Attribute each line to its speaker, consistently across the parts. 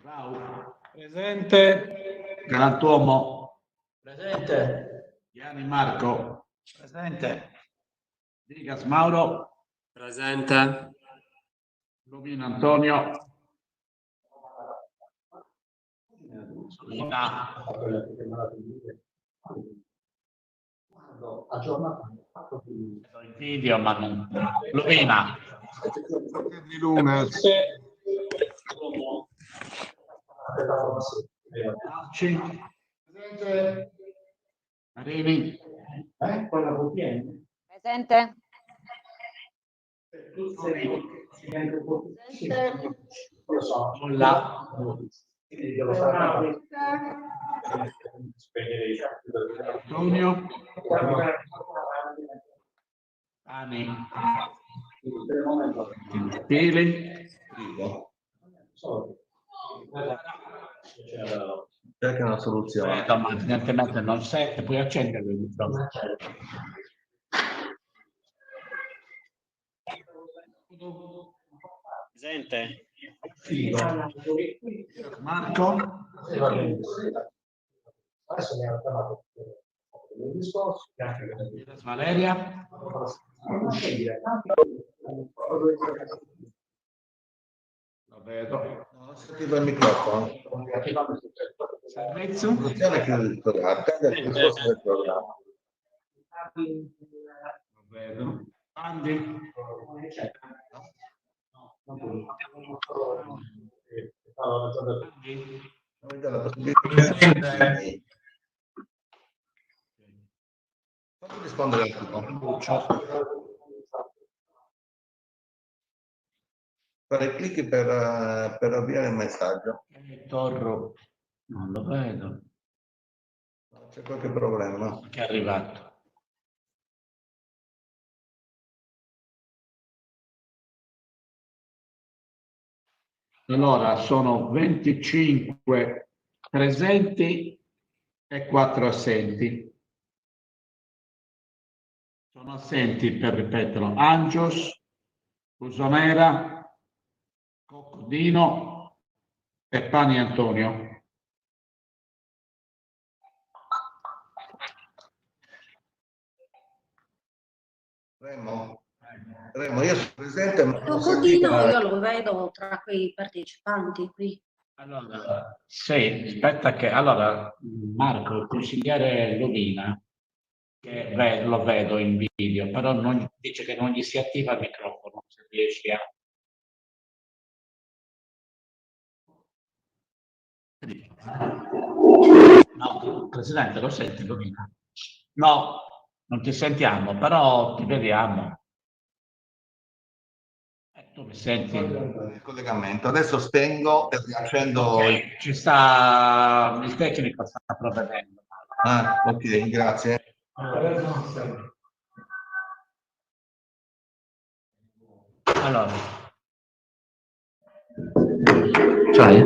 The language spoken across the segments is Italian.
Speaker 1: Rau. Presente. Galantuomo.
Speaker 2: Presente.
Speaker 1: Gianni Marco. Presente. Digas Mauro.
Speaker 3: Presente.
Speaker 1: Lumino Antonio. Solina. Il video, ma non. Lumina.
Speaker 4: Di Luna.
Speaker 1: Arci. Marini.
Speaker 5: Presente.
Speaker 1: Molla. Antonio. Ani. Pili.
Speaker 4: C'è che è una soluzione.
Speaker 1: Ma evidentemente non sente, puoi accendere il microfono.
Speaker 3: Presente.
Speaker 1: Marco. Valeria. Lo vedo.
Speaker 4: Non sentito il microfono.
Speaker 1: Servizio.
Speaker 4: Soluzione che il programma. Il discorso del programma.
Speaker 1: Lo vedo. Andi.
Speaker 4: La possibilità di posso rispondere al tuo? Fare clic per avviare il messaggio.
Speaker 1: Torro. Non lo vedo.
Speaker 4: C'è qualche problema.
Speaker 1: Che è arrivato. Allora, sono 25 presenti e 4 assenti. Sono assenti, per ripeterlo, Angios, Usonera, Coccodino e Pani Antonio.
Speaker 4: Remo, io sono presente, ma
Speaker 5: Coccodino io lo vedo tra quei partecipanti qui.
Speaker 1: Allora, sì, aspetta che... Allora, Marco, il consigliere Lumina, che lo vedo in video, però non, dice che non gli si attiva il microfono, se riesci a... No, Presidente, lo senti Lumina? No, non ti sentiamo, però ti vediamo. Tu mi senti?
Speaker 4: il collegamento. Adesso spengo e riaccendo.
Speaker 1: Okay, ci sta il tecnico, sta provvedendo.
Speaker 4: Ah, ok, grazie.
Speaker 1: Allora.
Speaker 4: Cioè.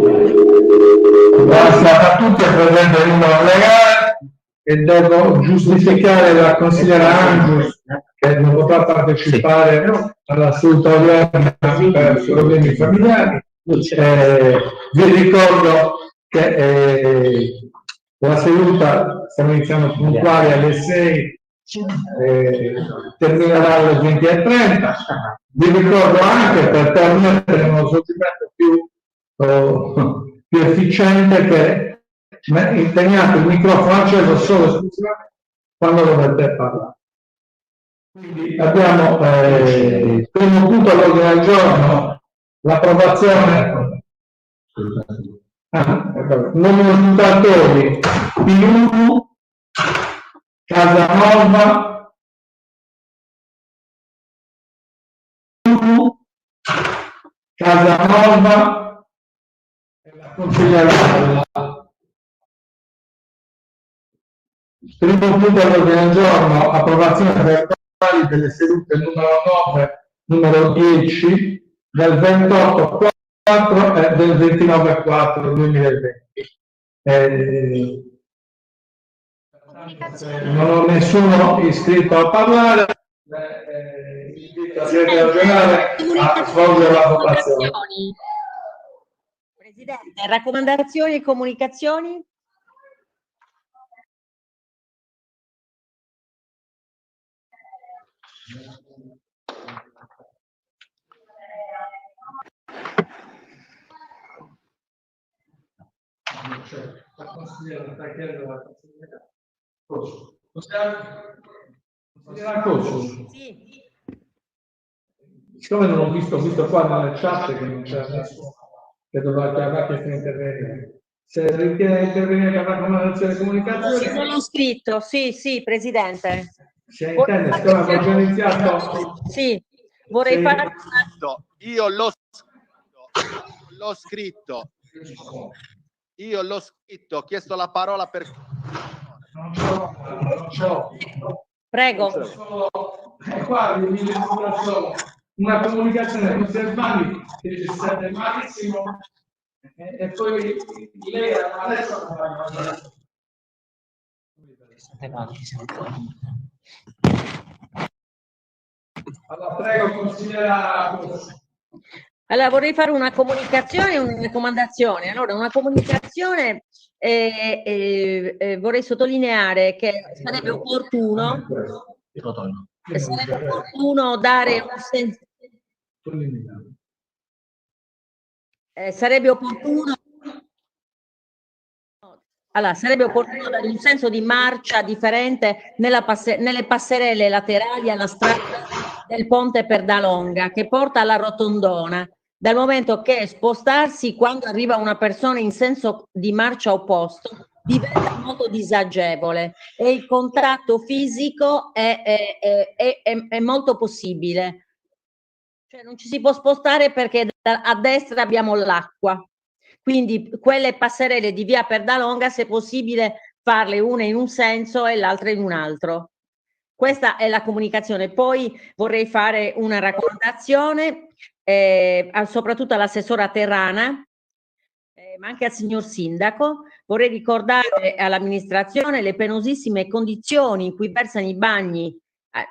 Speaker 6: Buonasera a tutti, è presente il numero legale e devo giustificare la consigliera Angius che non potrà partecipare alla seduta odierna per problemi familiari. Vi ricordo che la seduta stiamo iniziando puntuali alle 6, terminerà alle 20:30. Vi ricordo anche, per permettere uno svolgimento più efficiente, che impegnate il microfono acceso solo e esclusivamente quando dovete parlare. Quindi abbiamo il primo punto all'ordine del giorno, l'approvazione. Nominatori Piluno, Casanova, Casanova e la consigliera. Primo punto all'ordine del giorno, approvazione verbali delle sedute numero 9, numero 10, del 28/4 e del 29/4/2020. Non ho nessuno iscritto a parlare, invito la segretaria generale a svolgere la votazione.
Speaker 7: Presidente, raccomandazioni e comunicazioni?
Speaker 6: La consigliera sta chiedendo la consigliera Corso. Consigliera Corso.
Speaker 7: Sì.
Speaker 6: Siccome non ho visto qua nella chat che non c'è nessuno che dovrà chiesto di intervenire. Se ritiene di intervenire per raccomandazione e
Speaker 7: Ci
Speaker 6: comunicazione,
Speaker 7: sono scritto, sì, Presidente.
Speaker 6: se intende, siccome abbiamo già iniziato.
Speaker 7: Sì, vorrei
Speaker 6: Sì.
Speaker 7: fare...
Speaker 8: Io l'ho scritto, ho chiesto la parola per...
Speaker 6: Non ce l'ho.
Speaker 7: Prego.
Speaker 6: Qua una comunicazione con Servani che ci serve malissimo e poi lei adesso allora prego consigliera.
Speaker 7: Allora, vorrei fare una comunicazione e una raccomandazione. Allora, una comunicazione, vorrei sottolineare che sarebbe opportuno dare un senso. Sarebbe opportuno dare un senso di marcia differente nelle passerelle laterali alla strada del ponte Perdalonga che porta alla Rotondona, dal momento che spostarsi quando arriva una persona in senso di marcia opposto diventa molto disagevole e il contatto fisico è molto possibile. Cioè non ci si può spostare perché a destra abbiamo l'acqua. Quindi quelle passerelle di via Perdalonga, se possibile, farle una in un senso e l'altra in un altro. Questa è la comunicazione. Poi vorrei fare una raccomandazione, soprattutto all'assessora Terrana, ma anche al signor Sindaco. Vorrei ricordare all'amministrazione le penosissime condizioni in cui versano i bagni,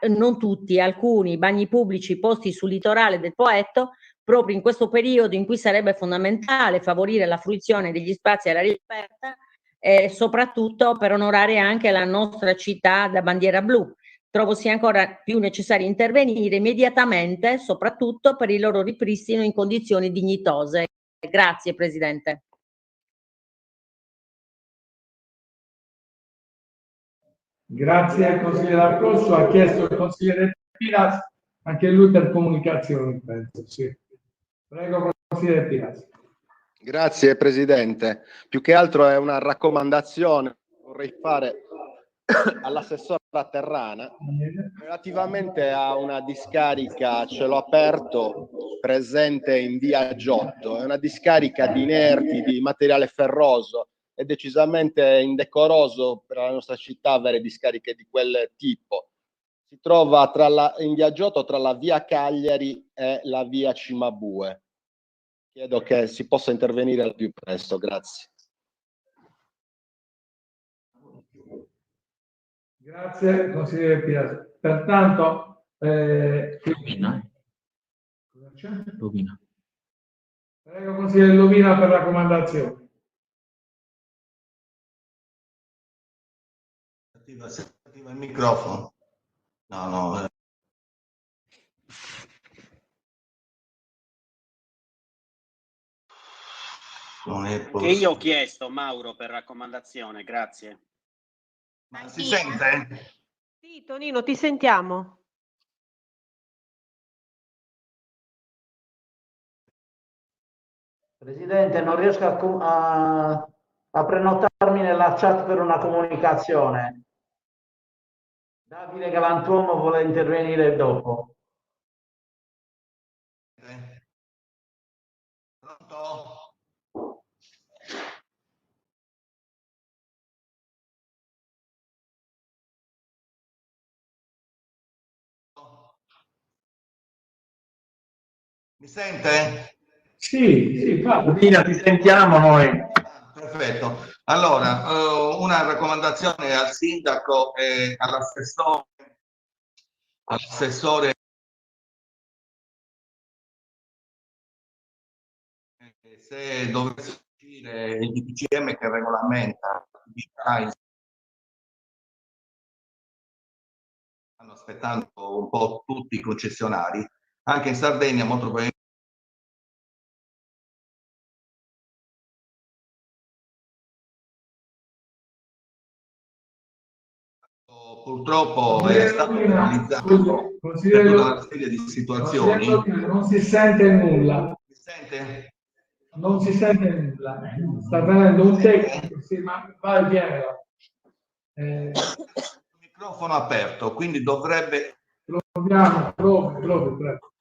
Speaker 7: non tutti, alcuni bagni pubblici posti sul litorale del Poetto, proprio in questo periodo in cui sarebbe fondamentale favorire la fruizione degli spazi all'aria aperta e soprattutto per onorare anche la nostra città da bandiera blu. Trovo sia ancora più necessario intervenire immediatamente, soprattutto per il loro ripristino in condizioni dignitose. Grazie Presidente.
Speaker 6: Grazie al consigliere Arcosso, ha chiesto il consigliere Piras, anche lui per comunicazione, penso, sì. Prego, consigliere Piras.
Speaker 8: Grazie Presidente. Più che altro è una raccomandazione che vorrei fare all'assessora Terrana relativamente a una discarica a cielo aperto presente in via Giotto. È una discarica di inerti, di materiale ferroso. È decisamente indecoroso per la nostra città avere discariche di quel tipo. Si trova in via Giotto tra la via Cagliari e la via Cimabue. Chiedo che si possa intervenire al più presto, grazie.
Speaker 6: Grazie, consigliere Piras. Pertanto,
Speaker 1: Lovina.
Speaker 6: prego, consigliere Lovina per raccomandazione.
Speaker 4: Attiva il microfono. No. Non è
Speaker 3: Che io ho chiesto, Mauro, per raccomandazione, grazie.
Speaker 4: Ma si sente?
Speaker 9: Sì, Tonino, ti sentiamo.
Speaker 2: Presidente, non riesco a prenotarmi nella chat per una comunicazione. Davide Galantuomo vuole intervenire dopo.
Speaker 4: Pronto? Mi sente?
Speaker 6: Sì,
Speaker 4: Lovina, ti sentiamo noi. Perfetto. Allora, una raccomandazione al sindaco e all'assessore se dovesse uscire il DPCM che regolamenta stanno aspettando un po' tutti i concessionari, anche in Sardegna molto probabilmente. Purtroppo è stato analizzato per tutta una serie di situazioni.
Speaker 6: Non si sente nulla.
Speaker 4: Mi sente?
Speaker 6: Non si sente nulla. Sta venendo un tecnico, sì, ma va e viene.
Speaker 4: Il microfono aperto, quindi dovrebbe...
Speaker 6: Proviamo, provi, prego.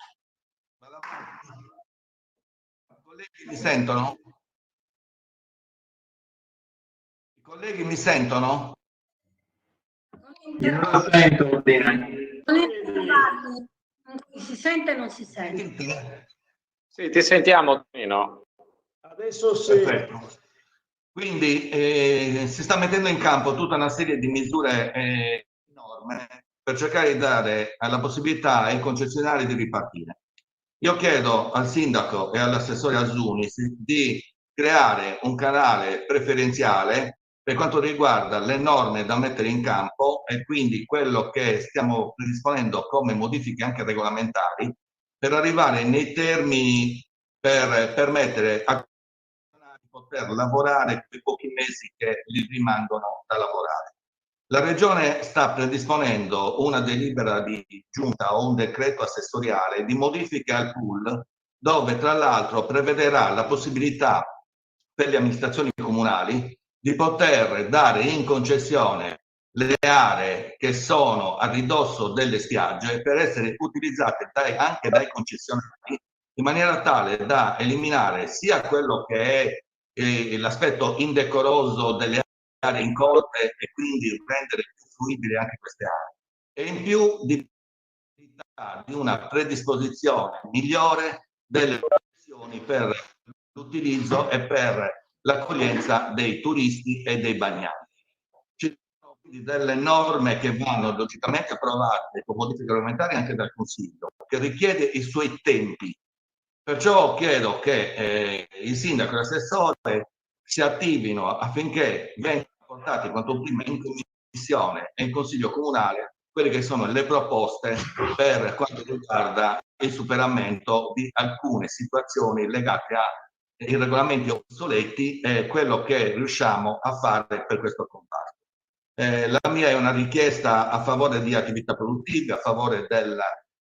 Speaker 4: I colleghi mi sentono? I colleghi mi sentono?
Speaker 5: Io non lo sento, si sente o non si sente?
Speaker 10: Sì, ti sentiamo, Tonino.
Speaker 2: Adesso sì.
Speaker 4: Perfetto. Quindi si sta mettendo in campo tutta una serie di misure norme per cercare di dare la possibilità ai concessionari di ripartire. Io chiedo al sindaco e all'assessore Azunis di creare un canale preferenziale per quanto riguarda le norme da mettere in campo e quindi quello che stiamo predisponendo come modifiche anche regolamentari per arrivare nei termini per permettere a di poter lavorare quei pochi mesi che gli rimangono da lavorare. La Regione sta predisponendo una delibera di giunta o un decreto assessoriale di modifiche al pool, dove tra l'altro prevederà la possibilità per le amministrazioni comunali di poter dare in concessione le aree che sono a ridosso delle spiagge per essere utilizzate anche dai concessionari in maniera tale da eliminare sia quello che è l'aspetto indecoroso delle aree incolte e quindi rendere più fruibili anche queste aree e in più di una predisposizione migliore delle condizioni per l'utilizzo e per l'accoglienza dei turisti e dei bagnanti. Ci sono quindi delle norme che vanno logicamente approvate con modifiche regolamentari anche dal Consiglio, che richiede i suoi tempi. Perciò chiedo che il sindaco e l'assessore si attivino affinché vengano portati quanto prima in commissione e in consiglio comunale quelle che sono le proposte per quanto riguarda il superamento di alcune situazioni legate ai regolamenti obsoleti e quello che riusciamo a fare per questo comparto. La mia è una richiesta a favore di attività produttive, a favore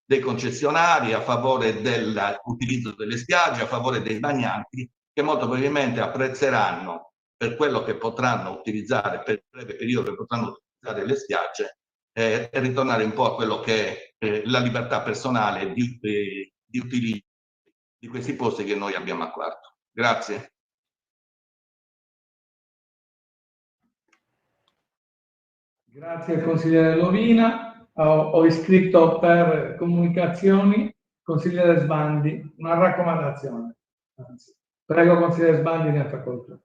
Speaker 4: dei concessionari, a favore dell'utilizzo delle spiagge, a favore dei bagnanti che molto probabilmente apprezzeranno per quello che potranno utilizzare, per il breve periodo che potranno utilizzare le spiagge e ritornare un po' a quello che è la libertà personale di utilizzo di questi posti che noi abbiamo acquarto. Grazie.
Speaker 6: Grazie al consigliere Lovina. Ho iscritto per comunicazioni consigliere Sbandi, una raccomandazione. Anzi, prego consigliere Sbandi, ne ha facoltà.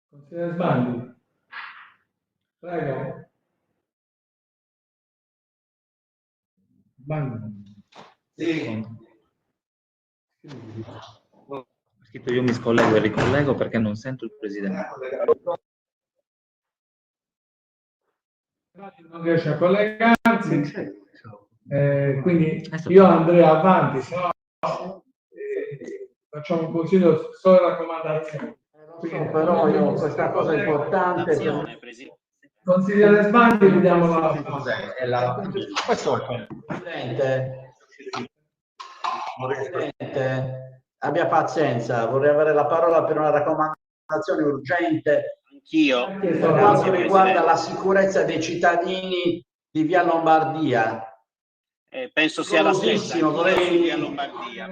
Speaker 6: Consigliere Sbandi, prego. Sbandi.
Speaker 11: Sì. Ho scritto io mi scollego e ricollego perché non sento il presidente.
Speaker 6: Non riesce a collegarsi, quindi io andrei avanti, se no facciamo un consiglio solo raccomandazioni.
Speaker 2: Però io questa cosa è importante.
Speaker 6: Consigliere Sbandi, vi diamo la
Speaker 2: Presidente, abbia pazienza, vorrei avere la parola per una raccomandazione urgente.
Speaker 3: Anch'io.
Speaker 2: Per quanto riguarda la sicurezza dei cittadini di Via Lombardia.
Speaker 3: Penso sia la stessa.
Speaker 2: Vorrei...
Speaker 3: Via Lombardia.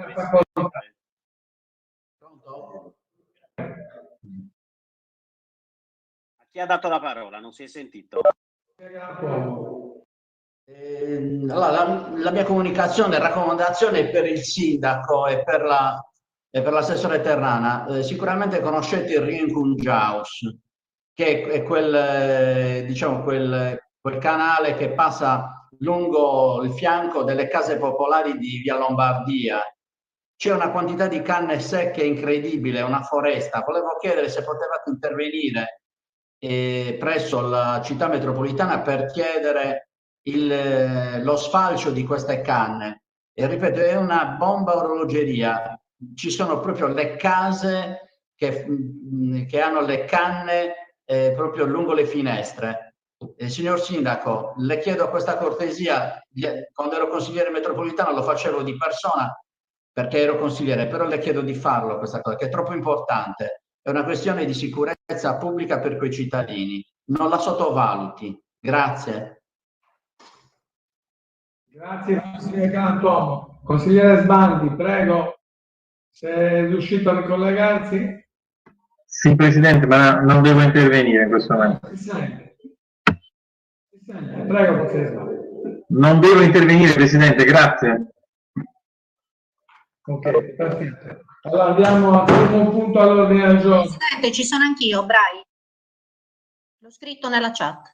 Speaker 3: A chi ha dato la parola? Non si è sentito.
Speaker 2: Allora, la mia comunicazione, raccomandazione è per il sindaco e per l'assessore Terrana. Sicuramente conoscete il Rienkunjaus, che è quel, diciamo, quel canale che passa lungo il fianco delle case popolari di Via Lombardia. C'è una quantità di canne secche incredibile, una foresta. Volevo chiedere se potevate intervenire presso la città metropolitana per chiedere lo sfalcio di queste canne. E ripeto, è una bomba a orologeria. Ci sono proprio le case che hanno le canne proprio lungo le finestre. Signor Sindaco, le chiedo questa cortesia. Quando ero consigliere metropolitano lo facevo di persona perché ero consigliere, però le chiedo di farlo questa cosa, che è troppo importante. È una questione di sicurezza pubblica per quei cittadini. Non la sottovaluti. Grazie.
Speaker 6: Grazie consigliere Galantuomo. Consigliere Sbandi, prego, se è riuscito a ricollegarsi.
Speaker 12: Sì, Presidente, ma non devo intervenire in questo momento.
Speaker 6: Si sente. Prego, consigliere Sbandi.
Speaker 12: Non devo intervenire, Presidente, grazie.
Speaker 6: Ok, perfetto. Allora andiamo al primo punto all'ordine del giorno.
Speaker 5: Presidente, ci sono anch'io, Brai. L'ho scritto nella chat.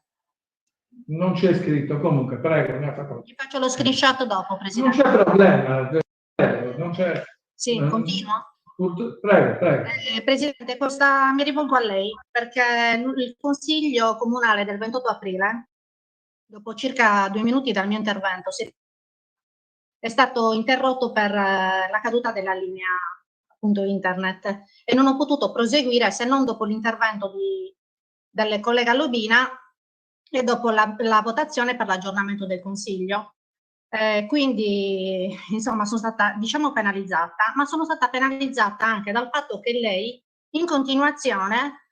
Speaker 6: Non c'è scritto, comunque, prego.
Speaker 5: Gli faccio lo screenshot dopo, Presidente.
Speaker 6: Non c'è problema, non c'è...
Speaker 5: Sì, continuo.
Speaker 6: Prego.
Speaker 5: Presidente, mi rivolgo a lei perché il Consiglio Comunale del 28 aprile, dopo circa 2 minuti dal mio intervento, è stato interrotto per la caduta della linea appunto internet e non ho potuto proseguire se non dopo l'intervento del collega Lobina e dopo la votazione per l'aggiornamento del Consiglio. Quindi insomma sono stata penalizzata, ma sono stata penalizzata anche dal fatto che lei in continuazione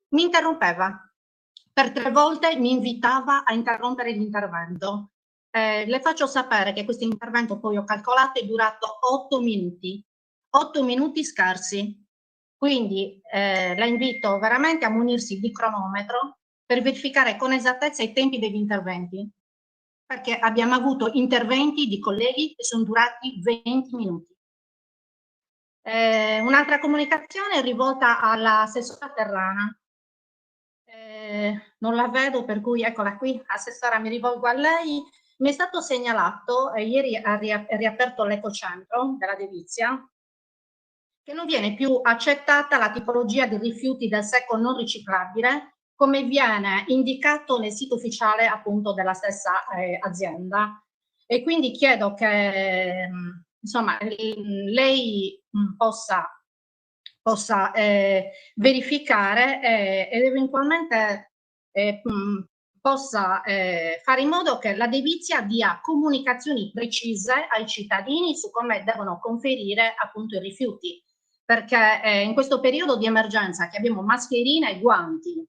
Speaker 5: mi interrompeva. Per 3 volte mi invitava a interrompere l'intervento. Le faccio sapere che questo intervento, poi ho calcolato, è durato 8 minuti, 8 minuti scarsi. Quindi la invito veramente a munirsi di cronometro per verificare con esattezza i tempi degli interventi, perché abbiamo avuto interventi di colleghi che sono durati 20 minuti. Un'altra comunicazione è rivolta all'assessora Terrana. Non la vedo, per cui eccola qui, assessora, mi rivolgo a lei. Mi è stato segnalato, ieri è riaperto l'ecocentro della Devizia, che non viene più accettata la tipologia di rifiuti del secco non riciclabile come viene indicato nel sito ufficiale appunto della stessa azienda. E quindi chiedo che insomma lei possa verificare ed eventualmente possa fare in modo che la Devizia dia comunicazioni precise ai cittadini su come devono conferire appunto i rifiuti, perché in questo periodo di emergenza che abbiamo mascherine e guanti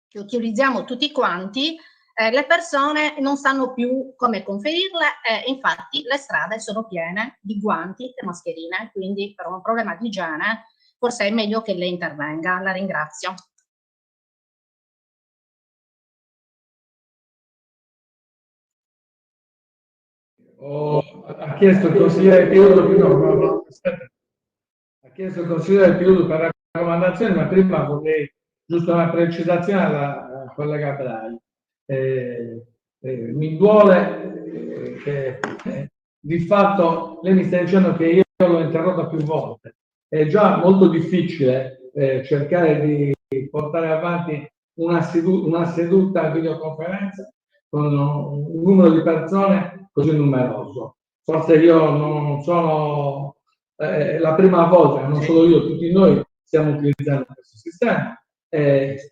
Speaker 5: che utilizziamo tutti quanti, le persone non sanno più come conferirle e infatti le strade sono piene di guanti e mascherine, quindi per un problema di igiene forse è meglio che lei intervenga. La ringrazio.
Speaker 6: Ha chiesto il consigliere Piuto, ha chiesto il consigliere Piuto per raccomandazioni, ma prima vorrei giusto una precisazione alla collega Brai. Mi duole che di fatto lei mi sta dicendo che io l'ho interrotta più volte. È già molto difficile cercare di portare avanti una seduta a videoconferenza con un numero di persone così numeroso. Forse io non sono la prima volta, non solo io, tutti noi stiamo utilizzando questo sistema,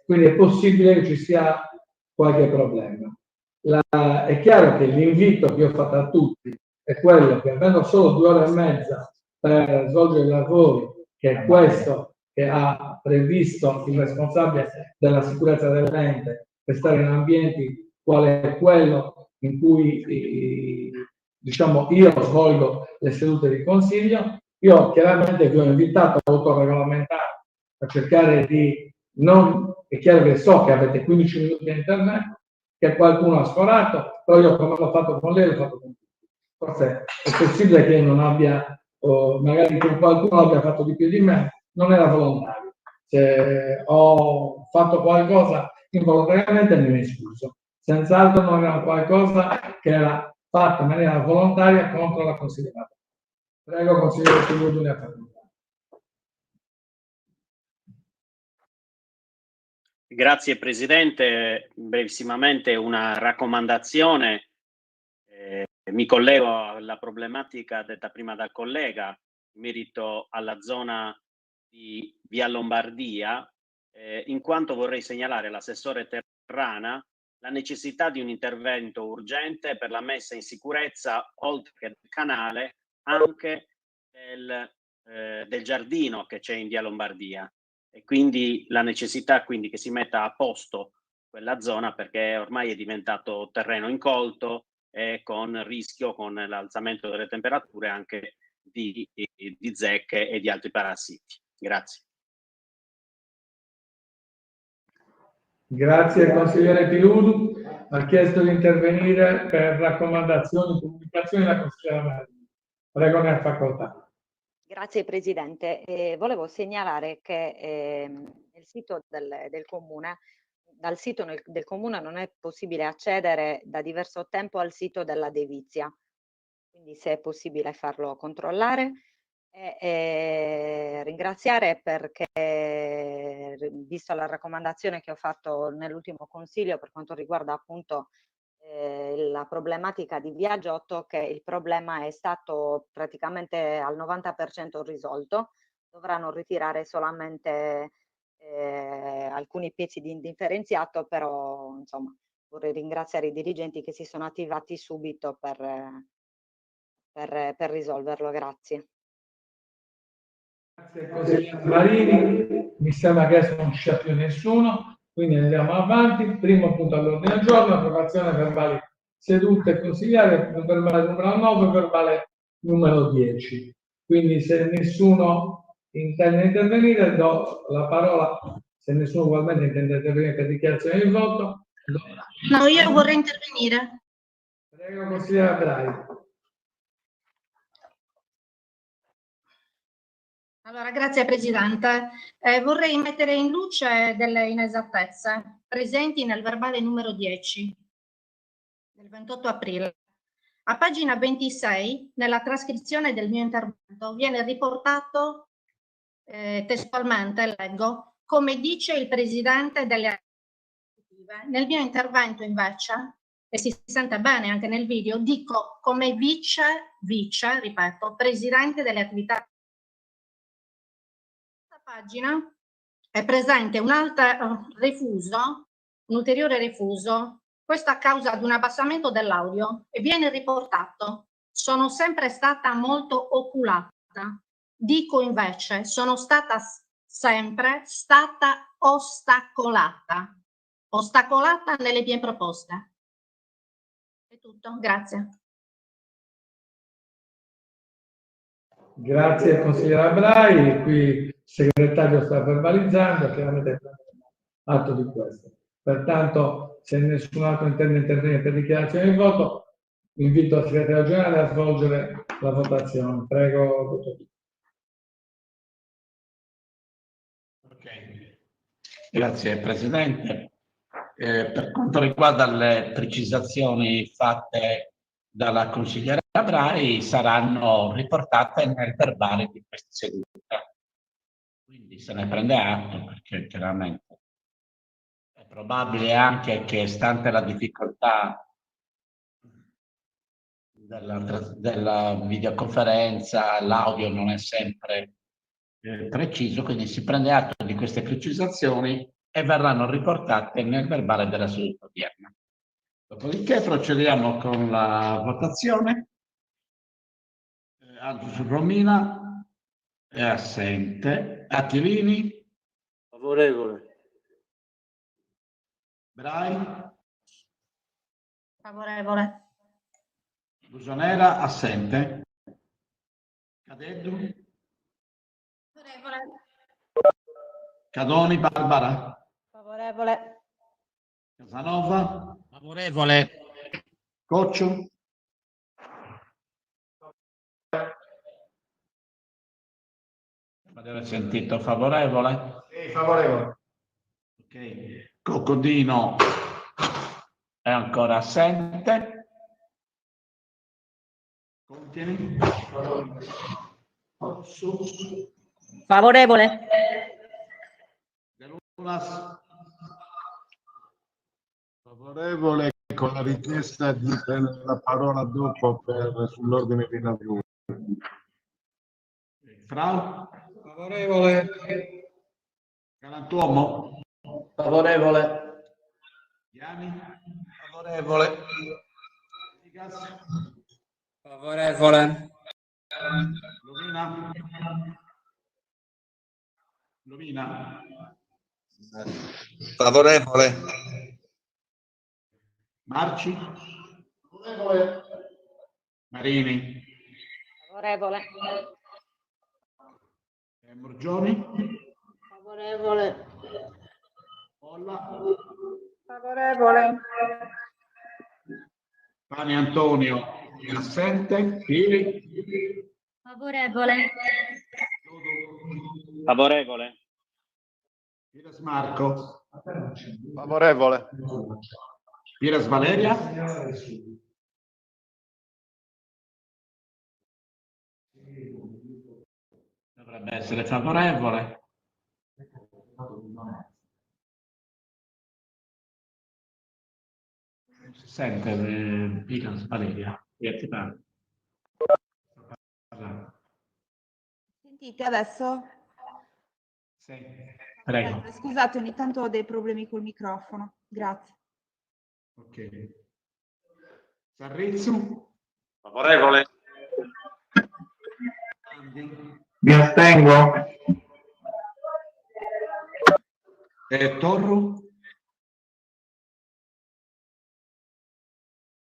Speaker 6: quindi è possibile che ci sia qualche problema. È chiaro che l'invito che ho fatto a tutti è quello che avendo solo 2 ore e mezza per svolgere i lavori, che è questo che ha previsto il responsabile della sicurezza dell'ente, per stare in ambienti quale è quello in cui diciamo io svolgo le sedute di consiglio, io chiaramente vi ho invitato a autoregolamentare, a cercare di non, è chiaro che so che avete 15 minuti di intervento, che qualcuno ha sforato, però io come l'ho fatto con lei l'ho fatto con tutti. Forse è possibile che non abbia, o magari che qualcuno abbia fatto di più di me, non era volontario. Se ho fatto qualcosa involontariamente me ne scuso. senz'altro non era qualcosa che era fatto in maniera volontaria contro la consigliera. Prego, consigliere Piludu, ne ha facoltà.
Speaker 3: Grazie Presidente, brevissimamente una raccomandazione. Mi collego alla problematica detta prima dal collega in merito alla zona di Via Lombardia, in quanto vorrei segnalare all'assessore Terrana la necessità di un intervento urgente per la messa in sicurezza, oltre che del canale, anche del giardino che c'è in Via Lombardia, e quindi la necessità quindi che si metta a posto quella zona, perché ormai è diventato terreno incolto e con rischio, con l'alzamento delle temperature, anche di zecche e di altri parassiti. Grazie.
Speaker 6: Grazie consigliere Piludu. Ha chiesto di intervenire per raccomandazioni, comunicazioni la consigliera Marini. Prego, ne ha facoltà.
Speaker 13: Grazie Presidente. Volevo segnalare che nel sito del Comune, dal sito del Comune non è possibile accedere da diverso tempo al sito della Devizia, quindi se è possibile farlo controllare. E ringraziare perché, vista la raccomandazione che ho fatto nell'ultimo consiglio per quanto riguarda appunto la problematica di Via Giotto, che il problema è stato praticamente al 90% risolto. Dovranno ritirare solamente alcuni pezzi di indifferenziato, però insomma vorrei ringraziare i dirigenti che si sono attivati subito per risolverlo. Grazie.
Speaker 6: Grazie consigliere Marini. Mi sembra che adesso non ci sia più nessuno, quindi andiamo avanti. Primo punto all'ordine del giorno, approvazione verbali sedute consigliare, verbale numero 9, verbale numero 10. Quindi se nessuno intende intervenire, do la parola, se nessuno ugualmente intende intervenire per dichiarazione di voto.
Speaker 5: No, io vorrei intervenire.
Speaker 6: Prego, consigliere Brai.
Speaker 5: Allora, grazie Presidente. Vorrei mettere in luce delle inesattezze presenti nel verbale numero 10 del 28 aprile. A pagina 26, nella trascrizione del mio intervento, viene riportato testualmente, leggo, come dice il Presidente delle attività. Nel mio intervento invece, e si sente bene anche nel video, dico come vice, ripeto, Presidente delle attività. Pagina è presente un ulteriore refuso, questo a causa di un abbassamento dell'audio, e viene riportato: sono sempre stata molto oculata. Dico invece, sono stata sempre stata ostacolata nelle mie proposte. È tutto, grazie.
Speaker 6: Grazie consigliera Brai, qui il segretario sta verbalizzando, chiaramente atto di questo. Pertanto, se nessun altro intende intervenire per dichiarazione di voto, invito il segretario generale a svolgere la votazione. Prego, dottor.
Speaker 1: Okay. Grazie Presidente. Per quanto riguarda le precisazioni fatte dalla consigliera Brai, saranno riportate nel verbale di questa seduta. Quindi se ne prende atto, perché chiaramente è probabile anche che, stante la difficoltà della videoconferenza, l'audio non è sempre preciso, quindi si prende atto di queste precisazioni e verranno riportate nel verbale della seduta odierna. Dopodiché procediamo con la votazione. Angius Romina è assente. Attilini?
Speaker 14: Favorevole.
Speaker 1: Brai?
Speaker 5: Favorevole.
Speaker 1: Busonera assente. Cadeddu?
Speaker 5: Favorevole.
Speaker 1: Cadoni Barbara?
Speaker 9: Favorevole.
Speaker 1: Casanova?
Speaker 14: Favorevole.
Speaker 1: Coccio? Avete sentito favorevole?
Speaker 6: Sì, favorevole.
Speaker 1: Ok. Coccodino è ancora assente. Continui.
Speaker 7: Favorevole.
Speaker 15: Favorevole con la richiesta di prendere la parola dopo sull'ordine dei lavori.
Speaker 1: Frau?
Speaker 6: Favorevole.
Speaker 1: Galantuomo?
Speaker 2: Favorevole.
Speaker 1: Iani?
Speaker 4: Favorevole.
Speaker 12: Favorevole.
Speaker 1: Lovina? Lovina?
Speaker 4: Favorevole.
Speaker 1: Marci? Favorevole. Marini?
Speaker 13: Favorevole.
Speaker 1: Morgioni?
Speaker 13: Favorevole.
Speaker 1: Polla?
Speaker 13: Favorevole.
Speaker 1: Pani Antonio è assente. Pili?
Speaker 5: Favorevole.
Speaker 3: Favorevole.
Speaker 1: Piras Marco?
Speaker 8: Favorevole.
Speaker 1: Piras Valeria? Dovrebbe essere favorevole. Non si sente Piras Valeria. Ti parlo.
Speaker 16: Sentite adesso?
Speaker 1: Sì, prego.
Speaker 16: Scusate, ogni tanto ho dei problemi col microfono. Grazie.
Speaker 1: Ok. Sarrizzo?
Speaker 10: Favorevole.
Speaker 12: Mi astengo.
Speaker 1: Torro?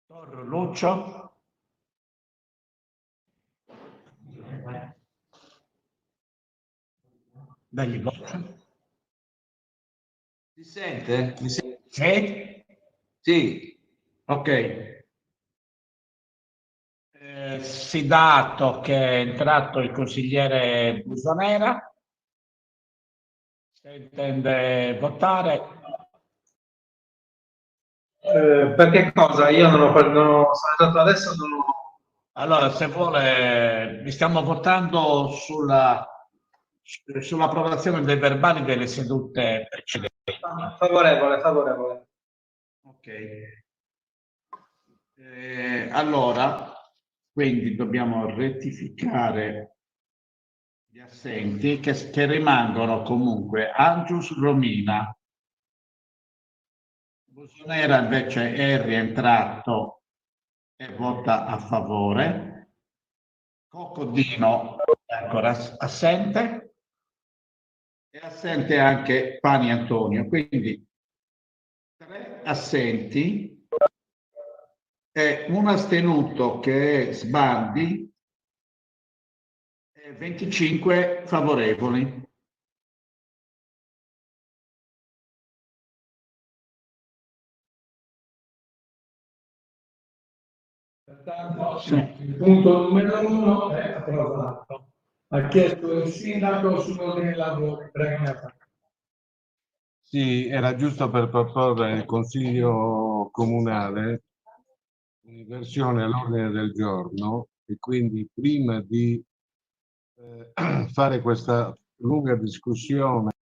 Speaker 1: Torro, Lucio? Dagli voce.
Speaker 4: Si sente? Mi sente?
Speaker 1: Sì?
Speaker 4: Sì.
Speaker 1: Ok. Si dà atto che è entrato il consigliere Busonera. Se intende votare.
Speaker 12: Per che cosa? Io non sono entrato adesso, non ho...
Speaker 1: Allora, se vuole, stiamo votando sull'approvazione dei verbali delle sedute precedenti.
Speaker 12: Favorevole, favorevole.
Speaker 1: Ok. Allora, quindi dobbiamo rettificare gli assenti che rimangono comunque Angius Romina. Busonera invece è rientrato e vota a favore. Coccodino è ancora assente. È assente anche Pani Antonio, quindi 3 assenti e un astenuto che è Sbandi e 25 favorevoli.
Speaker 6: Pertanto, il punto numero 1 è approvato. Ha chiesto il sindaco sull'ordine dei lavori. Prego.
Speaker 15: Sì, era giusto per proporre al Consiglio Comunale un'inversione all'ordine del giorno e quindi prima di fare questa lunga discussione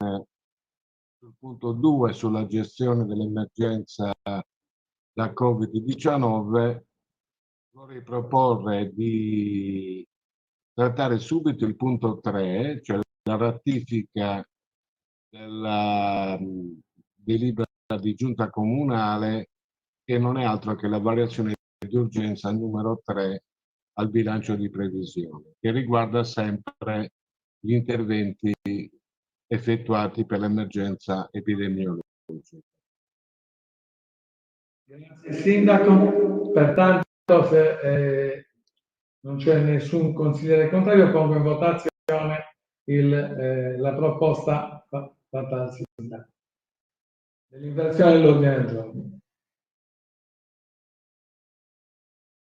Speaker 15: sul punto 2 sulla gestione dell'emergenza da Covid-19, vorrei proporre di trattare subito il punto 3, cioè la ratifica della delibera di giunta comunale, che non è altro che la variazione di urgenza numero 3 al bilancio di previsione, che riguarda sempre gli interventi effettuati per l'emergenza epidemiologica.
Speaker 6: Grazie Sindaco. Pertanto, se non c'è nessun consigliere contrario, pongo in votazione la proposta fatta dal Sindaco dell'inversione dell'ordine del giorno.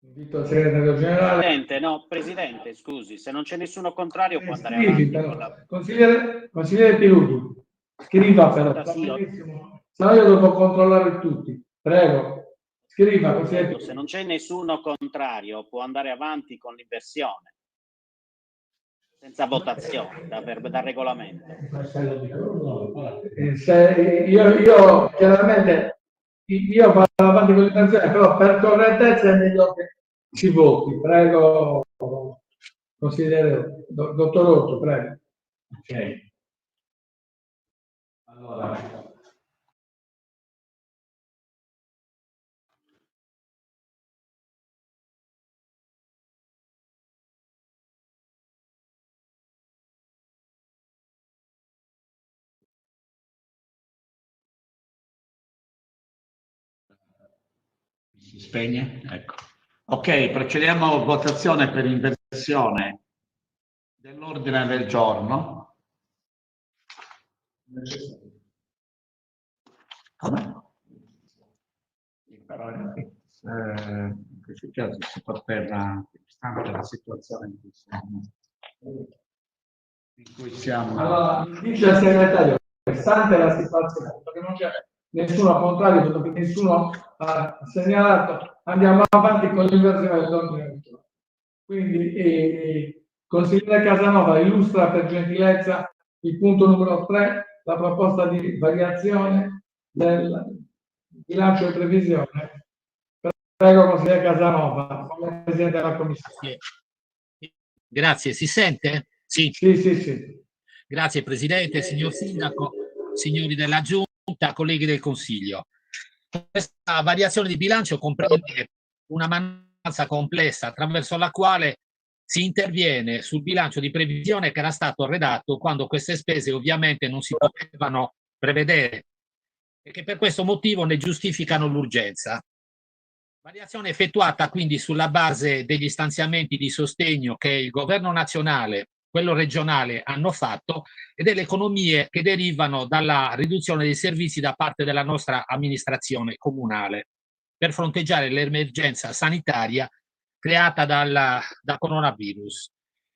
Speaker 6: Invito il segretario generale.
Speaker 3: Presidente, scusi, se non c'è nessuno contrario può andare
Speaker 6: Scrivi,
Speaker 3: avanti.
Speaker 6: però, consigliere Piruti, scriva però. Se no io devo controllare tutti. Prego. Scriva così.
Speaker 3: Se non c'è nessuno contrario, può andare avanti con l'inversione senza votazione da regolamento.
Speaker 6: Io chiaramente vado avanti con l'inversione, però per correttezza è meglio che si voti. Prego, consigliere dottor Otto, prego.
Speaker 1: Ok. Allora. Si spegne? Ecco. Ok, procediamo a votazione per inversione dell'ordine del giorno. Come? Però in questo caso si poteva, stante la situazione in cui siamo.
Speaker 6: Allora, dice il segretario, stante la situazione, perché non c'è nessuno contrario, perché nessuno ha segnalato, andiamo avanti con l'inversione dell'ordine del giorno. Quindi, consigliere Casanova illustra per gentilezza il punto numero 3, la proposta di variazione del bilancio di previsione. Prego, consigliere Casanova, come Presidente della Commissione.
Speaker 14: Grazie, si sente? Sì.
Speaker 6: Sì.
Speaker 14: Grazie Presidente, signor Sindaco, signori della Giunta, colleghi del Consiglio. Questa variazione di bilancio comprende una manovra complessa attraverso la quale si interviene sul bilancio di previsione che era stato redatto quando queste spese ovviamente non si potevano prevedere e che per questo motivo ne giustificano l'urgenza. Variazione effettuata quindi sulla base degli stanziamenti di sostegno che il governo nazionale, quello regionale hanno fatto e delle economie che derivano dalla riduzione dei servizi da parte della nostra amministrazione comunale per fronteggiare l'emergenza sanitaria creata da coronavirus.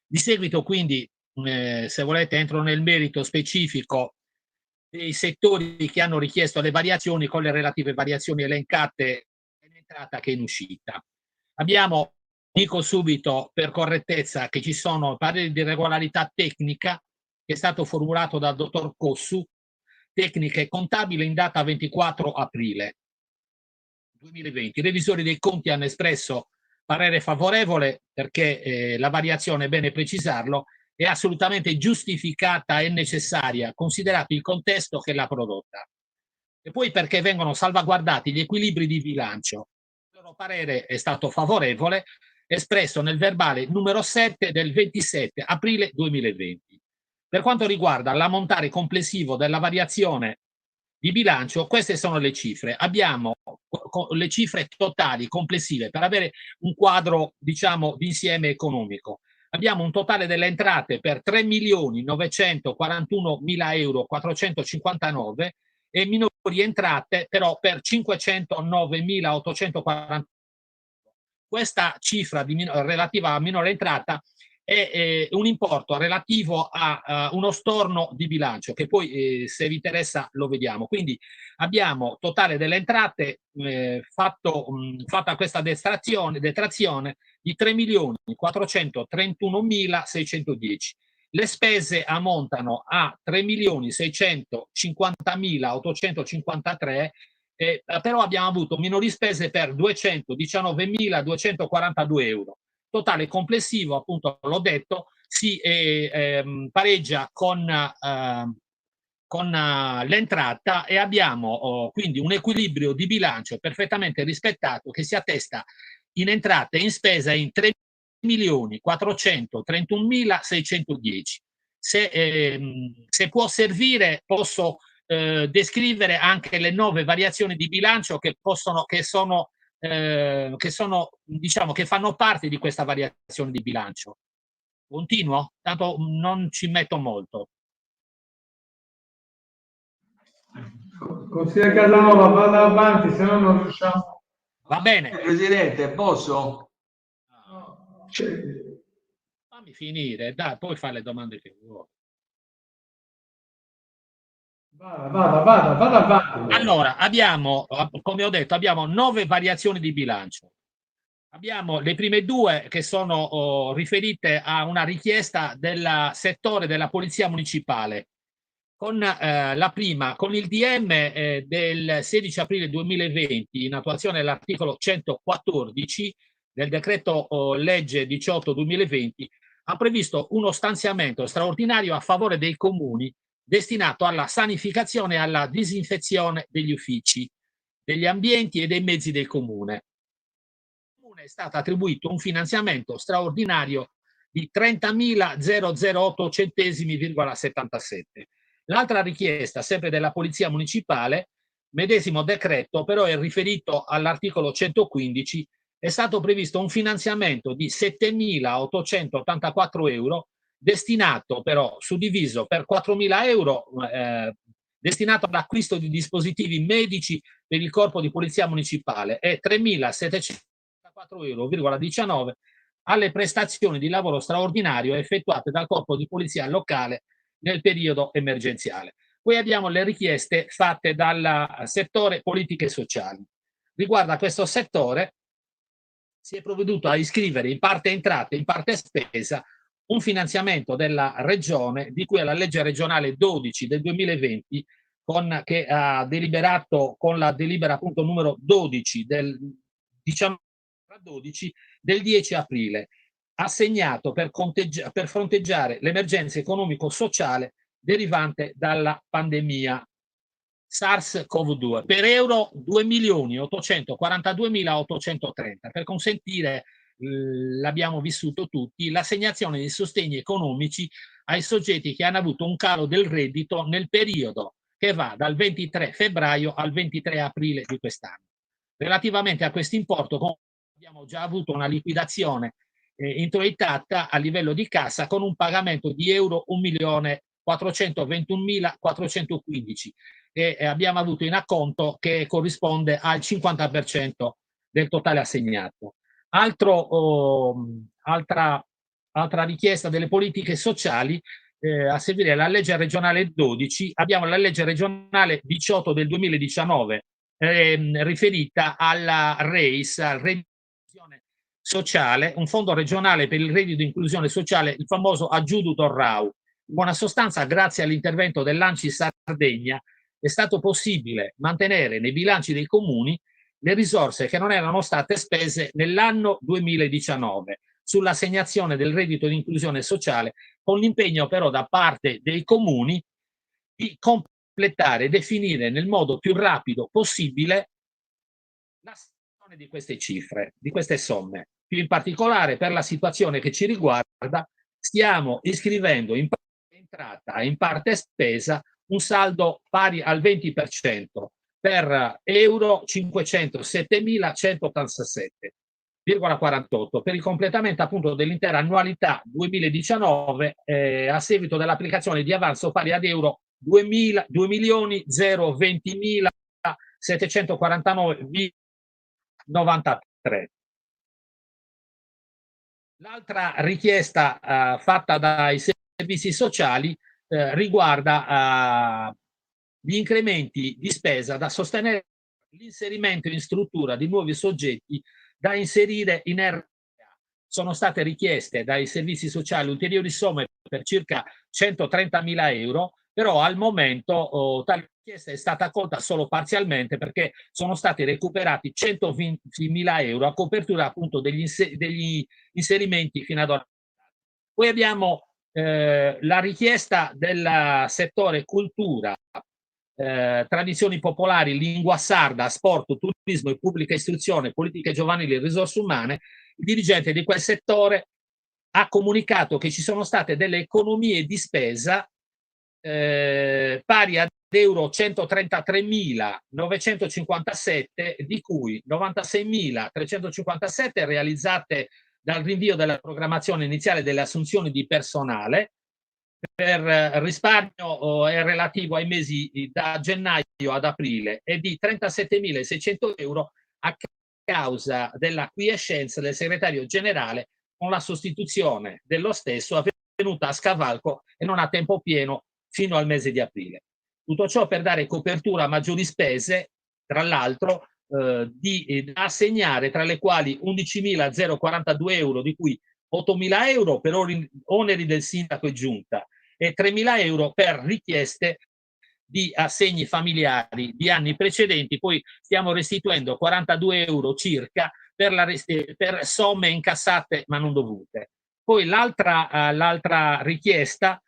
Speaker 14: Di seguito quindi, se volete, entro nel merito specifico dei settori che hanno richiesto le variazioni con le relative variazioni elencate in entrata che in uscita. Abbiamo, dico subito per correttezza, che ci sono pareri di regolarità tecnica che è stato formulato dal dottor Cossu, tecnica e contabile in data 24 aprile 2020. I revisori dei conti hanno espresso parere favorevole perché la variazione, è bene precisarlo, è assolutamente giustificata e necessaria, considerato il contesto che l'ha prodotta. E poi perché vengono salvaguardati gli equilibri di bilancio. Il loro parere è stato favorevole, espresso nel verbale numero 7 del 27 aprile 2020. Per quanto riguarda l'ammontare complessivo della variazione di bilancio, queste sono le cifre. Abbiamo le cifre totali complessive per avere un quadro, diciamo, d'insieme economico. Abbiamo un totale delle entrate per 3.941.000 euro 459 e minori entrate però per 509.840. Questa cifra relativa a minore entrata è un importo relativo a uno storno di bilancio che poi se vi interessa lo vediamo. Quindi abbiamo totale delle entrate fatta questa detrazione di 3.431.610. Le spese ammontano a 3.650.853, però abbiamo avuto minori spese per 219.242 euro. Totale complessivo, appunto l'ho detto, si pareggia con l'entrata e abbiamo quindi un equilibrio di bilancio perfettamente rispettato che si attesta in entrate e in spesa in 3.431.610. Se può servire, posso descrivere anche le 9 variazioni di bilancio che diciamo che fanno parte di questa variazione di bilancio. Continuo? Tanto non ci metto molto.
Speaker 6: Consigliere Casanova, vada avanti, se no non riusciamo.
Speaker 14: Va bene.
Speaker 4: Presidente, posso?
Speaker 14: Fammi finire, dai, poi fai le domande che vuoi.
Speaker 6: Vada avanti.
Speaker 14: Allora, abbiamo, come ho detto, abbiamo 9 variazioni di bilancio. Abbiamo le prime 2 che sono riferite a una richiesta del settore della Polizia Municipale. Con la prima, con il DM del 16 aprile 2020, in attuazione dell'articolo 114 del decreto legge 18-2020, ha previsto uno stanziamento straordinario a favore dei comuni destinato alla sanificazione e alla disinfezione degli uffici, degli ambienti e dei mezzi del comune. Al comune è stato attribuito un finanziamento straordinario di 30.008 centesimi,77. L'altra richiesta, sempre della Polizia Municipale, medesimo decreto, però è riferito all'articolo 115, è stato previsto un finanziamento di 7.884 euro, destinato però, suddiviso per 4.000 euro, destinato all'acquisto di dispositivi medici per il Corpo di Polizia Municipale e 3.784,19 euro alle prestazioni di lavoro straordinario effettuate dal Corpo di Polizia locale nel periodo emergenziale. Poi abbiamo le richieste fatte dal settore politiche sociali. Riguardo a questo settore si è provveduto a iscrivere in parte entrate, in parte spesa, un finanziamento della Regione di cui alla legge regionale 12 del 2020, che ha deliberato con la delibera appunto numero 12 del 19/12 del 10 aprile, assegnato per fronteggiare l'emergenza economico-sociale derivante dalla pandemia SARS-CoV-2 per euro 2.842.830 per consentire, l'abbiamo vissuto tutti, l'assegnazione di sostegni economici ai soggetti che hanno avuto un calo del reddito nel periodo che va dal 23 febbraio al 23 aprile di quest'anno. Relativamente a questo importo abbiamo già avuto una liquidazione introitata a livello di cassa con un pagamento di euro 1.421.415 e abbiamo avuto in acconto che corrisponde al 50% del totale assegnato. Altra richiesta delle politiche sociali, a seguire la legge regionale 12, abbiamo la legge regionale 18 del 2019 riferita alla REIS, al reddito sociale, un fondo regionale per il reddito di inclusione sociale, il famoso Aggiuduto RAU. In buona sostanza, grazie all'intervento dell'ANCI Sardegna, è stato possibile mantenere nei bilanci dei comuni le risorse che non erano state spese nell'anno 2019 sull'assegnazione del reddito di inclusione sociale, con l'impegno però da parte dei comuni di completare e definire nel modo più rapido possibile l'assegnazione di queste cifre, di queste somme. Più in particolare per la situazione che ci riguarda, stiamo iscrivendo in parte entrata e in parte spesa un saldo pari al 20% per euro 507.187,48 per il completamento appunto dell'intera annualità 2019 a seguito dell'applicazione di avanzo pari ad euro 2.020.749,93. L'altra richiesta fatta dai servizi sociali riguarda gli incrementi di spesa da sostenere l'inserimento in struttura di nuovi soggetti da inserire in RPA. Sono state richieste dai servizi sociali ulteriori somme per circa 130.000 euro, però al momento tale richiesta è stata accolta solo parzialmente perché sono stati recuperati 120.000 euro a copertura appunto degli inserimenti fino ad ora. Poi abbiamo la richiesta del settore cultura, tradizioni popolari, lingua sarda, sport, turismo e pubblica istruzione, politiche giovanili e risorse umane. Il dirigente di quel settore ha comunicato che ci sono state delle economie di spesa pari ad euro 133.957, di cui 96.357 realizzate dal rinvio della programmazione iniziale delle assunzioni di personale per risparmio è relativo ai mesi da gennaio ad aprile e di 37.600 euro a causa della quiescenza del segretario generale con la sostituzione dello stesso avvenuta a scavalco e non a tempo pieno fino al mese di aprile. Tutto ciò per dare copertura a maggiori spese, tra l'altro, da assegnare, tra le quali 11.042 euro, di cui 8.000 euro per oneri del sindaco e giunta e 3.000 euro per richieste di assegni familiari di anni precedenti. Poi stiamo restituendo 42 euro circa per somme incassate ma non dovute. Poi l'altra richiesta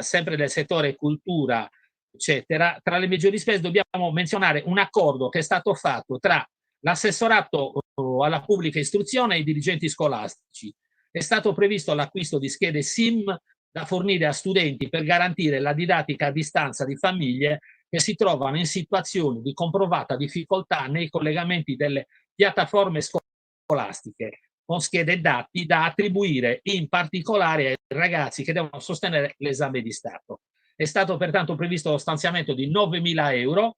Speaker 14: sempre del settore cultura, eccetera, tra le maggiori spese dobbiamo menzionare un accordo che è stato fatto tra l'assessorato alla pubblica istruzione e i dirigenti scolastici. È stato previsto l'acquisto di schede SIM da fornire a studenti per garantire la didattica a distanza di famiglie che si trovano in situazioni di comprovata difficoltà nei collegamenti delle piattaforme scolastiche, con schede dati da attribuire in particolare ai ragazzi che devono sostenere l'esame di Stato. È stato pertanto previsto lo stanziamento di 9.000 euro,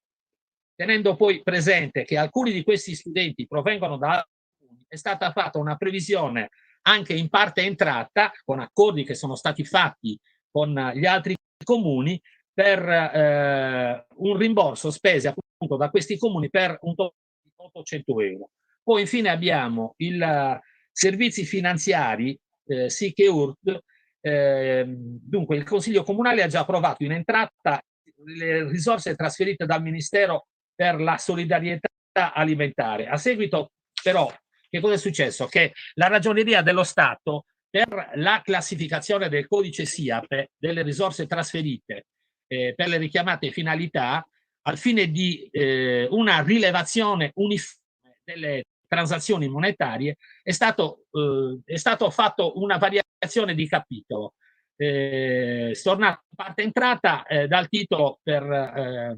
Speaker 14: tenendo poi presente che alcuni di questi studenti provengono da comuni. È stata fatta una previsione anche in parte entrata, con accordi che sono stati fatti con gli altri comuni, per un rimborso spese appunto da questi comuni per un totale di 800 euro. Poi infine abbiamo i servizi finanziari, SIC e URD. Dunque il Consiglio Comunale ha già approvato in entrata le risorse trasferite dal Ministero per la solidarietà alimentare. A seguito però, che cosa è successo? Che la Ragioneria dello Stato, per la classificazione del codice SIAP delle risorse trasferite per le richiamate finalità, al fine di una rilevazione uniforme delle transazioni monetarie, è stato fatto una variazione di capitolo. Stornata parte entrata dal titolo per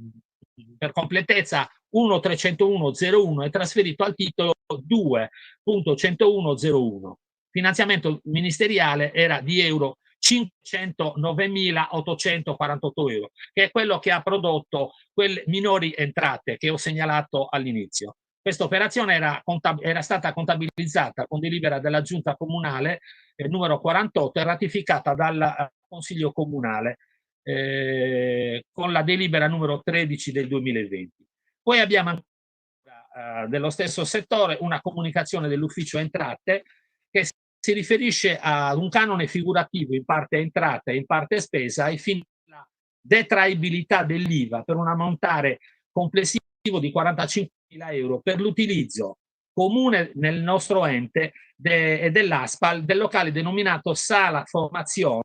Speaker 14: completezza 1.301.01 è trasferito al titolo 2.101.01. Finanziamento ministeriale era di euro 509.848 euro, che è quello che ha prodotto quelle minori entrate che ho segnalato all'inizio. Questa operazione era stata contabilizzata con delibera della Giunta Comunale numero 48 e ratificata dal Consiglio Comunale con la delibera numero 13 del 2020. Poi abbiamo ancora dello stesso settore una comunicazione dell'Ufficio Entrate che si riferisce a un canone figurativo in parte entrata e in parte spesa ai fini della detraibilità dell'IVA per un ammontare complessivo di 45.000 euro per l'utilizzo comune nel nostro ente e dell'ASPAL del locale denominato Sala Formazione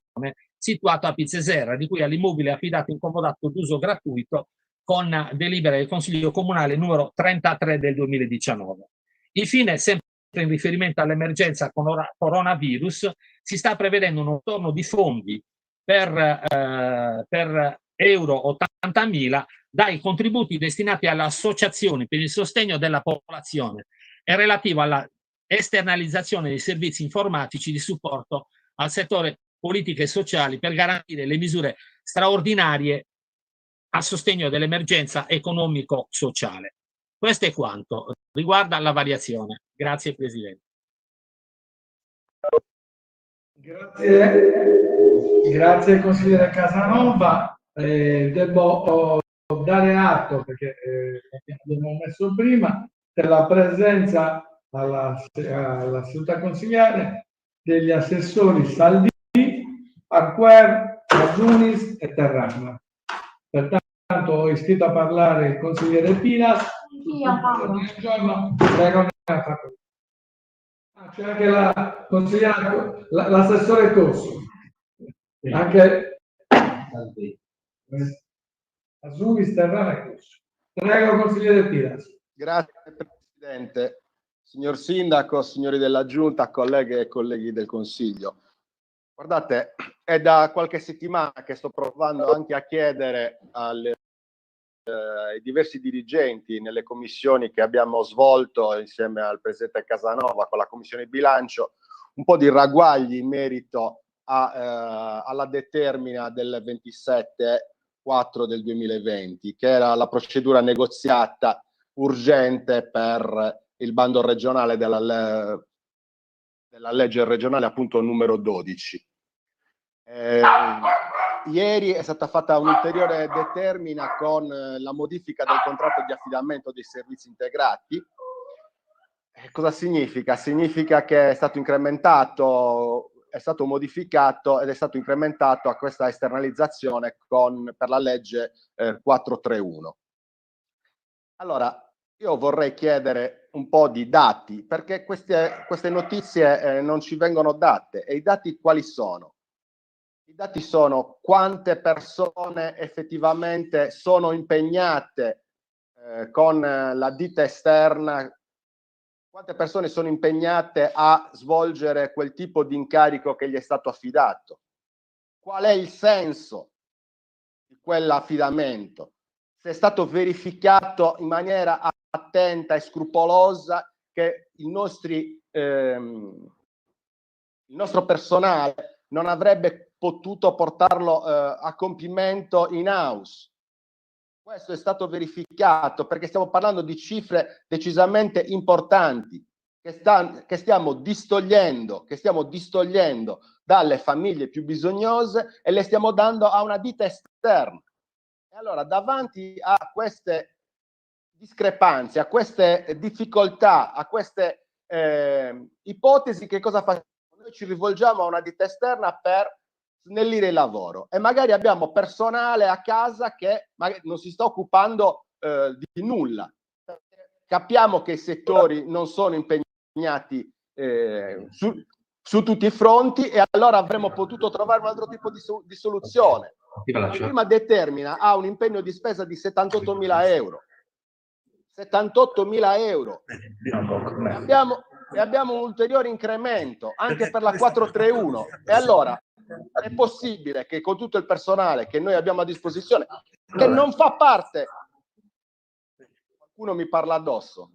Speaker 14: situato a Pizzesera, di cui all'immobile affidato in comodato d'uso gratuito con delibera del Consiglio Comunale numero 33 del 2019. Infine, sempre in riferimento all'emergenza coronavirus, si sta prevedendo un ritorno di fondi per euro 80.000 dai contributi destinati alle associazioni per il sostegno della popolazione e relativo alla esternalizzazione dei servizi informatici di supporto al settore politiche sociali per garantire le misure straordinarie a sostegno dell'emergenza economico-sociale. Questo è quanto riguarda la variazione. Grazie Presidente.
Speaker 6: Grazie consigliere Casanova. Devo dare atto, perché abbiamo messo prima, per la presenza alla seduta consigliare degli assessori Salvini, Arquer, Azunis e Terrana. Pertanto ho iscritto a parlare il consigliere Pilas. Prego, c'è anche la consigliera, l'assessore Corso. Anche Azunis, Terrana e Corso. Prego, consigliere Pilas.
Speaker 8: Grazie Presidente. Signor Sindaco, signori della Giunta, colleghe e colleghi del Consiglio. Guardate, è da qualche settimana che sto provando anche a chiedere ai diversi dirigenti nelle commissioni che abbiamo svolto insieme al Presidente Casanova con la Commissione Bilancio un po' di ragguagli in merito alla determina del 27/4 del 2020, che era la procedura negoziata urgente per il bando regionale della legge regionale appunto numero 12. Ieri è stata fatta un'ulteriore determina con la modifica del contratto di affidamento dei servizi integrati. Cosa significa? Significa che è stato incrementato, è stato modificato ed è stato incrementato a questa esternalizzazione per la legge 431. Allora, io vorrei chiedere un po' di dati, perché queste notizie non ci vengono date. E i dati quali sono? I dati sono quante persone effettivamente sono impegnate con la ditta esterna, quante persone sono impegnate a svolgere quel tipo di incarico che gli è stato affidato, qual è il senso di quell'affidamento, se è stato verificato in maniera attenta e scrupolosa che il nostro personale non avrebbe potuto portarlo a compimento in house. Questo è stato verificato perché stiamo parlando di cifre decisamente importanti che stiamo distogliendo dalle famiglie più bisognose e le stiamo dando a una ditta esterna. E allora, davanti a queste discrepanze, a queste difficoltà, a queste ipotesi, che cosa facciamo? Noi ci rivolgiamo a una ditta esterna per snellire il lavoro e magari abbiamo personale a casa che magari non si sta occupando di nulla. Capiamo che i settori non sono impegnati su tutti i fronti e allora avremmo potuto trovare un altro tipo di soluzione. La prima determina ha un impegno di spesa di 78.000 euro. 78.000 euro. E abbiamo un ulteriore incremento anche per la 431. E allora è possibile che con tutto il personale che noi abbiamo a disposizione, che non fa parte, qualcuno mi parla addosso,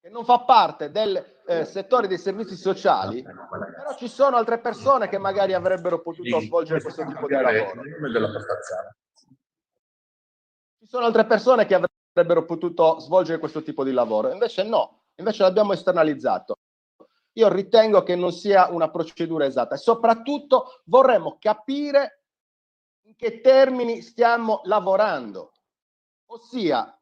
Speaker 8: che non fa parte del settore dei servizi sociali, però ci sono altre persone che magari avrebbero potuto svolgere questo tipo di lavoro. Ci sono altre persone che avrebbero potuto svolgere questo tipo di lavoro, invece no, invece l'abbiamo esternalizzato. Io ritengo che non sia una procedura esatta e soprattutto vorremmo capire in che termini stiamo lavorando. Ossia,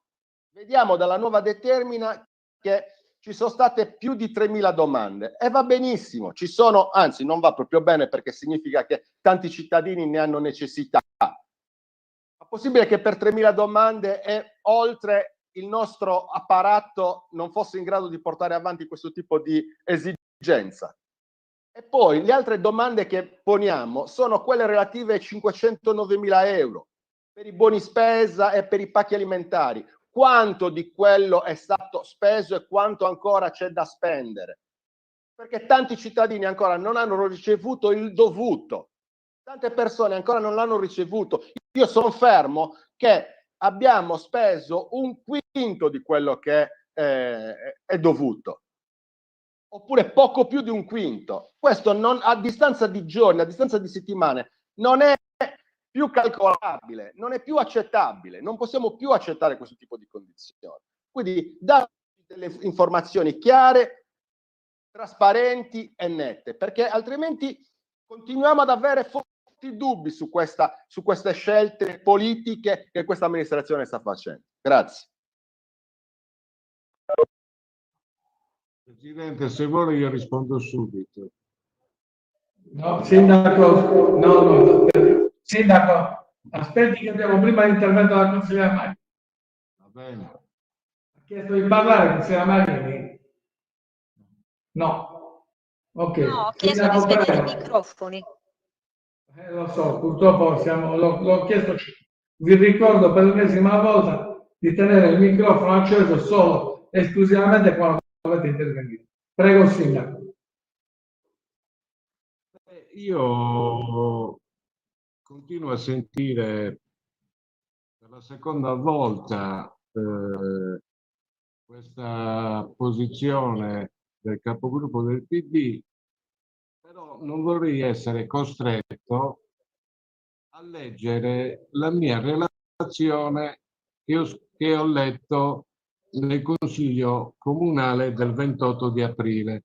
Speaker 8: vediamo dalla nuova determina che ci sono state più di 3.000 domande e va benissimo, ci sono, anzi non va proprio bene perché significa che tanti cittadini ne hanno necessità. Ma possibile che per 3.000 domande e oltre il nostro apparato non fosse in grado di portare avanti questo tipo di esigenza? E poi le altre domande che poniamo sono quelle relative ai 509.000 euro per i buoni spesa e per i pacchi alimentari. Quanto di quello è stato speso e quanto ancora c'è da spendere? Perché tanti cittadini ancora non hanno ricevuto il dovuto. Tante persone ancora non l'hanno ricevuto. Io sono fermo che abbiamo speso 1/5 di quello che è dovuto, oppure poco più di 1/5. Questo non, a distanza di giorni, a distanza di settimane, non è più calcolabile, non è più accettabile. Non possiamo più accettare questo tipo di condizioni. Quindi dare delle informazioni chiare, trasparenti e nette, perché altrimenti continuiamo ad avere forti dubbi su queste scelte politiche che questa amministrazione sta facendo. Grazie.
Speaker 15: Presidente, se vuole io rispondo subito.
Speaker 6: No, sindaco, no, sindaco, aspetti che abbiamo prima l'intervento della consigliera Marini.
Speaker 15: Va bene.
Speaker 6: Ha chiesto di parlare, consigliera Marini? No. Ok.
Speaker 13: No, ho chiesto di spegnere i microfoni.
Speaker 6: Lo so, purtroppo l'ho chiesto. Vi ricordo per l'ennesima volta di tenere il microfono acceso solo esclusivamente quando dovete intervenire. Prego, sindaco.
Speaker 15: Io continuo a sentire per la seconda volta questa posizione del capogruppo del PD, però non vorrei essere costretto a leggere la mia relazione che ho letto nel Consiglio Comunale del 28 di aprile.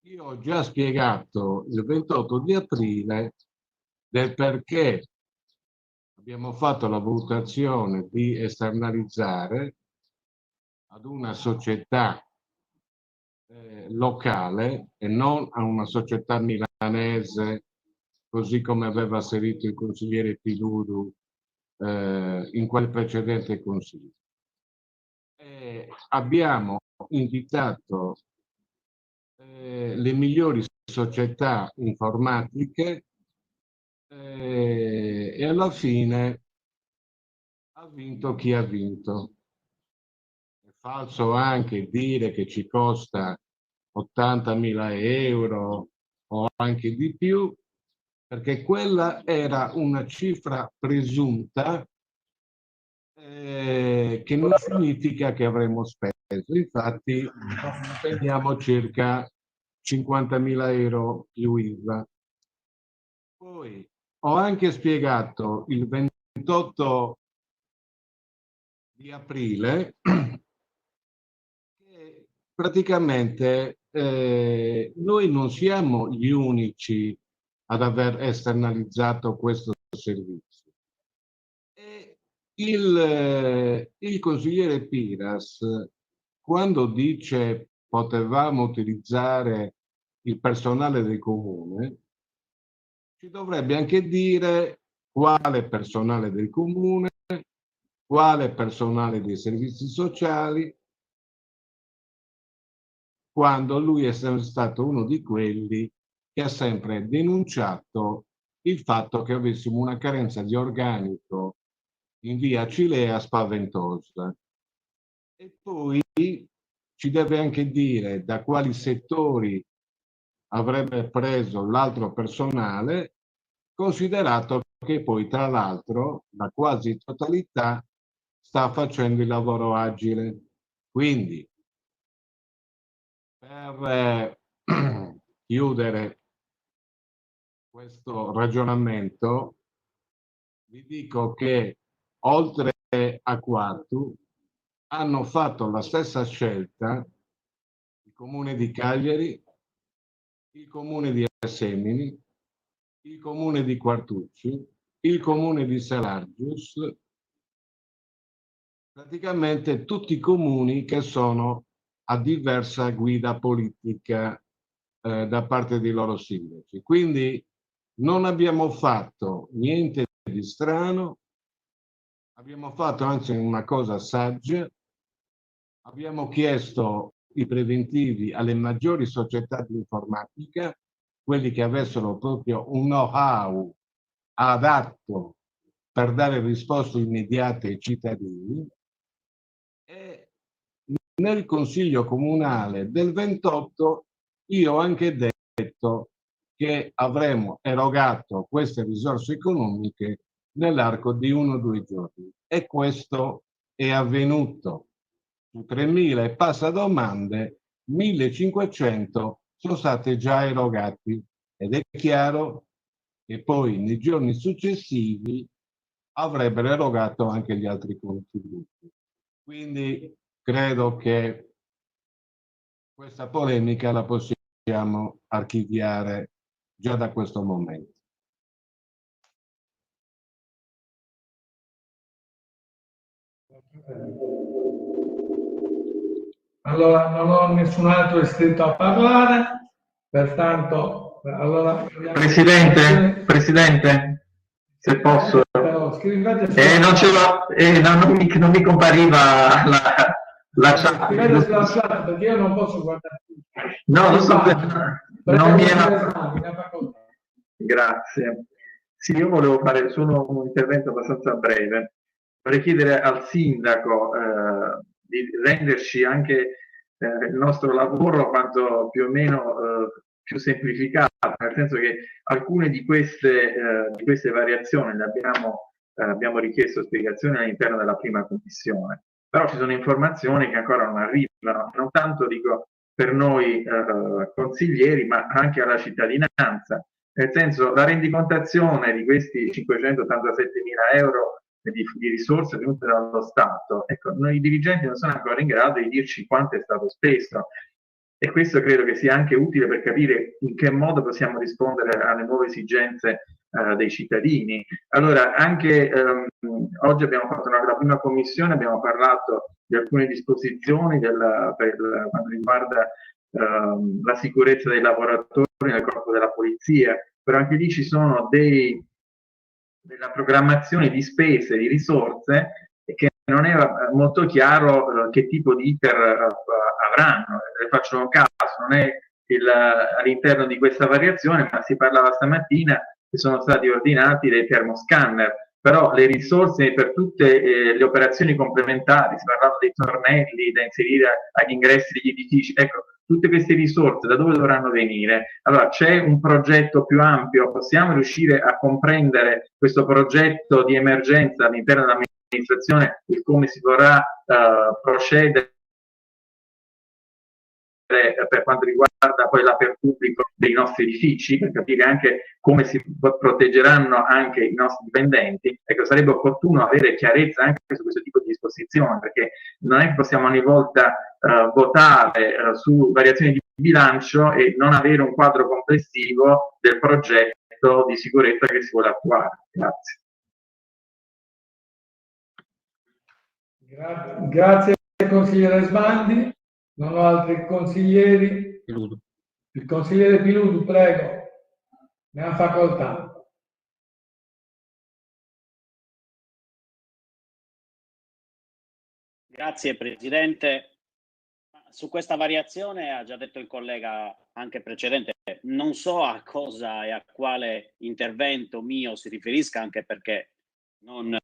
Speaker 15: Io ho già spiegato il 28 di aprile del perché abbiamo fatto la valutazione di esternalizzare ad una società locale e non a una società milanese, così come aveva asserito il consigliere Piludu in quel precedente consiglio. Abbiamo invitato le migliori società informatiche e alla fine ha vinto chi ha vinto. È falso anche dire che ci costa 80.000 euro o anche di più, perché quella era una cifra presunta che non significa che avremo speso. Infatti spendiamo circa 50.000 euro più IVA. Poi ho anche spiegato il 28 di aprile che praticamente noi non siamo gli unici ad aver esternalizzato questo servizio. E il consigliere Piras, quando dice potevamo utilizzare il personale del comune, ci dovrebbe anche dire quale personale del comune, quale personale dei servizi sociali, quando lui è sempre stato uno di quelli che ha sempre denunciato il fatto che avessimo una carenza di organico in via Cilea spaventosa. E poi ci deve anche dire da quali settori avrebbe preso l'altro personale, considerato che poi tra l'altro la quasi totalità sta facendo il lavoro agile. Quindi per chiudere questo ragionamento vi dico che oltre a Quartu hanno fatto la stessa scelta il comune di Cagliari, il comune di Assemini, il comune di Quartucci, il comune di Salargius, praticamente tutti i comuni che sono a diversa guida politica da parte dei loro sindaci. Quindi non abbiamo fatto niente di strano, abbiamo fatto anzi una cosa saggia, abbiamo chiesto i preventivi alle maggiori società di informatica, quelli che avessero proprio un know-how adatto per dare risposte immediate ai cittadini, e nel Consiglio Comunale del 28 io ho anche detto che avremmo erogato queste risorse economiche nell'arco di 1 o 2 giorni e questo è avvenuto. Su 3.000 e passa domande, 1.500 sono state già erogati ed è chiaro che poi nei giorni successivi avrebbero erogato anche gli altri contributi. Quindi credo che questa polemica la possiamo archiviare già da questo momento.
Speaker 6: Allora, non ho nessun altro iscritto a parlare, pertanto, allora...
Speaker 12: Presidente, se posso...
Speaker 6: Però,
Speaker 12: non mi compariva la chat.
Speaker 6: Scrivete sulla chat perché io non posso guardare.
Speaker 12: No, non mi era... Grazie. Sì, io volevo fare solo un intervento abbastanza breve. Vorrei chiedere al sindaco di renderci anche il nostro lavoro quanto più o meno più semplificato, nel senso che alcune di queste variazioni le abbiamo richiesto spiegazioni all'interno della prima commissione, però ci sono informazioni che ancora non arrivano, non tanto dico per noi consiglieri, ma anche alla cittadinanza. Nel senso, la rendicontazione di questi 587.000 euro di risorse venute dallo Stato, ecco, noi dirigenti non sono ancora in grado di dirci quanto è stato speso. e questo credo che sia anche utile per capire in che modo possiamo rispondere alle nuove esigenze dei cittadini. Allora, anche oggi abbiamo fatto la prima commissione, abbiamo parlato di alcune disposizioni per quanto riguarda la sicurezza dei lavoratori nel corpo della polizia, però anche lì ci sono della programmazione di spese, di risorse, che non è molto chiaro che tipo di iter avranno. Le faccio un caso, non è all'interno di questa variazione, ma si parlava stamattina che sono stati ordinati dei termoscanner, però le risorse per tutte le operazioni complementari, si parlava dei tornelli da inserire agli ingressi degli edifici, ecco, tutte queste risorse da dove dovranno venire? Allora, c'è un progetto più ampio, possiamo riuscire a comprendere questo progetto di emergenza all'interno dell'amministrazione e come si dovrà procedere per quanto riguarda poi l'apertura pubblico dei nostri edifici, per capire anche come si proteggeranno anche i nostri dipendenti. Ecco, sarebbe opportuno avere chiarezza anche su questo tipo di disposizione, perché non è che possiamo ogni volta votare su variazioni di bilancio e non avere un quadro complessivo del progetto di sicurezza che si vuole attuare. Grazie.
Speaker 6: Grazie consigliere Sbandi. Non ho altri consiglieri.
Speaker 11: Piludu.
Speaker 6: Il consigliere Piludu, prego, ne ha facoltà.
Speaker 3: Grazie Presidente. Su questa variazione ha già detto il collega anche precedente, non so a cosa e a quale intervento mio si riferisca, anche perché non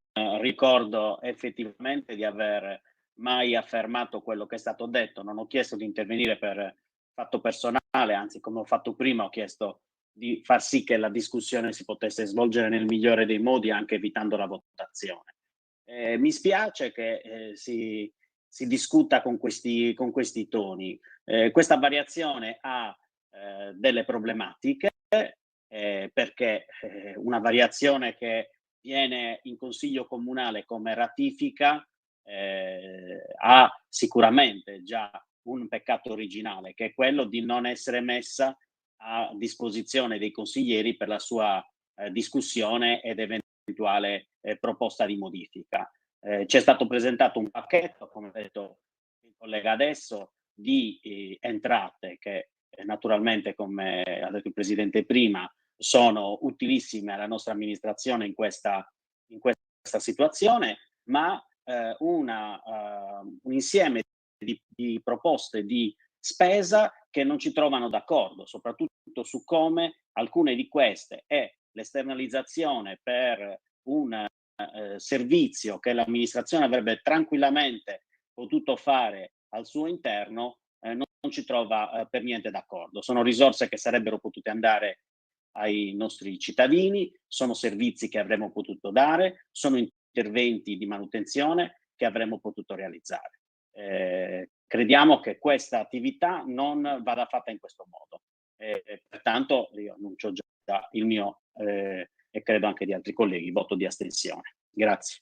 Speaker 3: ricordo effettivamente di aver mai affermato quello che è stato detto. Non ho chiesto di intervenire per fatto personale, anzi, come ho fatto prima, ho chiesto di far sì che la discussione si potesse svolgere nel migliore dei modi, anche evitando la votazione. Mi spiace che si discuta con questi toni. Questa variazione ha delle problematiche, perché una variazione che viene in Consiglio Comunale come ratifica ha sicuramente già un peccato originale, che è quello di non essere messa a disposizione dei consiglieri per la sua discussione ed eventuale proposta di modifica. Ci è stato presentato un pacchetto, come ha detto il collega adesso, di entrate che naturalmente, come ha detto il Presidente prima, sono utilissime alla nostra amministrazione in questa situazione, ma un insieme di proposte di spesa che non ci trovano d'accordo, soprattutto su come alcune di queste e l'esternalizzazione per un servizio che l'amministrazione avrebbe tranquillamente potuto fare al suo interno, non ci trova per niente d'accordo. Sono risorse che sarebbero potute andare ai nostri cittadini, sono servizi che avremmo potuto dare, sono interventi di manutenzione che avremmo potuto realizzare. Crediamo che questa attività non vada fatta in questo modo. Pertanto io annuncio già il mio e credo anche di altri colleghi voto di astensione. Grazie.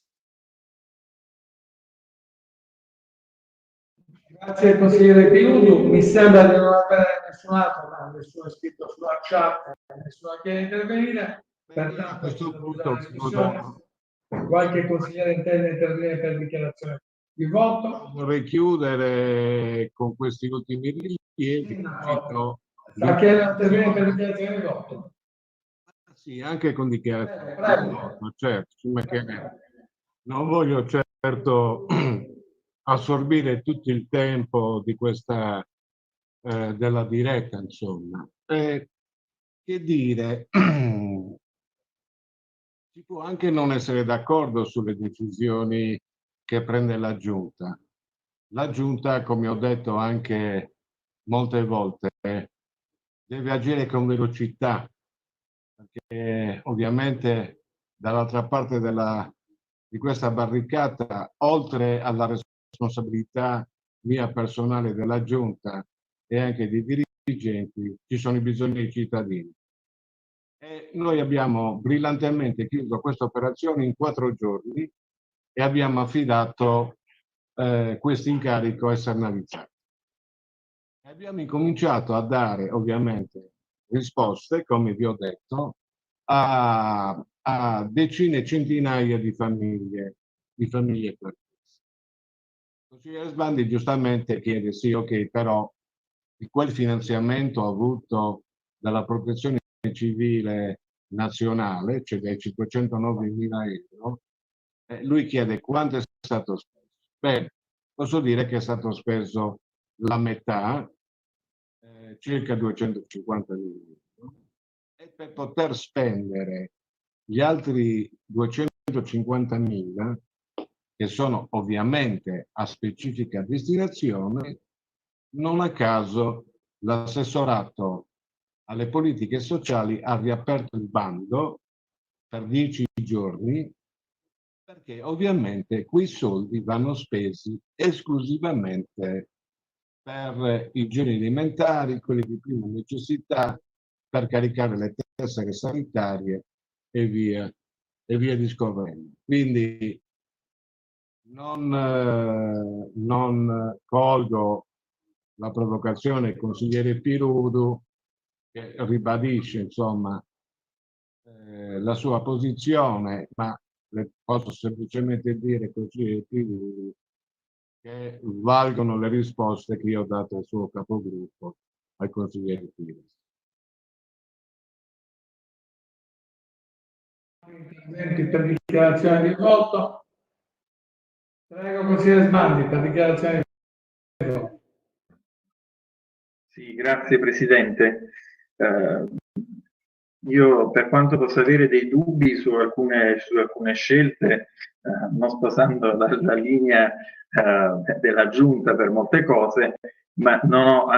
Speaker 6: Grazie consigliere Piludu. Mi sembra di non avere nessun altro, ma nessuno è scritto sulla chat, nessuno chiede di intervenire. Pertanto, a questo punto, qualche consigliere intende intervenire per dichiarazione di voto.
Speaker 15: Vorrei chiudere con questi ultimi rilievi.
Speaker 6: Sta chiedendo di intervenire per dichiarazione di voto?
Speaker 15: Sì, anche con dichiarazione di voto, certo. Non voglio certo assorbire tutto il tempo di questa della diretta, insomma. Che dire, si può anche non essere d'accordo sulle decisioni che prende la Giunta. La Giunta, come ho detto anche molte volte, deve agire con velocità, perché ovviamente dall'altra parte di questa barricata, oltre alla responsabilità mia personale della Giunta e anche dei dirigenti, ci sono i bisogni dei cittadini. E noi abbiamo brillantemente chiuso questa operazione in 4 giorni e abbiamo affidato questo incarico esternalizzato. Abbiamo incominciato a dare ovviamente risposte, come vi ho detto, a decine e centinaia di famiglie perplesse. Il consigliere Sbandi giustamente chiede sì, ok, però di quel finanziamento avuto dalla protezione civile nazionale, cioè dai 509.000 euro, lui chiede quanto è stato speso. Beh, posso dire che è stato speso la metà, circa 250.000 euro, e per poter spendere gli altri 250.000, che sono ovviamente a specifica destinazione, non a caso l'assessorato alle politiche sociali ha riaperto il bando per 10 giorni, perché ovviamente quei soldi vanno spesi esclusivamente per i generi alimentari, quelli di prima necessità, per caricare le tessere sanitarie e via discorrendo. Quindi non colgo la provocazione del consigliere Pirudu, che ribadisce insomma la sua posizione, ma le posso semplicemente dire così che valgono le risposte che io ho dato al suo capogruppo, al consigliere Pires.
Speaker 6: Interventi per dichiarazione di voto. Prego, consigliere Sbandi, per dichiarazione di voto.
Speaker 12: Sì, grazie Presidente. Io per quanto posso avere dei dubbi su alcune scelte, non sposando la linea della Giunta per molte cose, ma non ho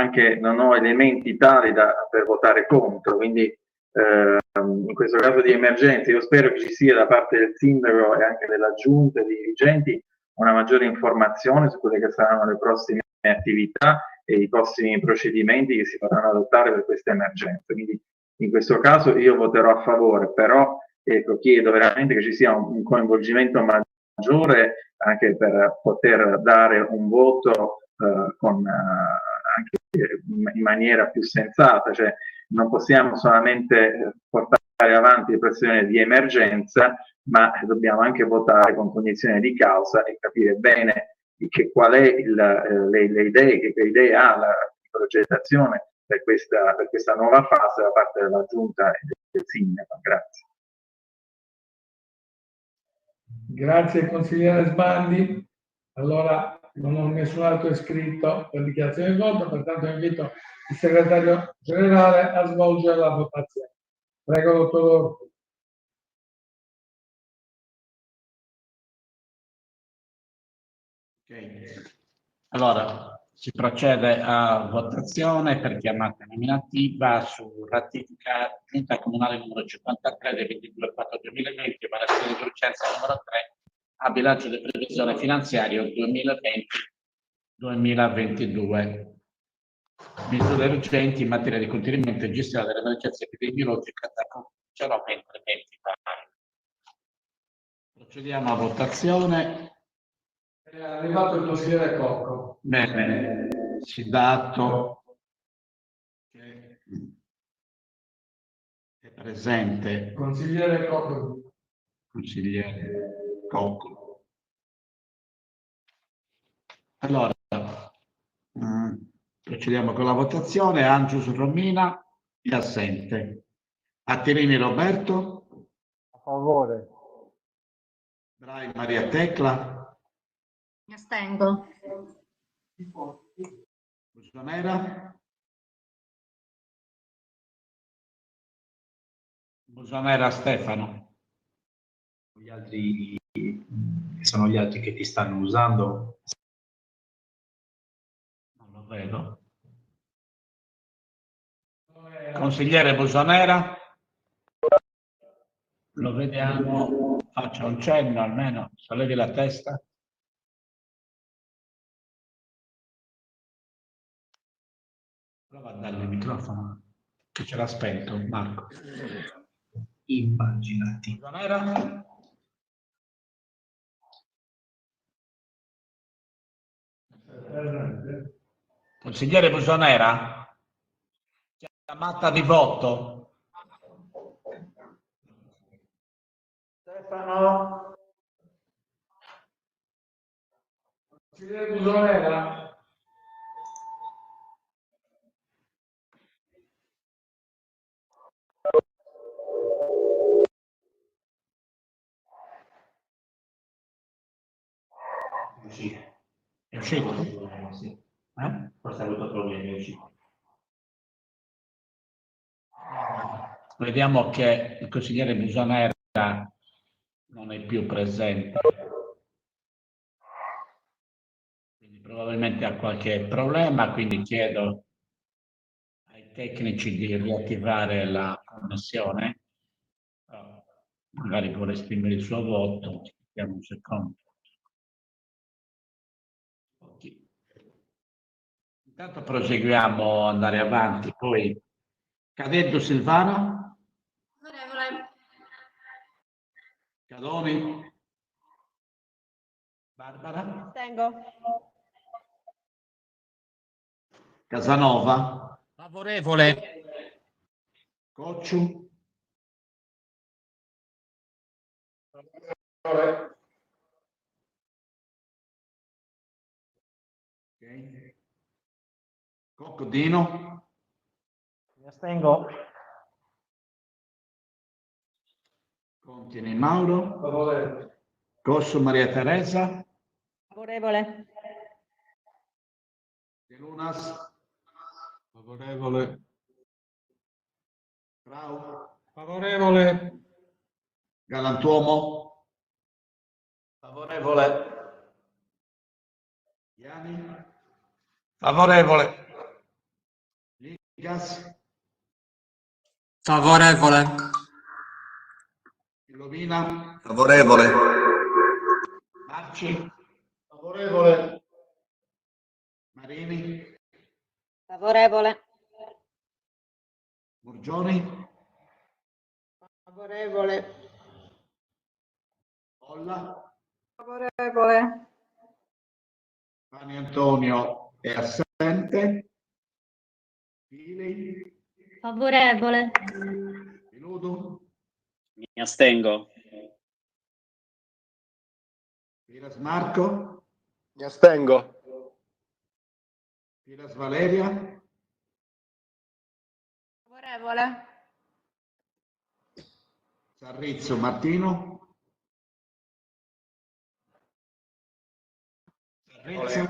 Speaker 12: elementi tali per votare contro, quindi in questo caso di emergenza io spero che ci sia da parte del Sindaco e anche della Giunta e dei dirigenti una maggiore informazione su quelle che saranno le prossime attività e i prossimi procedimenti che si potranno adottare per questa emergenza. Quindi in questo caso io voterò a favore, però chiedo veramente che ci sia un coinvolgimento maggiore anche per poter dare un voto anche in maniera più sensata, cioè non possiamo solamente portare avanti le procedure di emergenza, ma dobbiamo anche votare con cognizione di causa e capire bene qual è le idee, che idee ha la progettazione per questa nuova fase da parte della Giunta e del Sindaco. Grazie.
Speaker 6: Grazie consigliere Sbandi. Allora non ho nessun altro iscritto per dichiarazione di voto, pertanto invito il segretario generale a svolgere la votazione. Prego, dottor Orti.
Speaker 1: Okay. Allora, si procede a votazione per chiamata nominativa su ratifica Giunta Comunale numero 53 del 22/4/2020, variazione di urgenza numero 3 a bilancio di previsione finanziario 2020-2022. Misure urgenti in materia di contenimento e gestione dell'emergenza epidemiologica da Covid-19 e interventi vari. Procediamo a votazione.
Speaker 6: È arrivato il consigliere Cocco.
Speaker 1: Bene, si dà atto che è presente
Speaker 6: Consigliere Cocco.
Speaker 1: Consigliere Cocco. Allora, procediamo con la votazione. Angius Romina è assente. Attirini Roberto?
Speaker 17: A favore.
Speaker 1: Brai Maria Tecla?
Speaker 5: Mi astengo.
Speaker 1: Busonera? Busonera Stefano?
Speaker 11: Gli altri sono gli altri che ti stanno usando.
Speaker 1: Non lo vedo. Consigliere Busonera? Lo vediamo, faccia un cenno almeno, sollevi la testa. Prova a dargli il microfono, che ce l'ha spento, Marco.
Speaker 11: Immaginati.
Speaker 1: Busonera? Consigliere Busonera? Chiamata di voto?
Speaker 6: Stefano? Consigliere Busonera?
Speaker 1: È uscito? Sì. Forse ha avuto problemi, è uscito. Vediamo che il consigliere Busonera non è più presente. Quindi probabilmente ha qualche problema, quindi chiedo ai tecnici di riattivare la connessione. Magari vuole esprimere il suo voto. Aspettiamo un secondo. Okay. Intanto proseguiamo ad andare avanti, poi Cadetto Silvano?
Speaker 5: Favorevole.
Speaker 1: Cadoni? Barbara?
Speaker 9: Astengo.
Speaker 1: Casanova?
Speaker 14: Favorevole.
Speaker 1: Cocciu? Okay. Coccodino?
Speaker 17: Mi astengo.
Speaker 1: Contini Mauro?
Speaker 6: Favorevole.
Speaker 1: Cosso Maria Teresa?
Speaker 7: Favorevole.
Speaker 1: De Lunas?
Speaker 15: Favorevole.
Speaker 1: Frau?
Speaker 6: Favorevole.
Speaker 1: Galantuomo?
Speaker 2: Favorevole.
Speaker 1: Iani?
Speaker 6: Favorevole.
Speaker 1: Ligas?
Speaker 6: Favorevole.
Speaker 1: Lovina?
Speaker 4: Favorevole.
Speaker 1: Marci?
Speaker 6: Favorevole.
Speaker 1: Marini?
Speaker 13: Favorevole.
Speaker 1: Burgioni?
Speaker 16: Favorevole.
Speaker 1: Olla?
Speaker 16: Favorevole.
Speaker 1: Pani Antonio è assente. Fili?
Speaker 7: Favorevole.
Speaker 1: Piludo?
Speaker 3: Mi astengo.
Speaker 1: Piras Marco?
Speaker 8: Mi astengo.
Speaker 1: Piras Valeria?
Speaker 16: Favorevole.
Speaker 1: Sarrizzo Martino? Sarrizzo?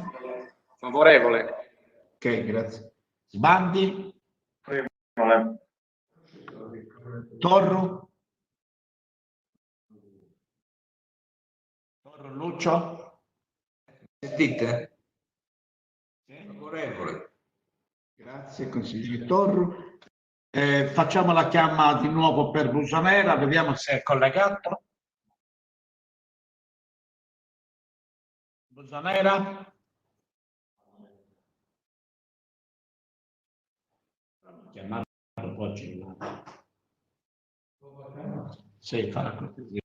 Speaker 10: Favorevole.
Speaker 1: Ok, grazie. Sbandi?
Speaker 12: Favorevole.
Speaker 1: Torro? Torro Lucio?
Speaker 4: Sentite?
Speaker 1: Favorevole. Grazie, consigliere Torro. Facciamo la chiama di nuovo per Busonera, vediamo se è collegato. Busonera? Chiamarlo poi cellulare. Sì, fa la cortesia.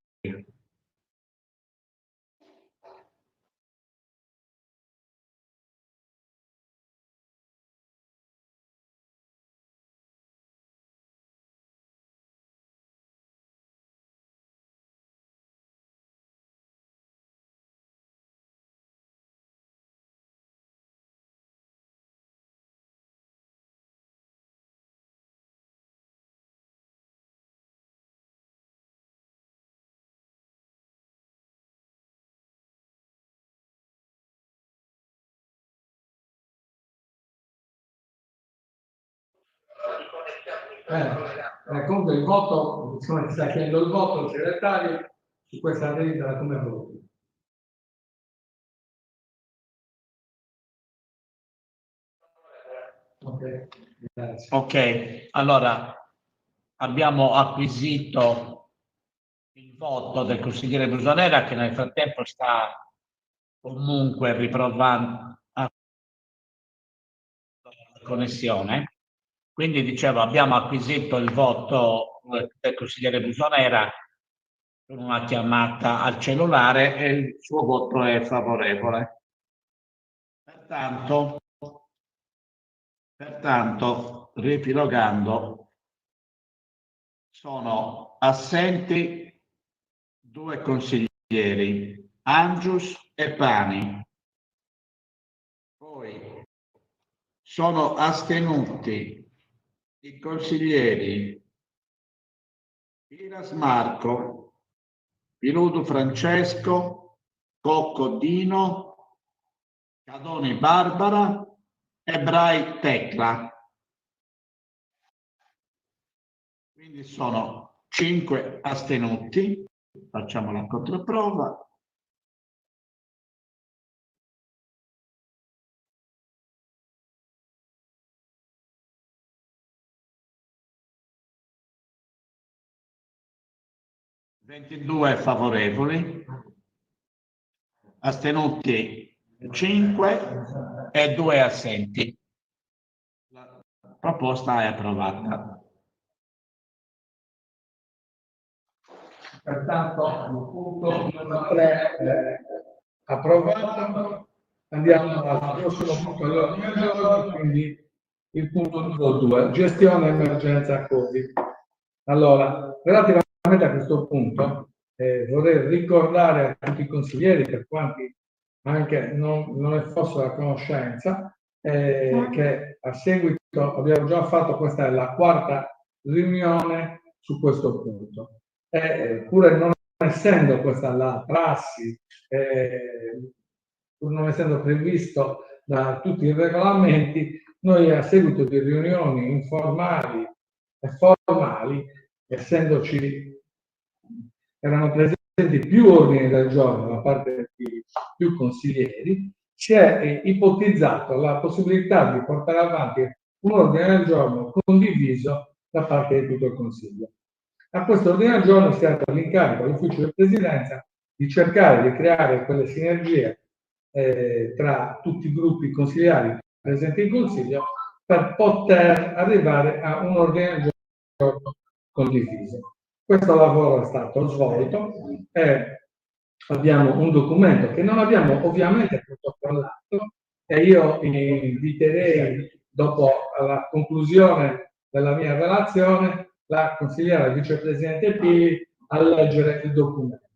Speaker 6: Comunque il voto, insomma, si sta chiedendo il voto, il segretario, su questa delibera come voti. Ok, grazie.
Speaker 1: Ok, allora abbiamo acquisito il voto del consigliere Busonera che nel frattempo sta comunque riprovando la connessione. Quindi dicevo, abbiamo acquisito il voto del consigliere Busonera con una chiamata al cellulare e il suo voto è favorevole. Pertanto Pertanto, riepilogando, sono assenti 2 consiglieri, Angius e Pani. Poi sono astenuti i consiglieri Piras Marco, Piludu Francesco, Cocco Dino, Cadoni Barbara e Brai Tecla. Quindi sono 5 astenuti. Facciamo la controprova. (22) favorevoli, astenuti 5 e 2 assenti. La proposta è approvata.
Speaker 6: Pertanto, il punto numero 3 è approvato. Andiamo al prossimo punto all'ordine del giorno, quindi il punto numero 2, gestione emergenza Covid. Allora, relativamente a questo punto, vorrei ricordare a tutti i consiglieri, per quanti anche non ne fossero a conoscenza, che a seguito abbiamo già fatto, questa è la 4ª riunione su questo punto. Pure non essendo questa la prassi, pur non essendo previsto da tutti i regolamenti, noi a seguito di riunioni informali e formali, essendoci, erano presenti più ordini del giorno da parte di più consiglieri, si è ipotizzato la possibilità di portare avanti un ordine del giorno condiviso da parte di tutto il Consiglio. A questo ordine del giorno è stato l'incarico all'ufficio di presidenza di cercare di creare quelle sinergie tra tutti i gruppi consigliari presenti in Consiglio per poter arrivare a un ordine del giorno condiviso. Questo lavoro è stato svolto e abbiamo un documento che non abbiamo ovviamente protocollato, e io inviterei, dopo la conclusione della mia relazione, la consigliera vicepresidente Pili a leggere il documento.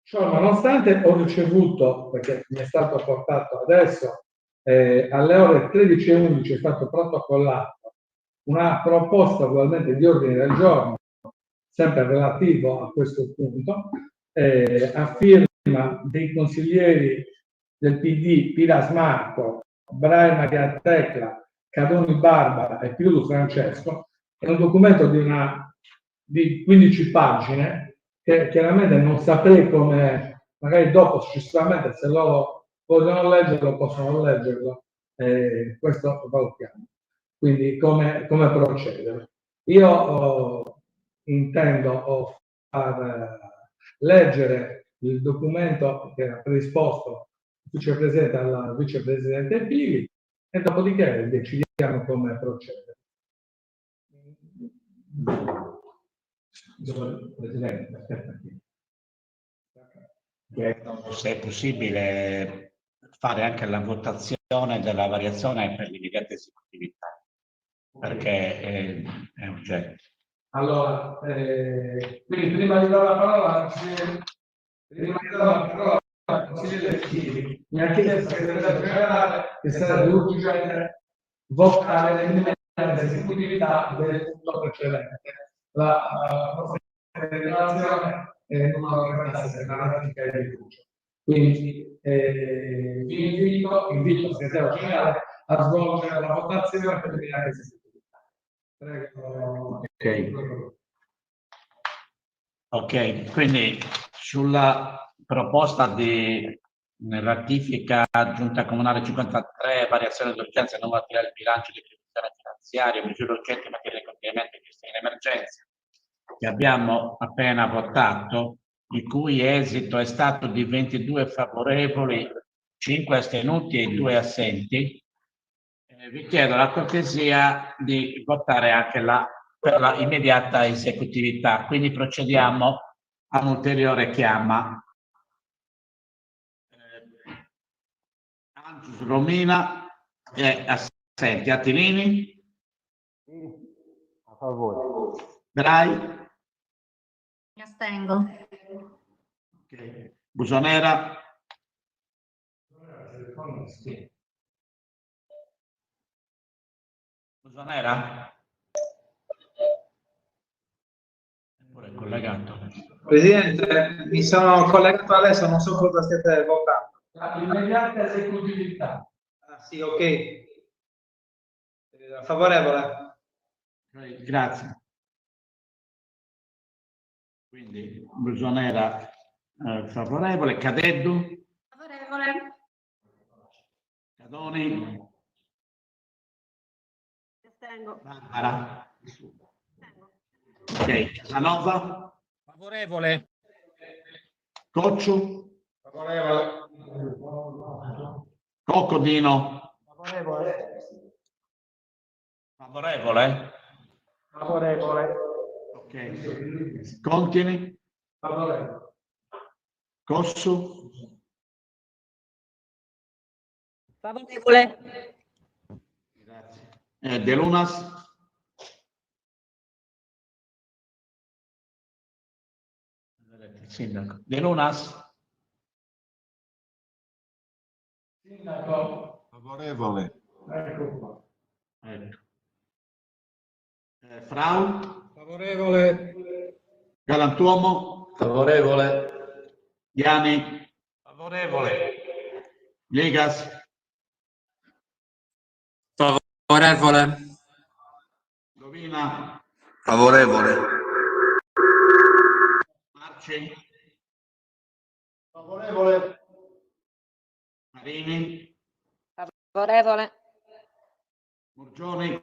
Speaker 6: Ciò nonostante, ho ricevuto, perché mi è stato portato adesso, alle ore 13:11 è stato protocollato una proposta ugualmente di ordine del giorno, sempre relativo a questo punto, a firma dei consiglieri del PD Piras Marco, Brai Maria Tecla, Cadoni Barbara e Piludu Francesco. È un documento di 15 pagine che chiaramente non saprei come, magari dopo successivamente, se loro vogliono leggerlo possono leggerlo, questo valutiamo. Quindi come procedere. Io intendo far leggere il documento che era predisposto vicepresidente alla vicepresidente Pili e dopodiché decidiamo come procedere. Presidente,
Speaker 1: chiedo se è possibile fare anche la votazione della variazione per l'immediata esecutività, perché è urgente.
Speaker 6: Allora, quindi prima di dare la parola al consigliere Chili, mi ha chiesto il segretario generale che sarebbe urgente votare l'immediata esecutività del punto precedente. La nostra relazione è numero 37, la ratifica e di fiducia. Quindi vi invito il segretario generale a svolgere la votazione per l'immediata esecutività. Prego.
Speaker 1: Ok, quindi sulla proposta di ratifica Giunta Comunale 53, variazione d'urgenza normativa del bilancio di esecuzione finanziaria, misure urgenti in materia di contenimento e gestione in emergenza, che abbiamo appena votato, il cui esito è stato di 22 favorevoli, 5 astenuti e 2 assenti, vi chiedo la cortesia di votare anche per la immediata esecutività. Quindi procediamo a un'ulteriore chiama. Angius Romina è assenti. Attilini?
Speaker 17: A favore.
Speaker 1: Brai?
Speaker 5: Mi astengo.
Speaker 1: Ok. Busonera? Busonera? Pure collegato.
Speaker 11: Presidente, mi sono collegato adesso, non so cosa stiate votando.
Speaker 6: L'immediata esecutività.
Speaker 11: Ah, sì, ok. Favorevole.
Speaker 1: Grazie. Quindi Busonera favorevole. Cadeddu?
Speaker 5: Favorevole.
Speaker 1: Cadoni?
Speaker 9: Mi astengo.
Speaker 1: Barbara? Ok. Casanova?
Speaker 14: Favorevole.
Speaker 1: Cocciu?
Speaker 11: Favorevole.
Speaker 1: Coccodino?
Speaker 17: Favorevole.
Speaker 1: Favorevole?
Speaker 17: Favorevole.
Speaker 1: Ok. Contini?
Speaker 6: Favorevole.
Speaker 1: Cossu?
Speaker 7: Favorevole.
Speaker 1: De Lunas? Sindaco. De Lunas?
Speaker 6: Sindaco.
Speaker 15: Favorevole.
Speaker 6: Ecco qua.
Speaker 1: Ecco. Frau?
Speaker 11: Favorevole.
Speaker 1: Galantuomo?
Speaker 2: Favorevole.
Speaker 1: Iani?
Speaker 10: Favorevole.
Speaker 1: Ligas?
Speaker 10: Favorevole.
Speaker 1: Lovina?
Speaker 4: Favorevole.
Speaker 1: Marci?
Speaker 17: Favorevole.
Speaker 1: Marini?
Speaker 13: Favorevole.
Speaker 1: Murgioni?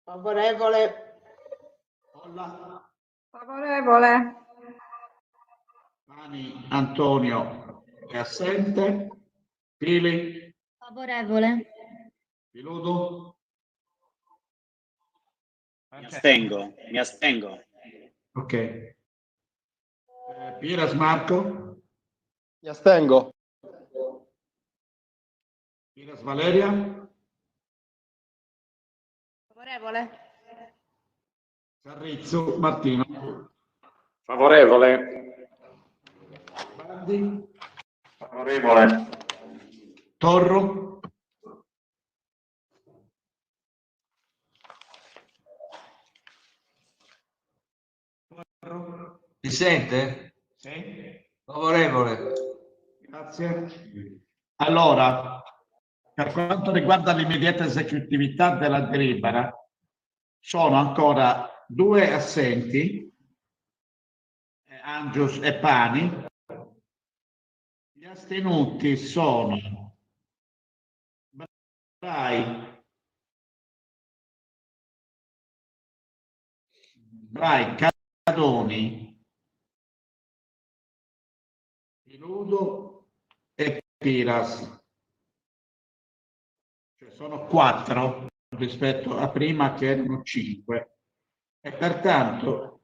Speaker 9: Favorevole.
Speaker 1: Olla?
Speaker 9: Favorevole.
Speaker 1: Pani Antonio è assente. Pili?
Speaker 5: Favorevole.
Speaker 1: Piludo?
Speaker 3: Mi astengo, mi astengo.
Speaker 1: Ok. Piras Marco?
Speaker 8: Mi astengo.
Speaker 1: Piras Valeria?
Speaker 9: Favorevole.
Speaker 1: Sarrizzo Martino?
Speaker 10: Favorevole.
Speaker 1: Bandi?
Speaker 10: Favorevole.
Speaker 1: Torro?
Speaker 4: Si sente?
Speaker 1: Sì.
Speaker 4: Favorevole.
Speaker 1: Grazie. Allora, per quanto riguarda l'immediata esecutività della delibera, sono ancora 2 assenti, Angius e Pani. Gli astenuti sono Brai, Cadoni, Piludo e Piras. Cioè sono 4 rispetto a prima che erano 5 e pertanto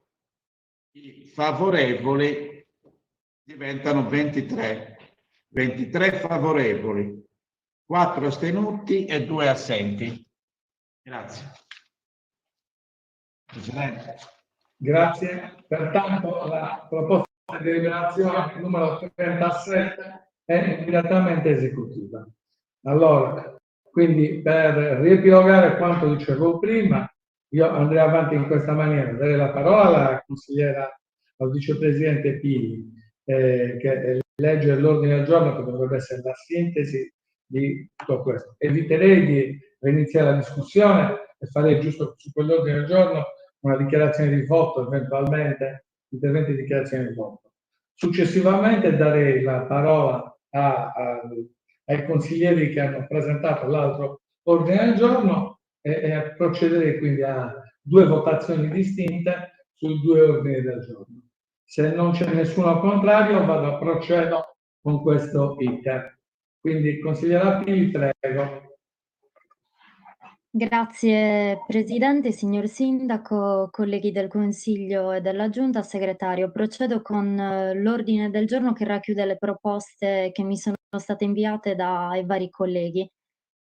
Speaker 1: i favorevoli diventano 23. 23 favorevoli, 4 astenuti e 2 assenti. Grazie. Presidente.
Speaker 6: Grazie. Pertanto la proposta di deliberazione numero 37 è immediatamente esecutiva. Allora, quindi per riepilogare quanto dicevo prima, io andrei avanti in questa maniera, dare la parola alla consigliera, al vicepresidente Pili, che legge l'ordine del giorno che dovrebbe essere la sintesi di tutto questo. Eviterei di iniziare la discussione e farei giusto su quell'ordine del giorno una dichiarazione di voto, eventualmente interventi di dichiarazione di voto. Successivamente darei la parola ai consiglieri che hanno presentato l'altro ordine del giorno e procederei quindi a 2 votazioni distinte sui 2 ordini del giorno. Se non c'è nessuno contrario, procedo con questo iter. Quindi, consigliera Pili, prego.
Speaker 5: Grazie Presidente, signor Sindaco, colleghi del Consiglio e della Giunta, Segretario. Procedo con l'ordine del giorno che racchiude le proposte che mi sono state inviate dai vari colleghi.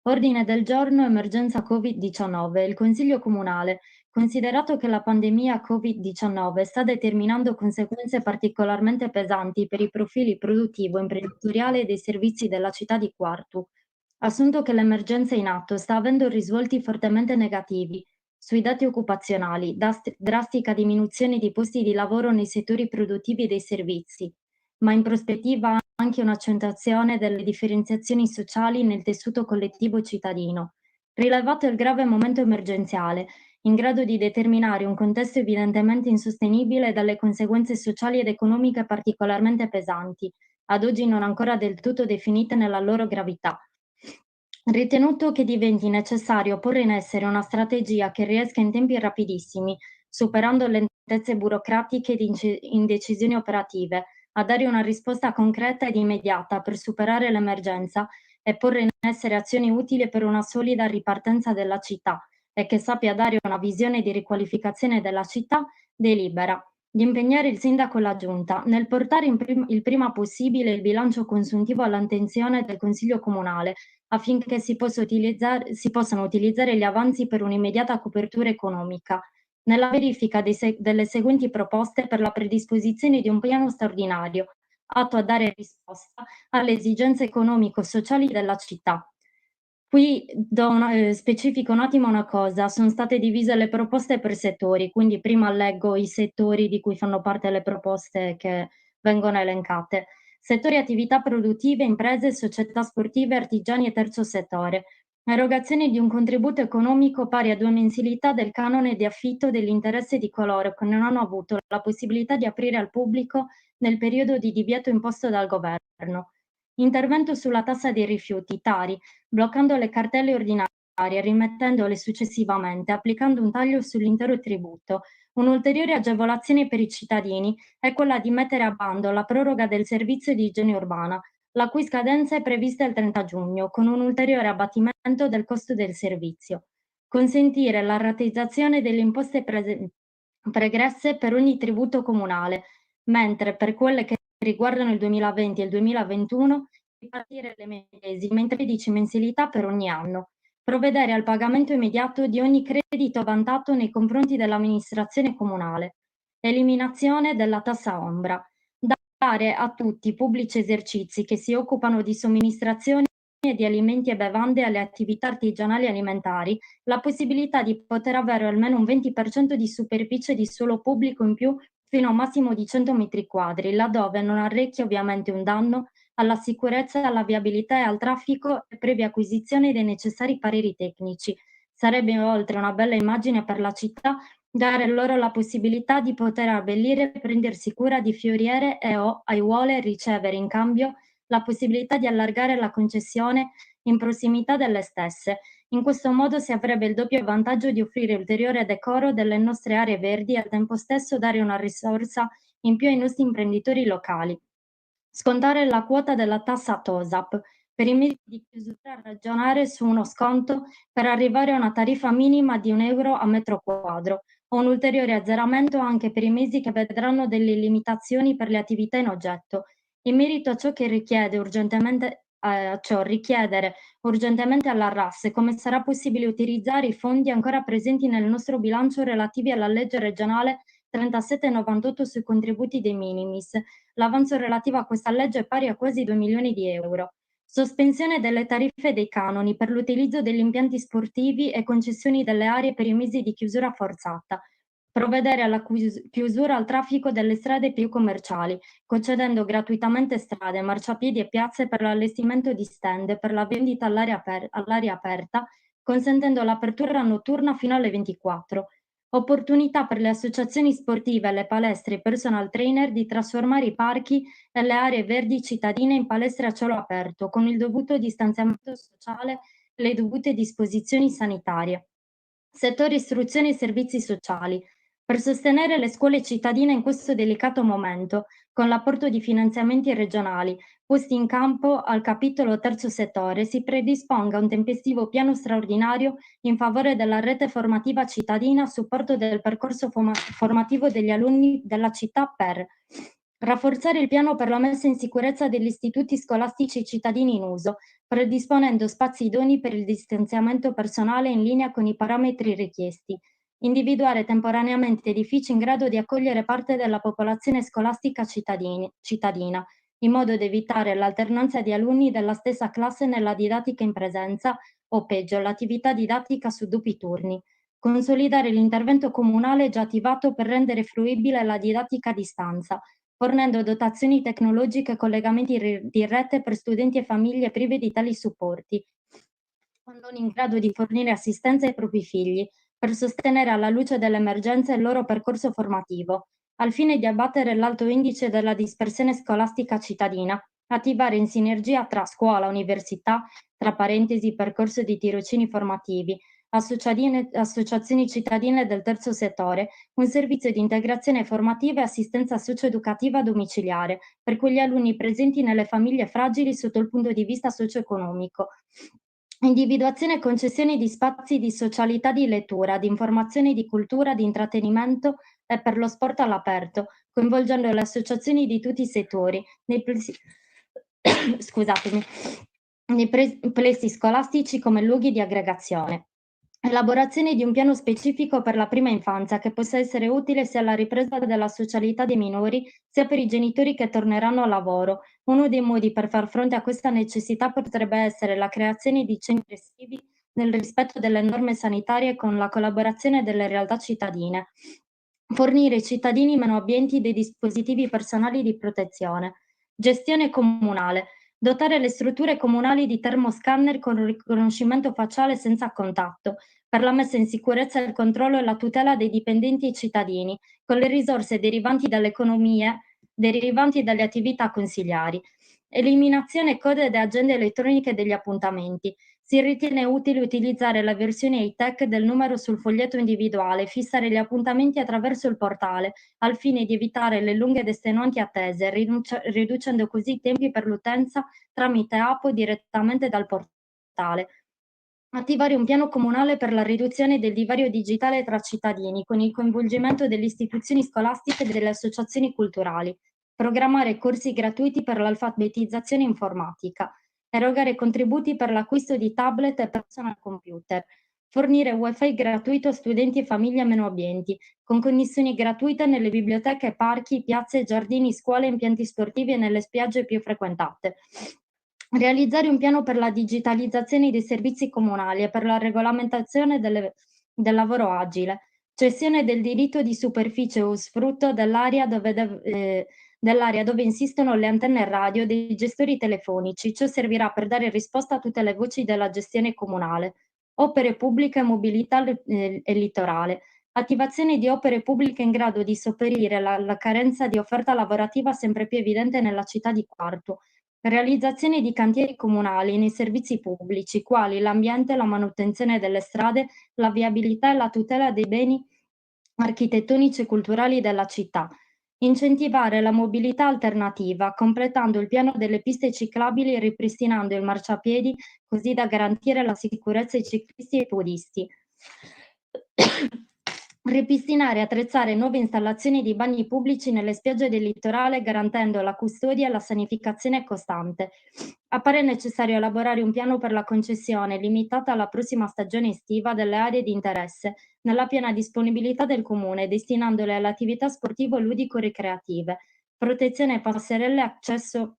Speaker 18: Ordine del giorno emergenza Covid-19. Il Consiglio Comunale, considerato che la pandemia Covid-19 sta determinando conseguenze particolarmente pesanti per i profili produttivo e imprenditoriale dei servizi della città di Quartu, assunto che l'emergenza in atto sta avendo risvolti fortemente negativi sui dati occupazionali, drastica diminuzione di posti di lavoro nei settori produttivi e dei servizi, ma in prospettiva anche un'accentuazione delle differenziazioni sociali nel tessuto collettivo cittadino. Rilevato il grave momento emergenziale, in grado di determinare un contesto evidentemente insostenibile e dalle conseguenze sociali ed economiche particolarmente pesanti, ad oggi non ancora del tutto definite nella loro gravità. Ritenuto che diventi necessario porre in essere una strategia che riesca in tempi rapidissimi, superando lentezze burocratiche ed indecisioni operative, a dare una risposta concreta ed immediata per superare l'emergenza e porre in essere azioni utili per una solida ripartenza della città e che sappia dare una visione di riqualificazione della città, delibera di impegnare il sindaco e la giunta nel portare il prima possibile il bilancio consuntivo all'attenzione del Consiglio Comunale affinché si possano utilizzare gli avanzi per un'immediata copertura economica, nella verifica delle seguenti proposte per la predisposizione di un piano straordinario, atto a dare risposta alle esigenze economico-sociali della città. Qui specifico un attimo una cosa, sono state divise le proposte per settori, quindi prima leggo i settori di cui fanno parte le proposte che vengono elencate. Settori attività produttive, imprese, società sportive, artigiani e terzo settore. Erogazione di un contributo economico pari a 2 mensilità del canone di affitto dell'interesse di coloro che non hanno avuto la possibilità di aprire al pubblico nel periodo di divieto imposto dal governo. Intervento sulla tassa dei rifiuti, Tari, bloccando le cartelle ordinarie, rimettendole successivamente, applicando un taglio sull'intero tributo. Un'ulteriore agevolazione per i cittadini è quella di mettere a bando la proroga del servizio di igiene urbana, la cui scadenza è prevista il 30 giugno, con un ulteriore abbattimento del costo del servizio. Consentire la rateizzazione delle imposte pregresse per ogni tributo comunale, mentre per quelle che riguardano il 2020 e il 2021 ripartire le medesime in 13 mensilità per ogni anno. Provvedere al pagamento immediato di ogni credito vantato nei confronti dell'amministrazione comunale. Eliminazione della tassa ombra. Dare a tutti i pubblici esercizi che si occupano di somministrazione di alimenti e bevande alle attività artigianali alimentari la possibilità di poter avere almeno un 20% di superficie di suolo pubblico in più fino a un massimo di 100 metri quadri, laddove non arrecchia ovviamente un danno alla sicurezza, alla viabilità e al traffico e previa acquisizione dei necessari pareri tecnici. Sarebbe inoltre una bella immagine per la città dare loro la possibilità di poter abbellire e prendersi cura di fioriere e o aiuole e ricevere in cambio la possibilità di allargare la concessione in prossimità delle stesse. In questo modo si avrebbe il doppio vantaggio di offrire ulteriore decoro delle nostre aree verdi e al tempo stesso dare una risorsa in più ai nostri imprenditori locali. Scontare la quota della tassa TOSAP per i mesi di chiusura, ragionare su uno sconto per arrivare a una tariffa minima di €1 a metro quadro o un ulteriore azzeramento anche per i mesi che vedranno delle limitazioni per le attività in oggetto. In merito a ciò che richiedere urgentemente alla RAS, come sarà possibile utilizzare i fondi ancora presenti nel nostro bilancio relativi alla legge regionale 3798 sui contributi dei minimis. L'avanzo relativo a questa legge è pari a quasi 2 milioni di euro. Sospensione delle tariffe e dei canoni per l'utilizzo degli impianti sportivi e concessioni delle aree per i mesi di chiusura forzata. Provvedere alla chiusura al traffico delle strade più commerciali, concedendo gratuitamente strade, marciapiedi e piazze per l'allestimento di stand per la vendita all'aria aperta, consentendo l'apertura notturna fino alle 24. Opportunità per le associazioni sportive, le palestre e i personal trainer di trasformare i parchi e le aree verdi cittadine in palestre a cielo aperto, con il dovuto distanziamento sociale e le dovute disposizioni sanitarie. Settore istruzione e servizi sociali. Per sostenere le scuole cittadine in questo delicato momento, con l'apporto di finanziamenti regionali posti in campo al capitolo terzo settore, si predisponga un tempestivo piano straordinario in favore della rete formativa cittadina a supporto del percorso formativo degli alunni della città per Rafforzare il piano per la messa in sicurezza degli istituti scolastici cittadini in uso, predisponendo spazi idonei per il distanziamento personale in linea con i parametri richiesti. Individuare temporaneamente edifici in grado di accogliere parte della popolazione scolastica cittadina, in modo da evitare l'alternanza di alunni della stessa classe nella didattica in presenza o peggio l'attività didattica su doppi turni. Consolidare l'intervento comunale già attivato per rendere fruibile la didattica a distanza, fornendo dotazioni tecnologiche e collegamenti di rete per studenti e famiglie prive di tali supporti, non in grado di fornire assistenza ai propri figli, per sostenere alla luce dell'emergenza il loro percorso formativo, al fine di abbattere l'alto indice della dispersione scolastica cittadina, attivare in sinergia tra scuola, università, tra parentesi percorso di tirocini formativi, associazioni cittadine del terzo settore, un servizio di integrazione formativa e assistenza socioeducativa domiciliare per quegli alunni presenti nelle famiglie fragili sotto il punto di vista socio-economico. Individuazione e concessione di spazi di socialità di lettura, di informazione, di cultura, di intrattenimento e per lo sport all'aperto, coinvolgendo le associazioni di tutti i settori, nei plessi scolastici come luoghi di aggregazione. Elaborazione di un piano specifico per la prima infanzia che possa essere utile sia alla ripresa della socialità dei minori sia per i genitori che torneranno al lavoro. Uno dei modi per far fronte a questa necessità potrebbe essere la creazione di centri estivi nel rispetto delle norme sanitarie con la collaborazione delle realtà cittadine. Fornire ai cittadini meno abbienti dei dispositivi personali di protezione. Gestione comunale. Dotare le strutture comunali di termoscanner con riconoscimento facciale senza contatto, per la messa in sicurezza, il controllo e la tutela dei dipendenti e cittadini, con le risorse derivanti dall'economia, derivanti dalle attività consiliari. Eliminazione code e agende elettroniche degli appuntamenti. Si ritiene utile utilizzare la versione high-tech del numero sul foglietto individuale e fissare gli appuntamenti attraverso il portale, al fine di evitare le lunghe ed estenuanti attese, riducendo così i tempi per l'utenza tramite app o direttamente dal portale. Attivare un piano comunale per la riduzione del divario digitale tra cittadini, con il coinvolgimento delle istituzioni scolastiche e delle associazioni culturali. Programmare corsi gratuiti per l'alfabetizzazione informatica. Erogare contributi per l'acquisto di tablet e personal computer. Fornire wifi gratuito a studenti e famiglie meno abbienti, con connessioni gratuite nelle biblioteche, parchi, piazze, giardini, scuole, impianti sportivi e nelle spiagge più frequentate. Realizzare un piano per la digitalizzazione dei servizi comunali e per la regolamentazione del lavoro agile. Cessione del diritto di superficie o sfrutto dell'area dove insistono le antenne radio dei gestori telefonici. Ciò servirà per dare risposta a tutte le voci della gestione comunale. Opere pubbliche, mobilità e litorale. Attivazione di opere pubbliche in grado di sopperire la carenza di offerta lavorativa sempre più evidente nella città di Quartu. Realizzazione di cantieri comunali nei servizi pubblici, quali l'ambiente, la manutenzione delle strade, la viabilità e la tutela dei beni architettonici e culturali della città. Incentivare la mobilità alternativa, completando il piano delle piste ciclabili e ripristinando il marciapiedi, così da garantire la sicurezza ai ciclisti e ai podisti. Ripristinare e attrezzare nuove installazioni di bagni pubblici nelle spiagge del litorale, garantendo la custodia e la sanificazione costante. Appare necessario elaborare un piano per la concessione limitata alla prossima stagione estiva delle aree di interesse, nella piena disponibilità del Comune, destinandole alle attività sportivo-ludico-ricreative. Protezione passerelle accesso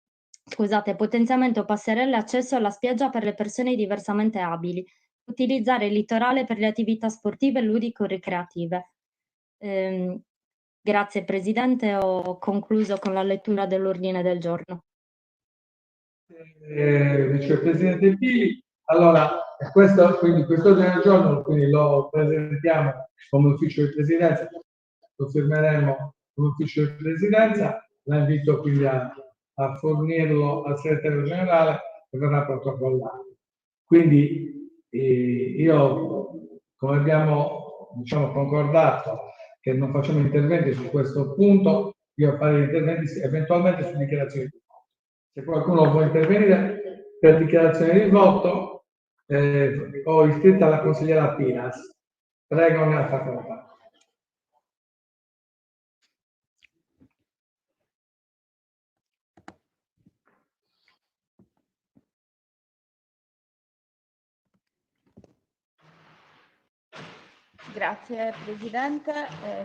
Speaker 18: potenziamento passerelle accesso alla spiaggia per le persone diversamente abili. Utilizzare il litorale per le attività sportive e ludico-ricreative. Grazie Presidente, ho concluso con la lettura dell'ordine del giorno.
Speaker 6: Vicepresidente Pili, allora questo ordine del giorno quindi lo presentiamo come ufficio di presidenza, lo firmeremo come ufficio di presidenza, la invito quindi a fornirlo al segretario generale e verrà protocollato. Quindi io, come abbiamo concordato che non facciamo interventi su questo punto, io farei interventi eventualmente su dichiarazioni di voto. Se qualcuno vuole intervenire per dichiarazione di voto, ho iscritta la consigliera Pinas. Prego, ne ha facoltà.
Speaker 16: Grazie Presidente,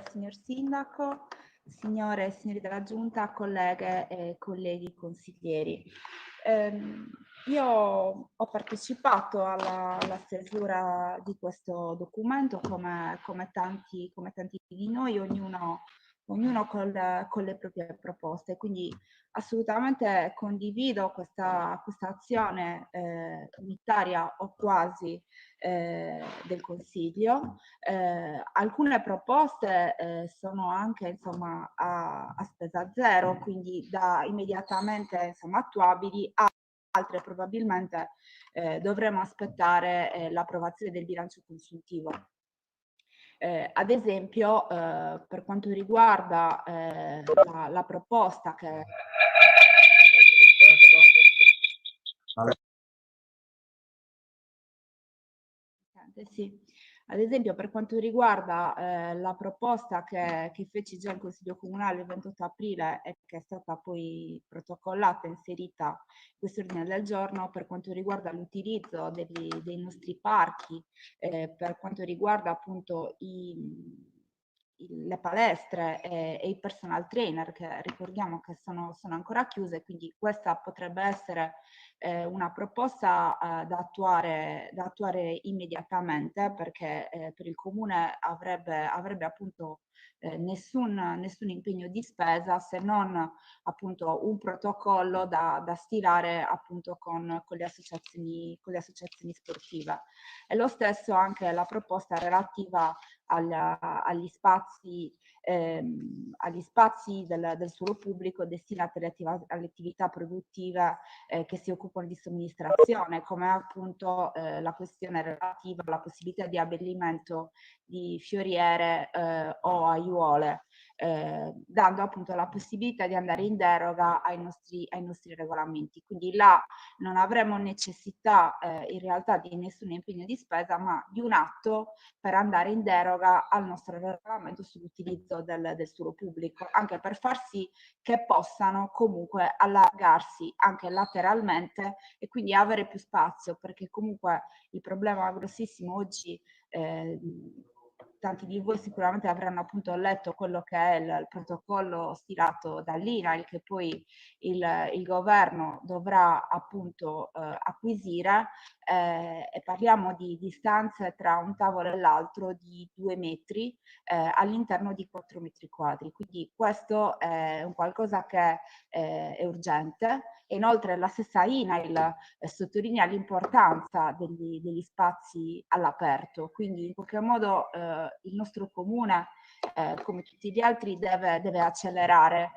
Speaker 16: signor Sindaco, signore e signori della Giunta, colleghe e colleghi consiglieri. Io ho partecipato alla stesura di questo documento come tanti di noi, ognuno con le proprie proposte, quindi assolutamente condivido questa azione unitaria o quasi del Consiglio. Alcune proposte sono anche insomma a spesa zero, quindi da immediatamente insomma attuabili, altre probabilmente dovremo aspettare l'approvazione del bilancio consuntivo. Ad esempio, per quanto riguarda la proposta che sì. Ad esempio, per quanto riguarda la proposta che feci già in Consiglio Comunale il 28 aprile e che è stata poi protocollata e inserita in questo ordine del giorno, per quanto riguarda l'utilizzo dei nostri parchi, per quanto riguarda appunto le palestre e i personal trainer, che ricordiamo che sono ancora chiuse, quindi questa potrebbe essere una proposta da attuare immediatamente, perché per il Comune avrebbe appunto nessun impegno di spesa, se non appunto un protocollo da stilare appunto con le associazioni sportive. E lo stesso anche la proposta relativa agli spazi del suolo pubblico destinati alle attività produttive che si occupano di somministrazione, come appunto la questione relativa alla possibilità di abbellimento di fioriere o aiuole, dando appunto la possibilità di andare in deroga ai nostri regolamenti. Quindi là non avremo necessità in realtà di nessun impegno di spesa, ma di un atto per andare in deroga al nostro regolamento sull'utilizzo del suolo pubblico, anche per far sì che possano comunque allargarsi anche lateralmente e quindi avere più spazio, perché comunque il problema grossissimo oggi, tanti di voi sicuramente avranno appunto letto quello che è il protocollo stilato dall'INAIL, che poi il governo dovrà appunto acquisire, e parliamo di distanze tra un tavolo e l'altro di 2 metri all'interno di 4 metri quadri. Quindi questo è un qualcosa che è urgente. E inoltre la stessa INAIL sottolinea l'importanza degli spazi all'aperto, quindi in qualche modo il nostro comune, come tutti gli altri, deve accelerare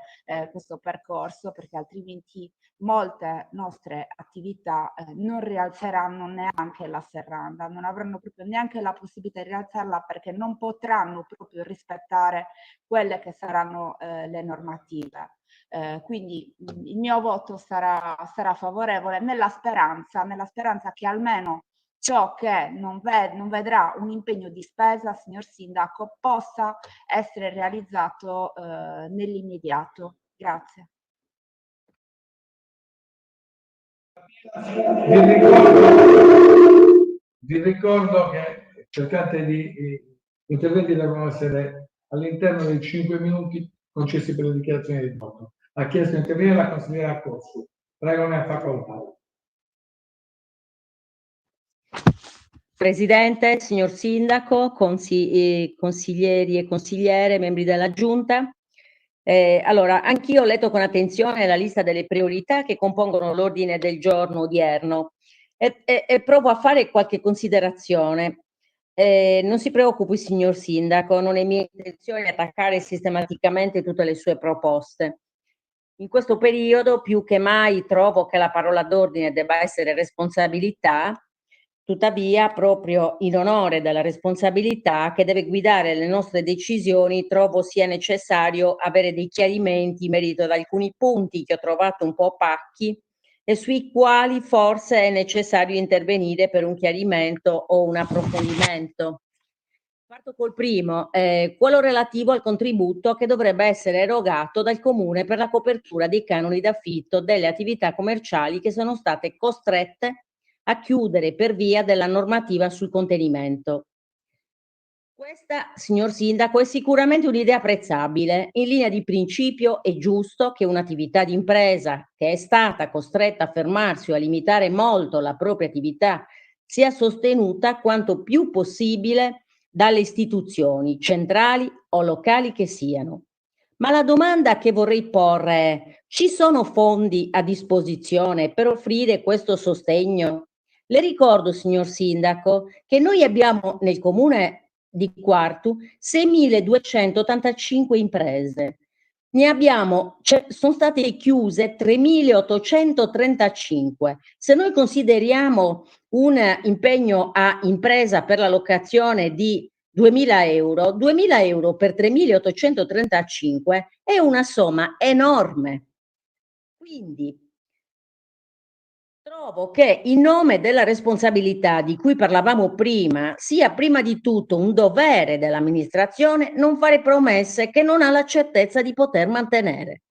Speaker 16: questo percorso, perché altrimenti molte nostre attività non rialzeranno neanche la serranda, non avranno proprio neanche la possibilità di rialzarla, perché non potranno proprio rispettare quelle che saranno le normative. Quindi il mio voto sarà favorevole nella speranza che almeno ciò che non vedrà un impegno di spesa, signor Sindaco, possa essere realizzato nell'immediato. Grazie.
Speaker 6: Vi ricordo che cercate gli interventi devono essere all'interno dei 5 minuti concessi per le dichiarazioni di voto. Ha chiesto di intervenire la consigliera Corsi. Prego, ne ha facoltà.
Speaker 7: Presidente, signor Sindaco, consiglieri e consigliere, membri della Giunta. Allora, anch'io ho letto con attenzione la lista delle priorità che compongono l'ordine del giorno odierno e provo a fare qualche considerazione. Non si preoccupi, signor Sindaco, non è mia intenzione attaccare sistematicamente tutte le sue proposte. In questo periodo più che mai trovo che la parola d'ordine debba essere responsabilità. Tuttavia, proprio in onore della responsabilità che deve guidare le nostre decisioni, trovo sia necessario avere dei chiarimenti in merito ad alcuni punti che ho trovato un po' opacchi e sui quali forse è necessario intervenire per un chiarimento o un approfondimento. Parto col primo, quello relativo al contributo che dovrebbe essere erogato dal Comune per la copertura dei canoni d'affitto delle attività commerciali che sono state costrette a chiudere per via della normativa sul contenimento. Questa, signor Sindaco, è sicuramente un'idea apprezzabile. In linea di principio è giusto che un'attività di impresa che è stata costretta a fermarsi o a limitare molto la propria attività sia sostenuta quanto più possibile dalle istituzioni centrali o locali che siano. Ma la domanda che vorrei porre è: ci sono fondi a disposizione per offrire questo sostegno? Le ricordo, signor Sindaco, che noi abbiamo nel comune di Quartu 6.285 imprese. Ne abbiamo, sono state chiuse 3.835. Se noi consideriamo un impegno a impresa per la locazione di 2.000 euro per 3.835 è una somma enorme. Quindi trovo che in nome della responsabilità di cui parlavamo prima, sia prima di tutto un dovere dell'amministrazione non fare promesse che non ha la certezza di poter mantenere.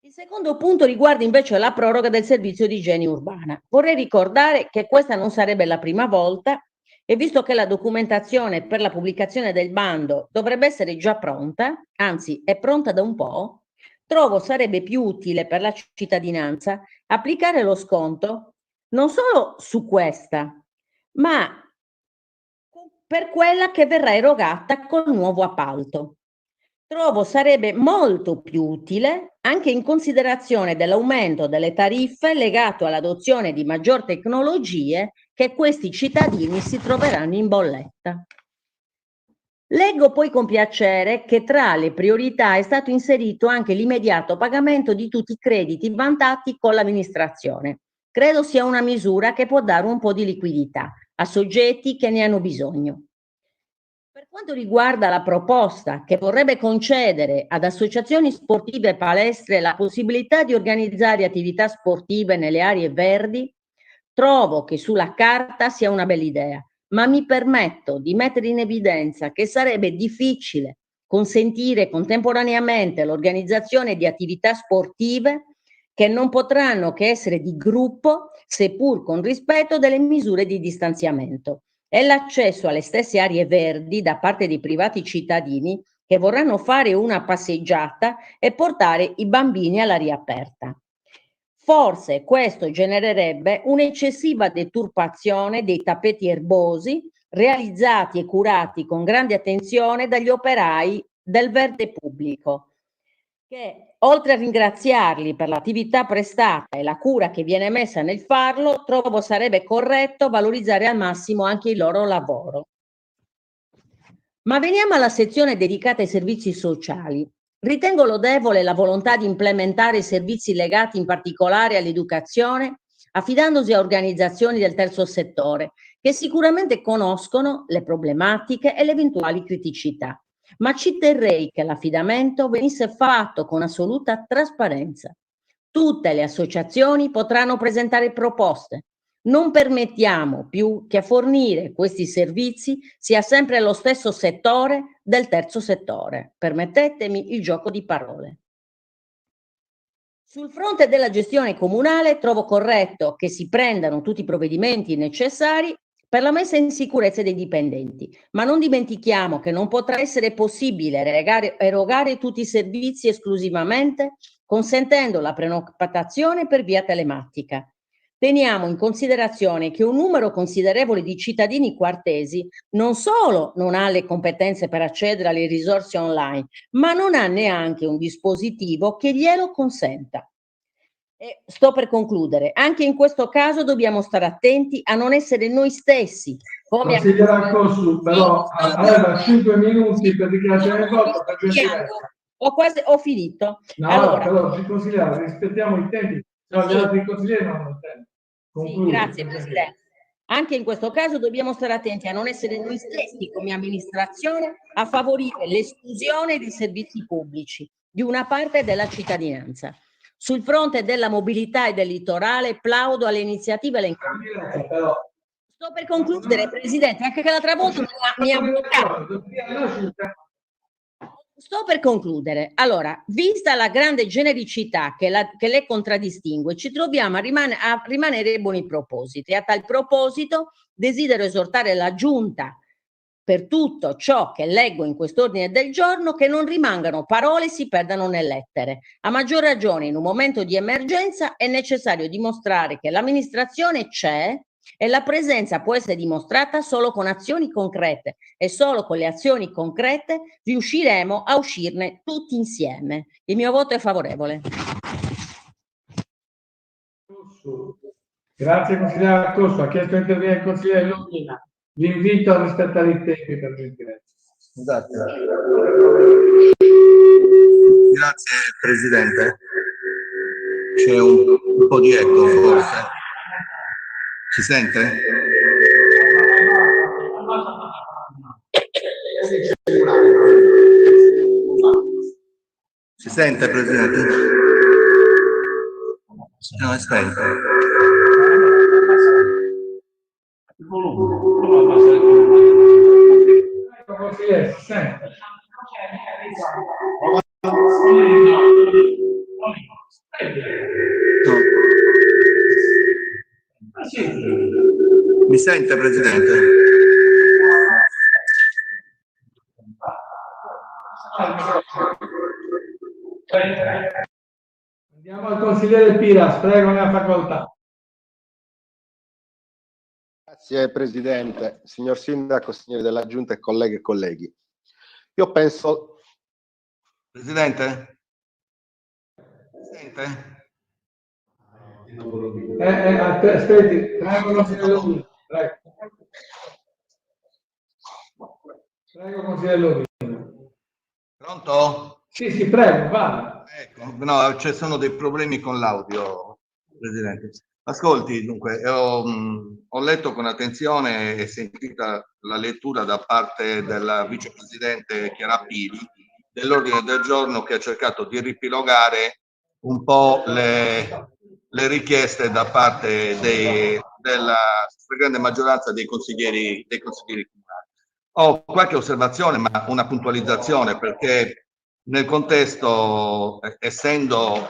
Speaker 7: Il secondo punto riguarda invece la proroga del servizio di igiene urbana. Vorrei ricordare che questa non sarebbe la prima volta e visto che la documentazione per la pubblicazione del bando dovrebbe essere già pronta, anzi è pronta da un po', trovo sarebbe più utile per la cittadinanza applicare lo sconto non solo su questa, ma per quella che verrà erogata col nuovo appalto. Trovo sarebbe molto più utile anche in considerazione dell'aumento delle tariffe legato all'adozione di maggior tecnologie che questi cittadini si troveranno in bolletta. Leggo poi con piacere che tra le priorità è stato inserito anche l'immediato pagamento di tutti i crediti vantati con l'amministrazione. Credo sia una misura che può dare un po' di liquidità a soggetti che ne hanno bisogno. Per quanto riguarda la proposta che vorrebbe concedere ad associazioni sportive e palestre la possibilità di organizzare attività sportive nelle aree verdi, trovo che sulla carta sia una bella idea, ma mi permetto di mettere in evidenza che sarebbe difficile consentire contemporaneamente l'organizzazione di attività sportive che non potranno che essere di gruppo, seppur con rispetto delle misure di distanziamento, e l'accesso alle stesse aree verdi da parte dei privati cittadini che vorranno fare una passeggiata e portare i bambini all'aria aperta. Forse questo genererebbe un'eccessiva deturpazione dei tappeti erbosi realizzati e curati con grande attenzione dagli operai del verde pubblico, che oltre a ringraziarli per l'attività prestata e la cura che viene messa nel farlo, trovo sarebbe corretto valorizzare al massimo anche il loro lavoro. Ma veniamo alla sezione dedicata ai servizi sociali. Ritengo lodevole la volontà di implementare servizi legati in particolare all'educazione, affidandosi a organizzazioni del terzo settore, che sicuramente conoscono le problematiche e le eventuali criticità. Ma ci terrei che l'affidamento venisse fatto con assoluta trasparenza. Tutte le associazioni potranno presentare proposte. Non permettiamo più che a fornire questi servizi sia sempre lo stesso settore del terzo settore. Permettetemi il gioco di parole. Sul fronte della gestione comunale trovo corretto che si prendano tutti i provvedimenti necessari per la messa in sicurezza dei dipendenti, ma non dimentichiamo che non potrà essere possibile erogare tutti i servizi esclusivamente consentendo la prenotazione per via telematica. Teniamo in considerazione che un numero considerevole di cittadini quartesi non solo non ha le competenze per accedere alle risorse online, ma non ha neanche un dispositivo che glielo consenta. E sto per concludere. Anche in questo caso dobbiamo stare attenti a non essere noi stessi.
Speaker 6: Consigliera Costu, però aveva 5 minuti per dichiarazione di voto.
Speaker 7: Ho finito.
Speaker 6: No,
Speaker 7: allora,
Speaker 6: però ci consigliamo, rispettiamo i tempi. No, gli altri consiglieri non hanno tempo.
Speaker 7: Sì, grazie Presidente. Anche in questo caso dobbiamo stare attenti a non essere noi stessi come amministrazione a favorire l'esclusione dei servizi pubblici di una parte della cittadinanza. Sul fronte della mobilità e del litorale plaudo alle iniziative e alle incontri. Sto per concludere, Presidente, anche che l'altra volta mi ha bloccato. Sto per concludere. Allora, vista la grande genericità che le contraddistingue, ci troviamo a rimanere buoni propositi. A tal proposito desidero esortare la Giunta per tutto ciò che leggo in quest'ordine del giorno che non rimangano parole e si perdano nelle lettere. A maggior ragione in un momento di emergenza è necessario dimostrare che l'amministrazione c'è e la presenza può essere dimostrata solo con azioni concrete e solo con le azioni concrete riusciremo a uscirne tutti insieme. Il mio voto è favorevole.
Speaker 6: Grazie consigliere Accosto. Ha chiesto di intervenire il consigliere Lumina. Vi invito a rispettare i tempi per gentilezza.
Speaker 4: Grazie Presidente. C'è un po' di eco forse. Si sente? Si sente Presidente? No, è spento.
Speaker 1: Il volume.
Speaker 6: Consigliere, si sente?
Speaker 4: Mi sente Presidente?
Speaker 6: Andiamo al consigliere Piras, prego, una facoltà.
Speaker 8: Grazie Presidente, signor Sindaco, signori della Giunta e colleghe e colleghi. Io penso...
Speaker 4: Presidente? Sente?
Speaker 6: Aspetti, prego consigliere Lumina. Prego. Prego consigliere Lumina.
Speaker 4: Pronto?
Speaker 6: Sì, prego, va.
Speaker 4: Ecco, no, ci sono dei problemi con l'audio, Presidente. Ascolti, dunque, ho letto con attenzione e sentita la lettura da parte della vicepresidente Chiara Pili dell'ordine del giorno che ha cercato di ripilogare un po' le richieste da parte della stragrande maggioranza dei consiglieri comunali. Ho qualche osservazione, ma una puntualizzazione, perché nel contesto, essendo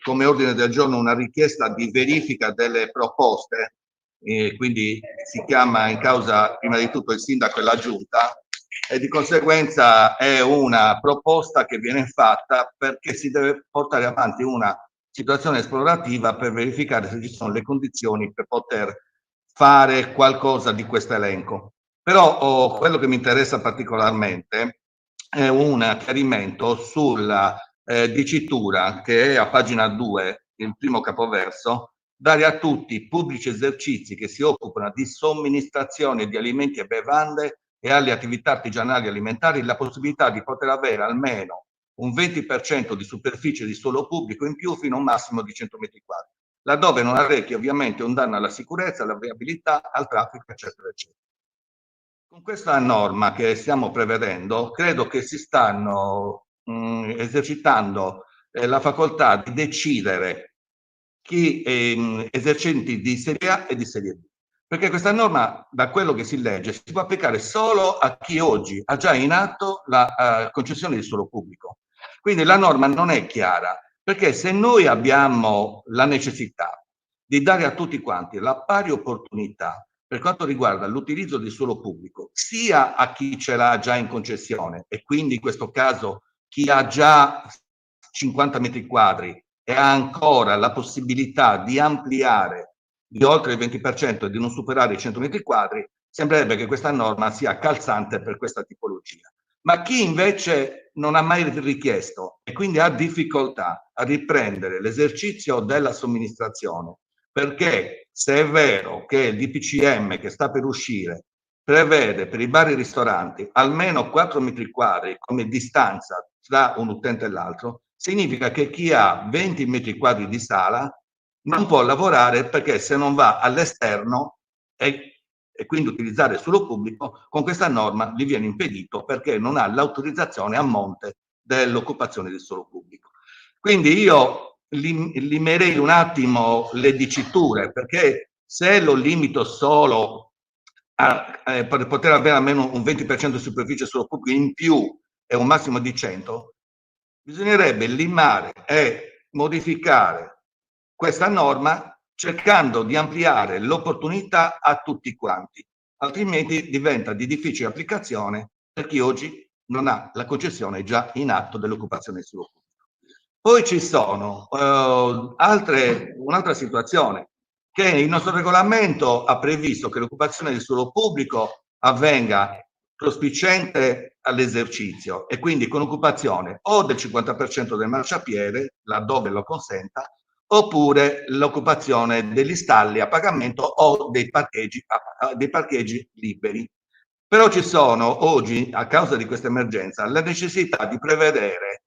Speaker 4: come ordine del giorno una richiesta di verifica delle proposte, quindi si chiama in causa prima di tutto il sindaco e la giunta, e di conseguenza è una proposta che viene fatta perché si deve portare avanti una situazione esplorativa per verificare se ci sono le condizioni per poter fare qualcosa di questo elenco. Però quello che mi interessa particolarmente è un chiarimento sulla dicitura che è a pagina 2, il primo capoverso, dare a tutti i pubblici esercizi che si occupano di somministrazione di alimenti e bevande e alle attività artigianali alimentari la possibilità di poter avere almeno un 20% di superficie di suolo pubblico in più fino a un massimo di 100 metri quadri, laddove non arrechi ovviamente un danno alla sicurezza, alla viabilità, al traffico, eccetera, eccetera. Con questa norma che stiamo prevedendo, credo che si stanno esercitando la facoltà di decidere chi esercenti di serie A e di serie B, perché questa norma, da quello che si legge, si può applicare solo a chi oggi ha già in atto la concessione di suolo pubblico. Quindi la norma non è chiara, perché se noi abbiamo la necessità di dare a tutti quanti la pari opportunità per quanto riguarda l'utilizzo del suolo pubblico, sia a chi ce l'ha già in concessione, e quindi in questo caso chi ha già 50 metri quadri e ha ancora la possibilità di ampliare di oltre il 20% e di non superare i 100 metri quadri, sembrerebbe che questa norma sia calzante per questa tipologia. Ma chi invece non ha mai richiesto e quindi ha difficoltà a riprendere l'esercizio della somministrazione, perché se è vero che il DPCM che sta per uscire prevede per i bar e ristoranti almeno 4 metri quadri come distanza tra un utente e l'altro, significa che chi ha 20 metri quadri di sala non può lavorare, perché se non va all'esterno e quindi utilizzare il suolo pubblico, con questa norma gli viene impedito perché non ha l'autorizzazione a monte dell'occupazione del suolo pubblico. Quindi io limerei un attimo le diciture, perché se lo limito solo per poter avere almeno un 20% di superficie suolo pubblico in più e un massimo di 100, bisognerebbe limare e modificare questa norma cercando di ampliare l'opportunità a tutti quanti. altrimenti diventa di difficile applicazione per chi oggi non ha la concessione già in atto dell'occupazione del suolo pubblico. Poi ci sono un'altra situazione, che il nostro regolamento ha previsto che l'occupazione del suolo pubblico avvenga prospiciente all'esercizio e quindi con occupazione o del 50% del marciapiede, laddove lo consenta, oppure l'occupazione degli stalli a pagamento o dei parcheggi liberi. Però ci sono oggi, a causa di questa emergenza, la necessità di prevedere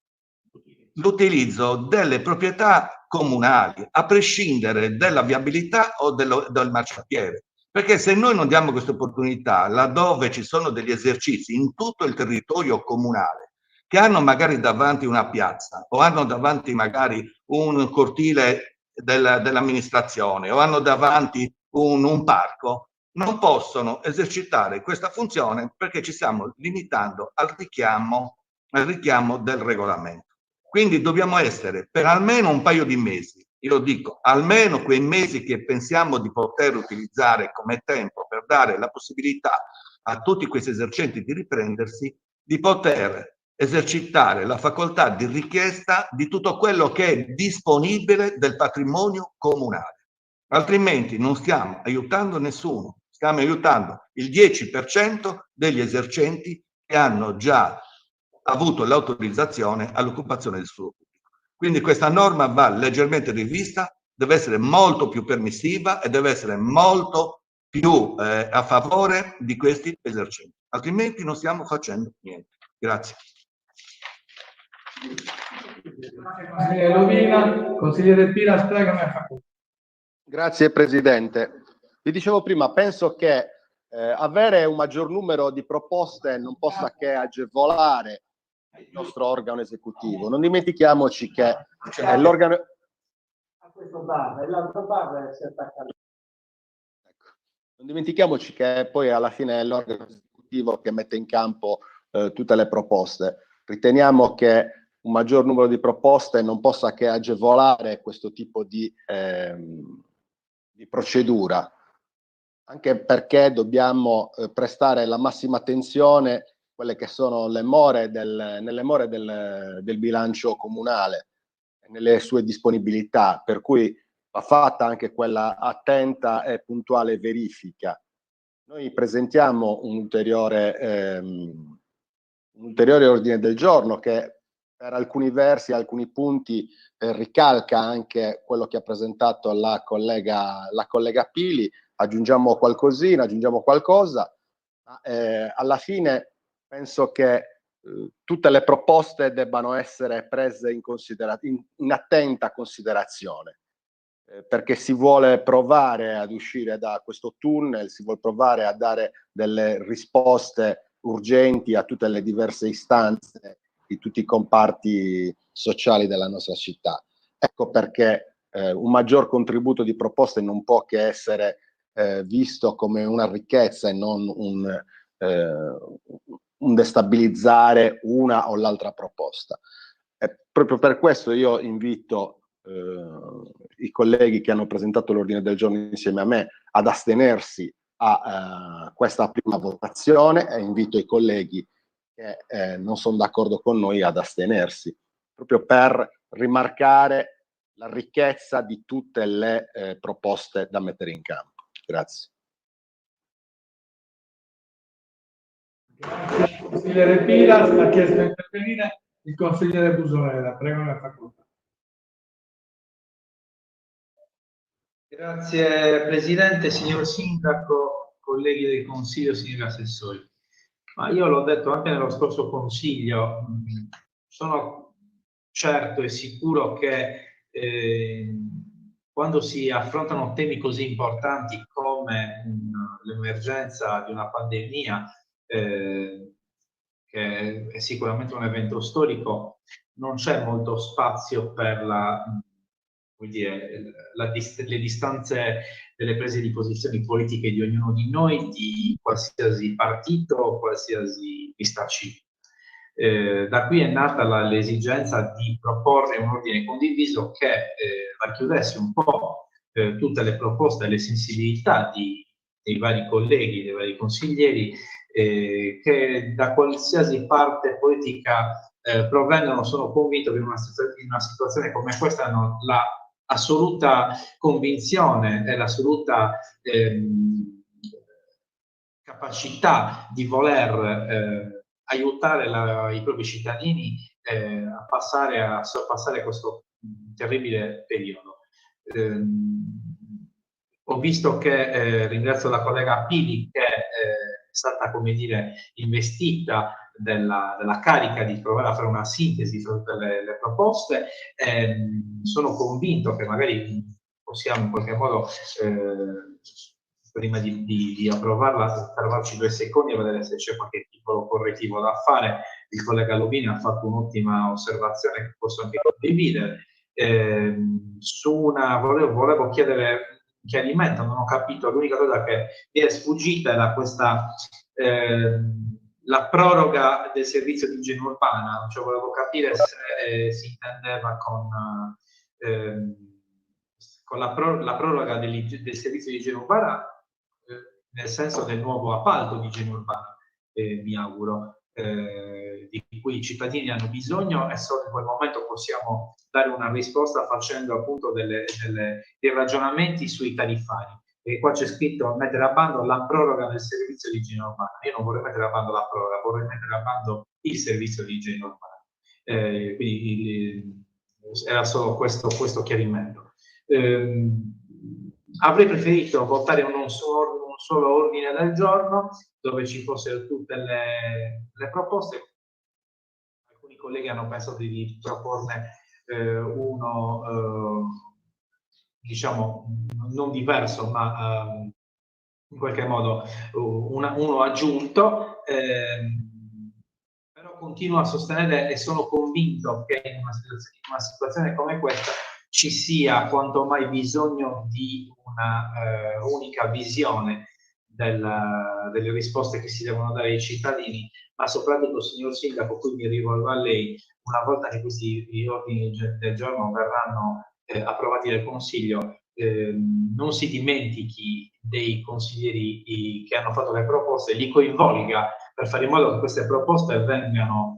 Speaker 4: l'utilizzo delle proprietà comunali, a prescindere dalla viabilità o del marciapiede. Perché se noi non diamo questa opportunità, laddove ci sono degli esercizi in tutto il territorio comunale, che hanno magari davanti una piazza o hanno davanti magari un cortile dell'amministrazione o hanno davanti un parco, non possono esercitare questa funzione perché ci stiamo limitando al richiamo del regolamento. Quindi dobbiamo essere per almeno un paio di mesi, io dico almeno quei mesi che pensiamo di poter utilizzare come tempo per dare la possibilità a tutti questi esercenti di riprendersi, di poter esercitare la facoltà di richiesta di tutto quello che è disponibile del patrimonio comunale. Altrimenti non stiamo aiutando nessuno, stiamo aiutando il 10% degli esercenti che hanno già avuto l'autorizzazione all'occupazione del suolo pubblico. Quindi questa norma va leggermente rivista, deve essere molto più permissiva e deve essere molto più a favore di questi esercenti, altrimenti non stiamo facendo niente. Grazie.
Speaker 6: Consigliere Lovina, consigliere Piras, prego.
Speaker 8: Grazie Presidente. Vi dicevo prima, penso che avere un maggior numero di proposte non possa che agevolare il nostro organo esecutivo. Non dimentichiamoci che l'organo...
Speaker 17: A questo bar, e l'altro bar si attacca.
Speaker 8: Non dimentichiamoci che poi alla fine è l'organo esecutivo che mette in campo tutte le proposte. Riteniamo che un maggior numero di proposte non possa che agevolare questo tipo di procedura, anche perché dobbiamo prestare la massima attenzione a quelle che sono nelle more del bilancio comunale, nelle sue disponibilità, per cui va fatta anche quella attenta e puntuale verifica. Noi presentiamo un ulteriore ordine del giorno che per alcuni versi, alcuni punti ricalca anche quello che ha presentato la collega Pili. Aggiungiamo qualcosina, aggiungiamo qualcosa, ma alla fine penso che tutte le proposte debbano essere prese in attenta considerazione, perché si vuole provare ad uscire da questo tunnel, si vuole provare a dare delle risposte urgenti a tutte le diverse istanze di tutti i comparti sociali della nostra città. Ecco perché un maggior contributo di proposte non può che essere visto come una ricchezza e non un destabilizzare una o l'altra proposta. Proprio per questo io invito i colleghi che hanno presentato l'ordine del giorno insieme a me ad astenersi a questa prima votazione e invito i colleghi che non sono d'accordo con noi ad astenersi, proprio per rimarcare la ricchezza di tutte le proposte da mettere in campo. Grazie.
Speaker 6: Grazie. Il consigliere Piras ha chiesto di intervenire, il consigliere Busonera, prego la facoltà.
Speaker 11: Grazie Presidente, signor Sindaco, colleghi del Consiglio, signori assessori. Ma io l'ho detto anche nello scorso Consiglio, sono certo e sicuro che quando si affrontano temi così importanti come l'emergenza di una pandemia, che è sicuramente un evento storico, non c'è molto spazio per le distanze delle prese di posizioni politiche di ognuno di noi, di qualsiasi partito o qualsiasi pistacino. Da qui è nata l'esigenza di proporre un ordine condiviso che racchiudesse un po' tutte le proposte e le sensibilità di dei vari colleghi, dei vari consiglieri, che da qualsiasi parte politica provengono. Sono convinto che in una situazione come questa hanno la assoluta convinzione e l'assoluta capacità di voler aiutare i propri cittadini a sorpassare questo terribile periodo. Ho visto che, ringrazio la collega Pili, che è stata, come dire, investita della carica di provare a fare una sintesi tra tutte le proposte. Sono convinto che magari possiamo in qualche modo, prima di approvarla, fermarci 2 secondi e vedere se c'è qualche piccolo correttivo da fare. Il collega Lovini ha fatto un'ottima osservazione che posso anche condividere. Volevo chiedere chiarimento, non ho capito, l'unica cosa che mi è sfuggita era questa la proroga del servizio di igiene urbana, cioè volevo capire se si intendeva con la proroga del servizio di igiene urbana nel senso del nuovo appalto di igiene urbana, mi auguro, di cui i cittadini hanno bisogno, e solo in quel momento possiamo dare una risposta facendo appunto dei ragionamenti sui tariffari. E qua c'è scritto mettere a bando la proroga del servizio di igiene urbana. Io non vorrei mettere a bando la proroga, vorrei mettere a bando il servizio di igiene urbana. Quindi era solo questo chiarimento. Avrei preferito votare un solo ordine del giorno dove ci fossero tutte le proposte. Alcuni colleghi hanno pensato di proporne uno, diciamo, non diverso, ma in qualche modo uno aggiunto, però continuo a sostenere e sono convinto che in una situazione come questa ci sia quanto mai bisogno di una unica visione delle risposte che si devono dare ai cittadini, ma soprattutto, signor Sindaco, qui mi rivolgo a lei, una volta che questi ordini del giorno verranno approvati dal Consiglio, non si dimentichi dei consiglieri che hanno fatto le proposte, li coinvolga per fare in modo che queste proposte vengano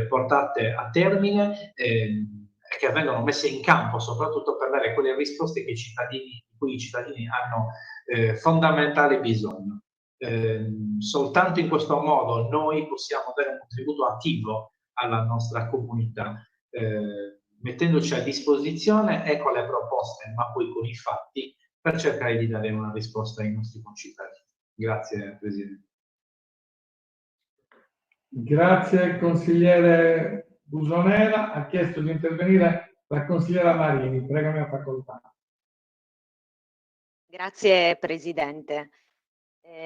Speaker 11: portate a termine e che vengano messe in campo, soprattutto per dare quelle risposte che di cui i cittadini hanno fondamentale bisogno. Soltanto in questo modo noi possiamo dare un contributo attivo alla nostra comunità, mettendoci a disposizione e con le proposte, ma poi con i fatti, per cercare di dare una risposta ai nostri concittadini. Grazie, Presidente.
Speaker 6: Grazie, consigliere Busonera. Ha chiesto di intervenire la consigliera Marini. Prego, mia facoltà.
Speaker 13: Grazie Presidente.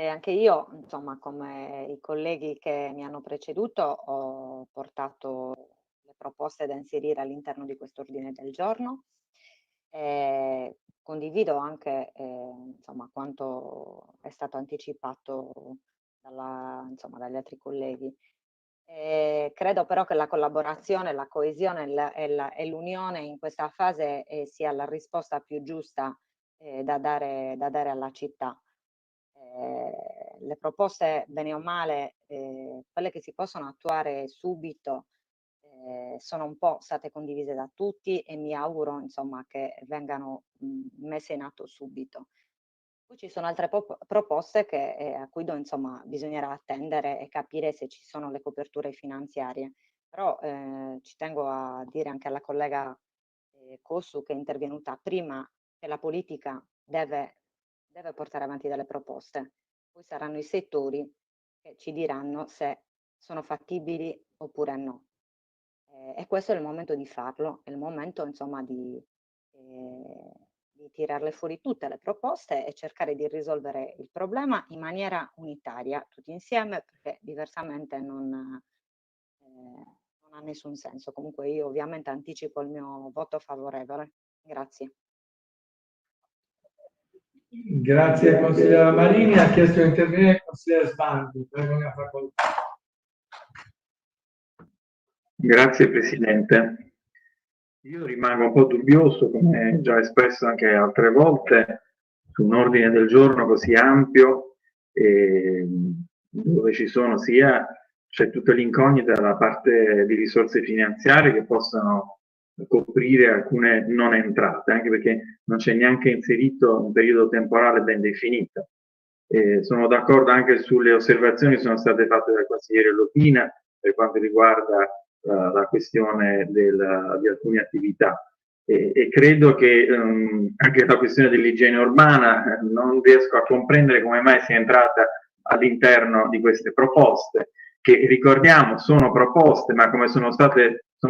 Speaker 13: Anche io, insomma, come i colleghi che mi hanno preceduto, ho portato le proposte da inserire all'interno di questo ordine del giorno. Condivido anche insomma, quanto è stato anticipato dagli altri colleghi. Credo però che la collaborazione, la coesione e l'unione in questa fase sia la risposta più giusta da dare alla città. Le proposte, bene o male, quelle che si possono attuare subito, sono un po' state condivise da tutti e mi auguro, insomma, che vengano messe in atto subito. Poi ci sono altre proposte a cui insomma, bisognerà attendere e capire se ci sono le coperture finanziarie. Però ci tengo a dire anche alla collega Cossu, che è intervenuta prima, che la politica deve portare avanti delle proposte. Poi saranno i settori che ci diranno se sono fattibili oppure no. E questo è il momento di farlo, è il momento insomma di tirarle fuori tutte le proposte e cercare di risolvere il problema in maniera unitaria, tutti insieme, perché diversamente non ha nessun senso. Comunque io ovviamente anticipo il mio voto favorevole. Grazie.
Speaker 6: Grazie consigliera Marini. Ha chiesto di intervenire il consigliere Sbandi. Prego, mia facoltà.
Speaker 12: Grazie Presidente. Io rimango un po' dubbioso, come già espresso anche altre volte, su un ordine del giorno così ampio dove c'è tutta l'incognita dalla parte di risorse finanziarie che possano coprire alcune non entrate, anche perché non c'è neanche inserito un periodo temporale ben definito. Sono d'accordo anche sulle osservazioni che sono state fatte dal consigliere Lopina per quanto riguarda la questione di alcune attività. E credo che anche la questione dell'igiene urbana non riesco a comprendere come mai sia entrata all'interno di queste proposte, che ricordiamo sono proposte, ma come sono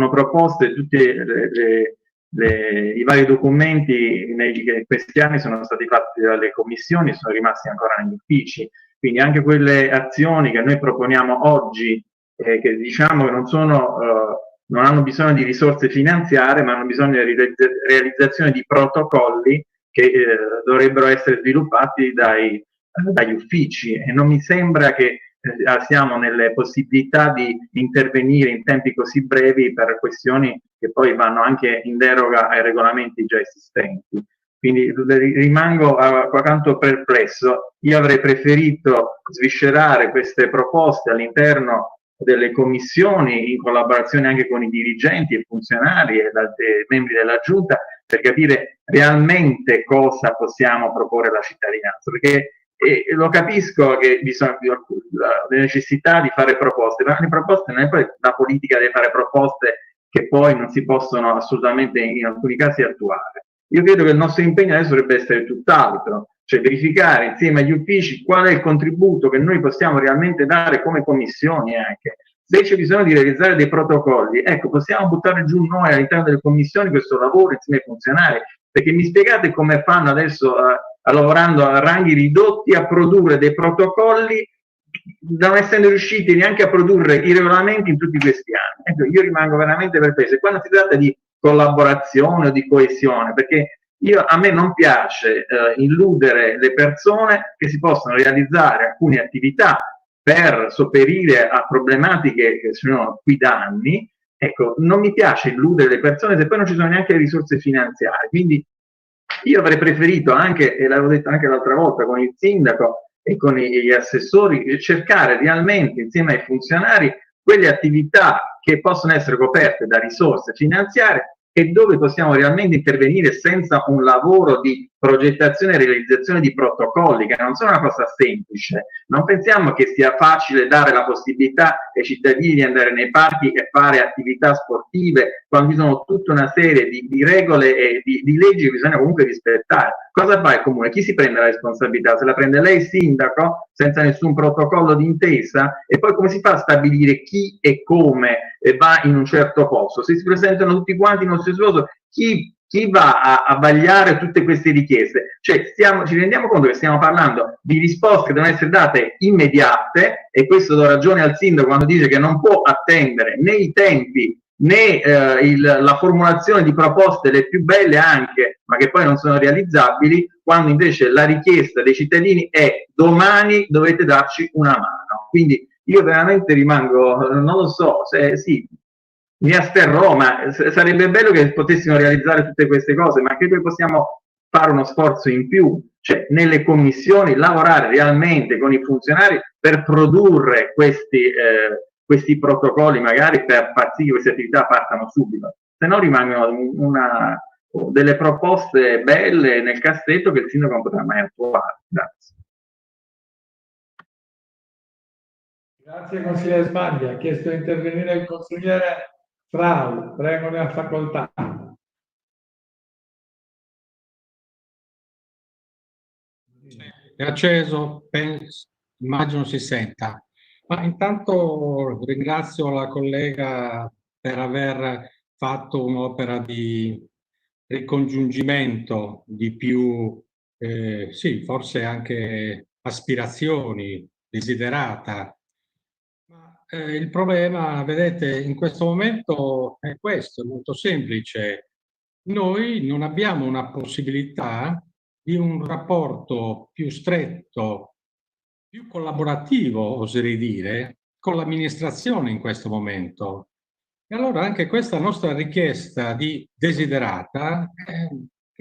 Speaker 12: proposte tutti i vari documenti in questi anni sono stati fatti dalle commissioni, sono rimasti ancora negli uffici, quindi anche quelle azioni che noi proponiamo oggi, che diciamo che non hanno bisogno di risorse finanziarie, ma hanno bisogno di realizzazione di protocolli che dovrebbero essere sviluppati dagli uffici, e non mi sembra che siamo nelle possibilità di intervenire in tempi così brevi per questioni che poi vanno anche in deroga ai regolamenti già esistenti. Quindi rimango alquanto perplesso. Io avrei preferito sviscerare queste proposte all'interno delle commissioni, in collaborazione anche con i dirigenti e funzionari e membri della Giunta, per capire realmente cosa possiamo proporre alla cittadinanza, perché lo capisco che bisogna la necessità di fare proposte, ma le proposte non è poi la politica deve fare proposte che poi non si possono assolutamente in alcuni casi attuare. Io credo che il nostro impegno adesso dovrebbe essere tutt'altro, cioè verificare insieme agli uffici qual è il contributo che noi possiamo realmente dare come commissioni anche. Se c'è bisogno di realizzare dei protocolli, ecco, possiamo buttare giù noi all'interno delle commissioni questo lavoro insieme ai funzionari, perché mi spiegate come fanno adesso lavorando a ranghi ridotti a produrre dei protocolli non essendo riusciti neanche a produrre i regolamenti in tutti questi anni. Ecco, io rimango veramente perplesso. Quando si tratta di collaborazione o di coesione, perché a me non piace illudere le persone che si possono realizzare alcune attività per sopperire a problematiche che sono qui da anni. Ecco, non mi piace illudere le persone se poi non ci sono neanche le risorse finanziarie. Quindi io avrei preferito anche, e l'avevo detto anche l'altra volta, con il sindaco e con gli assessori, cercare realmente insieme ai funzionari quelle attività che possono essere coperte da risorse finanziarie e dove possiamo realmente intervenire senza un lavoro di progettazione e realizzazione di protocolli, che non sono una cosa semplice. Non pensiamo che sia facile dare la possibilità ai cittadini di andare nei parchi e fare attività sportive, quando ci sono tutta una serie di regole e di leggi che bisogna comunque rispettare. Cosa fa il comune? Chi si prende la responsabilità? Se la prende lei, sindaco, senza nessun protocollo d'intesa? E poi come si fa a stabilire chi e come va in un certo posto? Se si presentano tutti quanti in uno stesso posto, chi va a vagliare tutte queste richieste? Cioè ci rendiamo conto che stiamo parlando di risposte che devono essere date immediate, e questo do ragione al sindaco quando dice che non può attendere né i tempi né la formulazione di proposte le più belle anche, ma che poi non sono realizzabili, quando invece la richiesta dei cittadini è: domani dovete darci una mano. Quindi io veramente rimango, non lo so, sì, mi asterrò, ma sarebbe bello che potessimo realizzare tutte queste cose, ma credo che possiamo fare uno sforzo in più, cioè nelle commissioni lavorare realmente con i funzionari per produrre questi protocolli, magari per far sì che queste attività partano subito, se no rimangono delle proposte belle nel cassetto che il sindaco non potrà mai attuare. Grazie.
Speaker 6: Grazie consigliere Sbaglia. Ha chiesto di intervenire il consigliere Frau. Prego, ne ha facoltà.
Speaker 14: È acceso, immagino si senta. Ma intanto ringrazio la collega per aver fatto un'opera di ricongiungimento di più, sì, forse anche aspirazioni, desiderata. Ma il problema, vedete, in questo momento è questo, è molto semplice. Noi non abbiamo una possibilità di un rapporto più stretto, più collaborativo, oserei dire, con l'amministrazione in questo momento. E allora anche questa nostra richiesta di desiderata,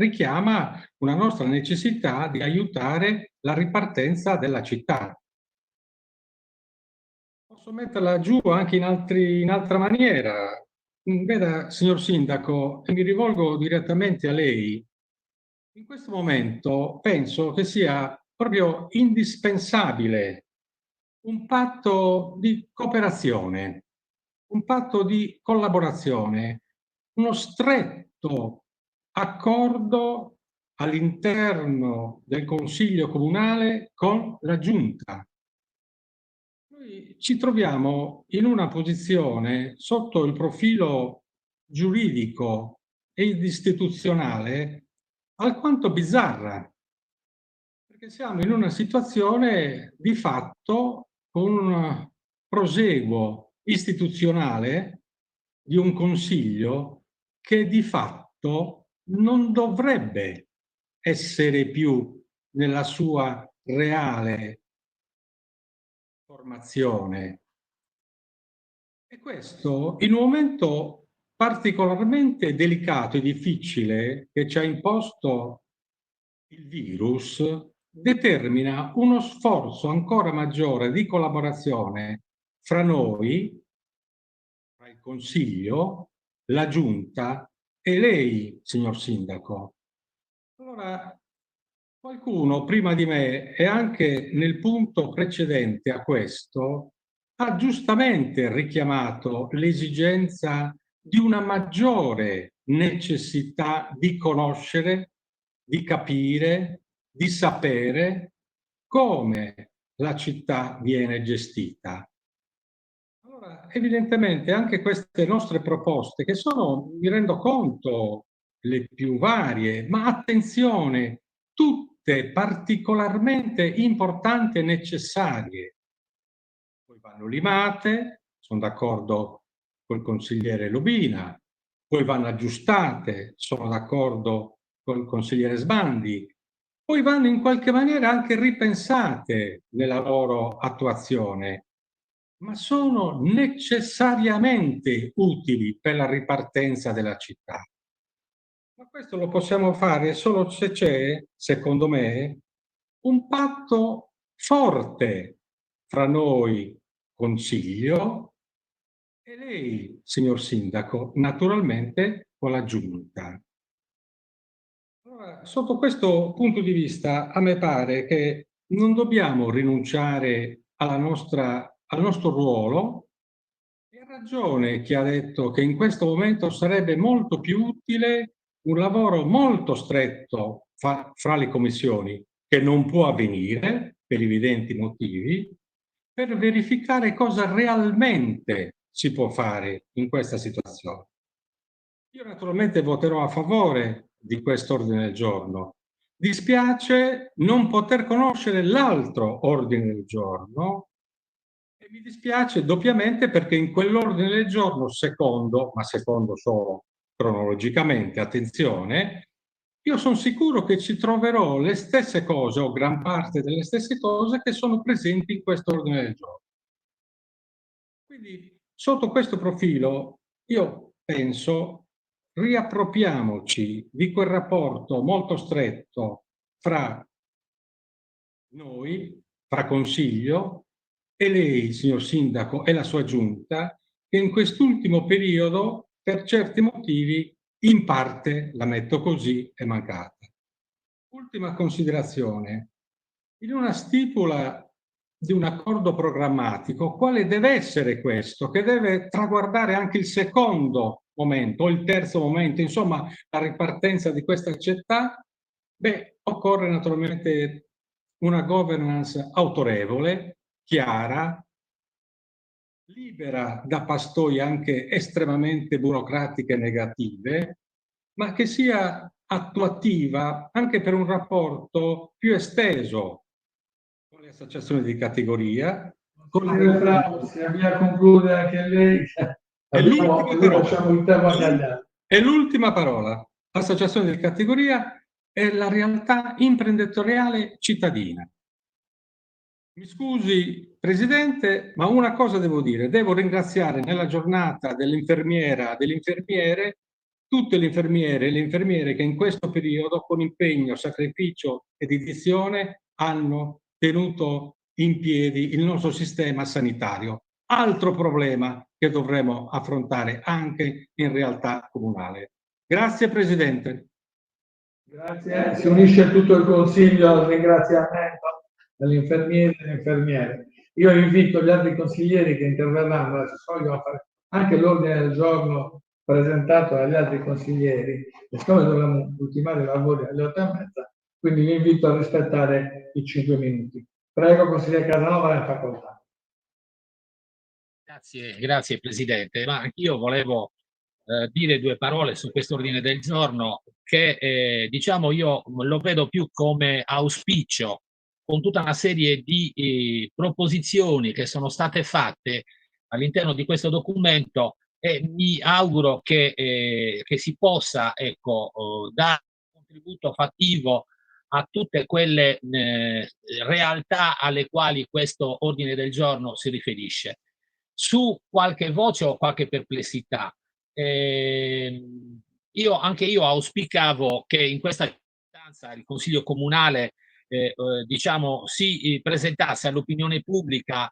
Speaker 6: richiama una nostra necessità di aiutare la ripartenza della città. Posso metterla giù anche in altra maniera. Veda, signor Sindaco, e mi rivolgo direttamente a lei, in questo momento penso che sia proprio indispensabile un patto di cooperazione, un patto di collaborazione, uno stretto accordo all'interno del Consiglio Comunale con la Giunta. Noi ci troviamo in una posizione sotto il profilo giuridico ed istituzionale alquanto bizzarra, perché siamo in una situazione di fatto con un proseguo istituzionale di un Consiglio che di fatto non dovrebbe essere più nella sua reale formazione. E questo in un momento particolarmente delicato e difficile che ci ha imposto il virus, determina uno sforzo ancora maggiore di collaborazione fra noi, tra il Consiglio, la Giunta e lei, signor Sindaco. Allora, qualcuno prima di me e anche nel punto precedente a questo ha giustamente richiamato l'esigenza di una maggiore necessità di conoscere, di capire, di sapere come la città viene gestita. Allora, evidentemente anche queste nostre proposte, che sono, mi rendo conto, le più varie, ma attenzione, tutte particolarmente importanti e necessarie, poi vanno limate, sono d'accordo col consigliere Lubina, poi vanno aggiustate, sono d'accordo col consigliere Sbandi, poi vanno in qualche maniera anche ripensate nella loro attuazione, ma sono necessariamente utili per la ripartenza della città. Ma questo lo possiamo fare solo se c'è, secondo me, un patto forte fra noi, Consiglio, e lei, signor Sindaco, naturalmente con la Giunta. Allora, sotto questo punto di vista, a me pare che non dobbiamo rinunciare al nostro ruolo. E ha ragione chi ha detto che in questo momento sarebbe molto più utile un lavoro molto stretto fra le commissioni, che non può avvenire per evidenti motivi, per verificare cosa realmente si può fare in questa situazione. Io naturalmente voterò a favore di questo ordine del giorno. Dispiace non poter conoscere l'altro ordine del giorno e mi dispiace doppiamente perché in quell'ordine del giorno secondo, ma secondo solo cronologicamente, attenzione, io sono sicuro che ci troverò le stesse cose o gran parte delle stesse cose che sono presenti in questo ordine del giorno. Quindi sotto questo profilo io penso riappropriamoci di quel rapporto molto stretto fra noi, fra Consiglio e lei, signor Sindaco, e la sua Giunta, che in quest'ultimo periodo, per certi motivi, in parte, la metto così, è mancata. Ultima considerazione. In una stipula di un accordo programmatico, quale deve essere questo? Che deve traguardare anche il secondo momento o il terzo momento, insomma, la ripartenza di questa città? Beh, occorre naturalmente una governance autorevole, chiara, libera da pastoi anche estremamente burocratiche e negative, ma che sia attuativa anche per un rapporto più esteso con le associazioni di categoria. Si avvia a concludere anche lei. E l'ultima parola. L'associazione di categoria è la realtà imprenditoriale cittadina. Mi scusi, Presidente, ma una cosa devo dire. Devo ringraziare nella giornata dell'infermiera, dell'infermiere,
Speaker 19: tutte le infermiere e le infermiere che in questo periodo, con impegno, sacrificio e dedizione, hanno tenuto in piedi il nostro sistema sanitario. Altro problema che dovremo affrontare anche in realtà comunale. Grazie Presidente.
Speaker 6: Grazie. Si unisce tutto il Consiglio al ringraziamento agli infermieri e alle infermiere. Io invito gli altri consiglieri che interverranno, adesso voglio fare anche l'ordine del giorno presentato dagli altri consiglieri, e siccome dobbiamo ultimare i lavori alle 8:30, quindi vi invito a rispettare i 5 minuti. Prego, consigliere Casanova, la facoltà.
Speaker 14: Grazie Presidente, ma anch'io volevo dire due parole su questo ordine del giorno che diciamo io lo vedo più come auspicio, con tutta una serie di proposizioni che sono state fatte all'interno di questo documento, e mi auguro che si possa, ecco, dare un contributo fattivo a tutte quelle realtà alle quali questo ordine del giorno si riferisce. Su qualche voce o qualche perplessità, anche io auspicavo che in questa istanza il Consiglio Comunale diciamo, si presentasse all'opinione pubblica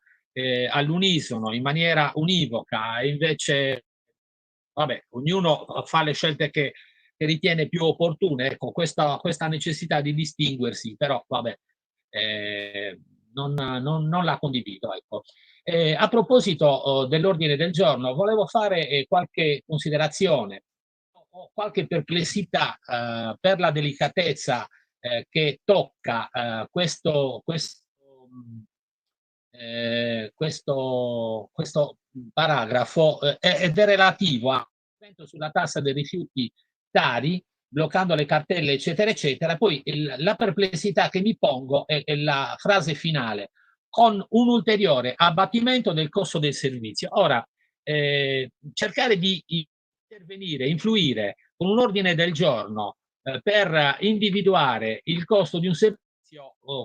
Speaker 14: all'unisono, in maniera univoca, e invece vabbè, ognuno fa le scelte che ritiene più opportune. Ecco, questa necessità di distinguersi, però vabbè, non la condivido. Ecco. A proposito dell'ordine del giorno, volevo fare qualche considerazione o qualche perplessità per la delicatezza che tocca questo paragrafo ed è relativo all'intervento sulla tassa dei rifiuti tari, bloccando le cartelle, eccetera, eccetera. Poi la perplessità che mi pongo è la frase finale, con un ulteriore abbattimento del costo del servizio. Ora, cercare di intervenire, influire con un ordine del giorno per individuare il costo di un servizio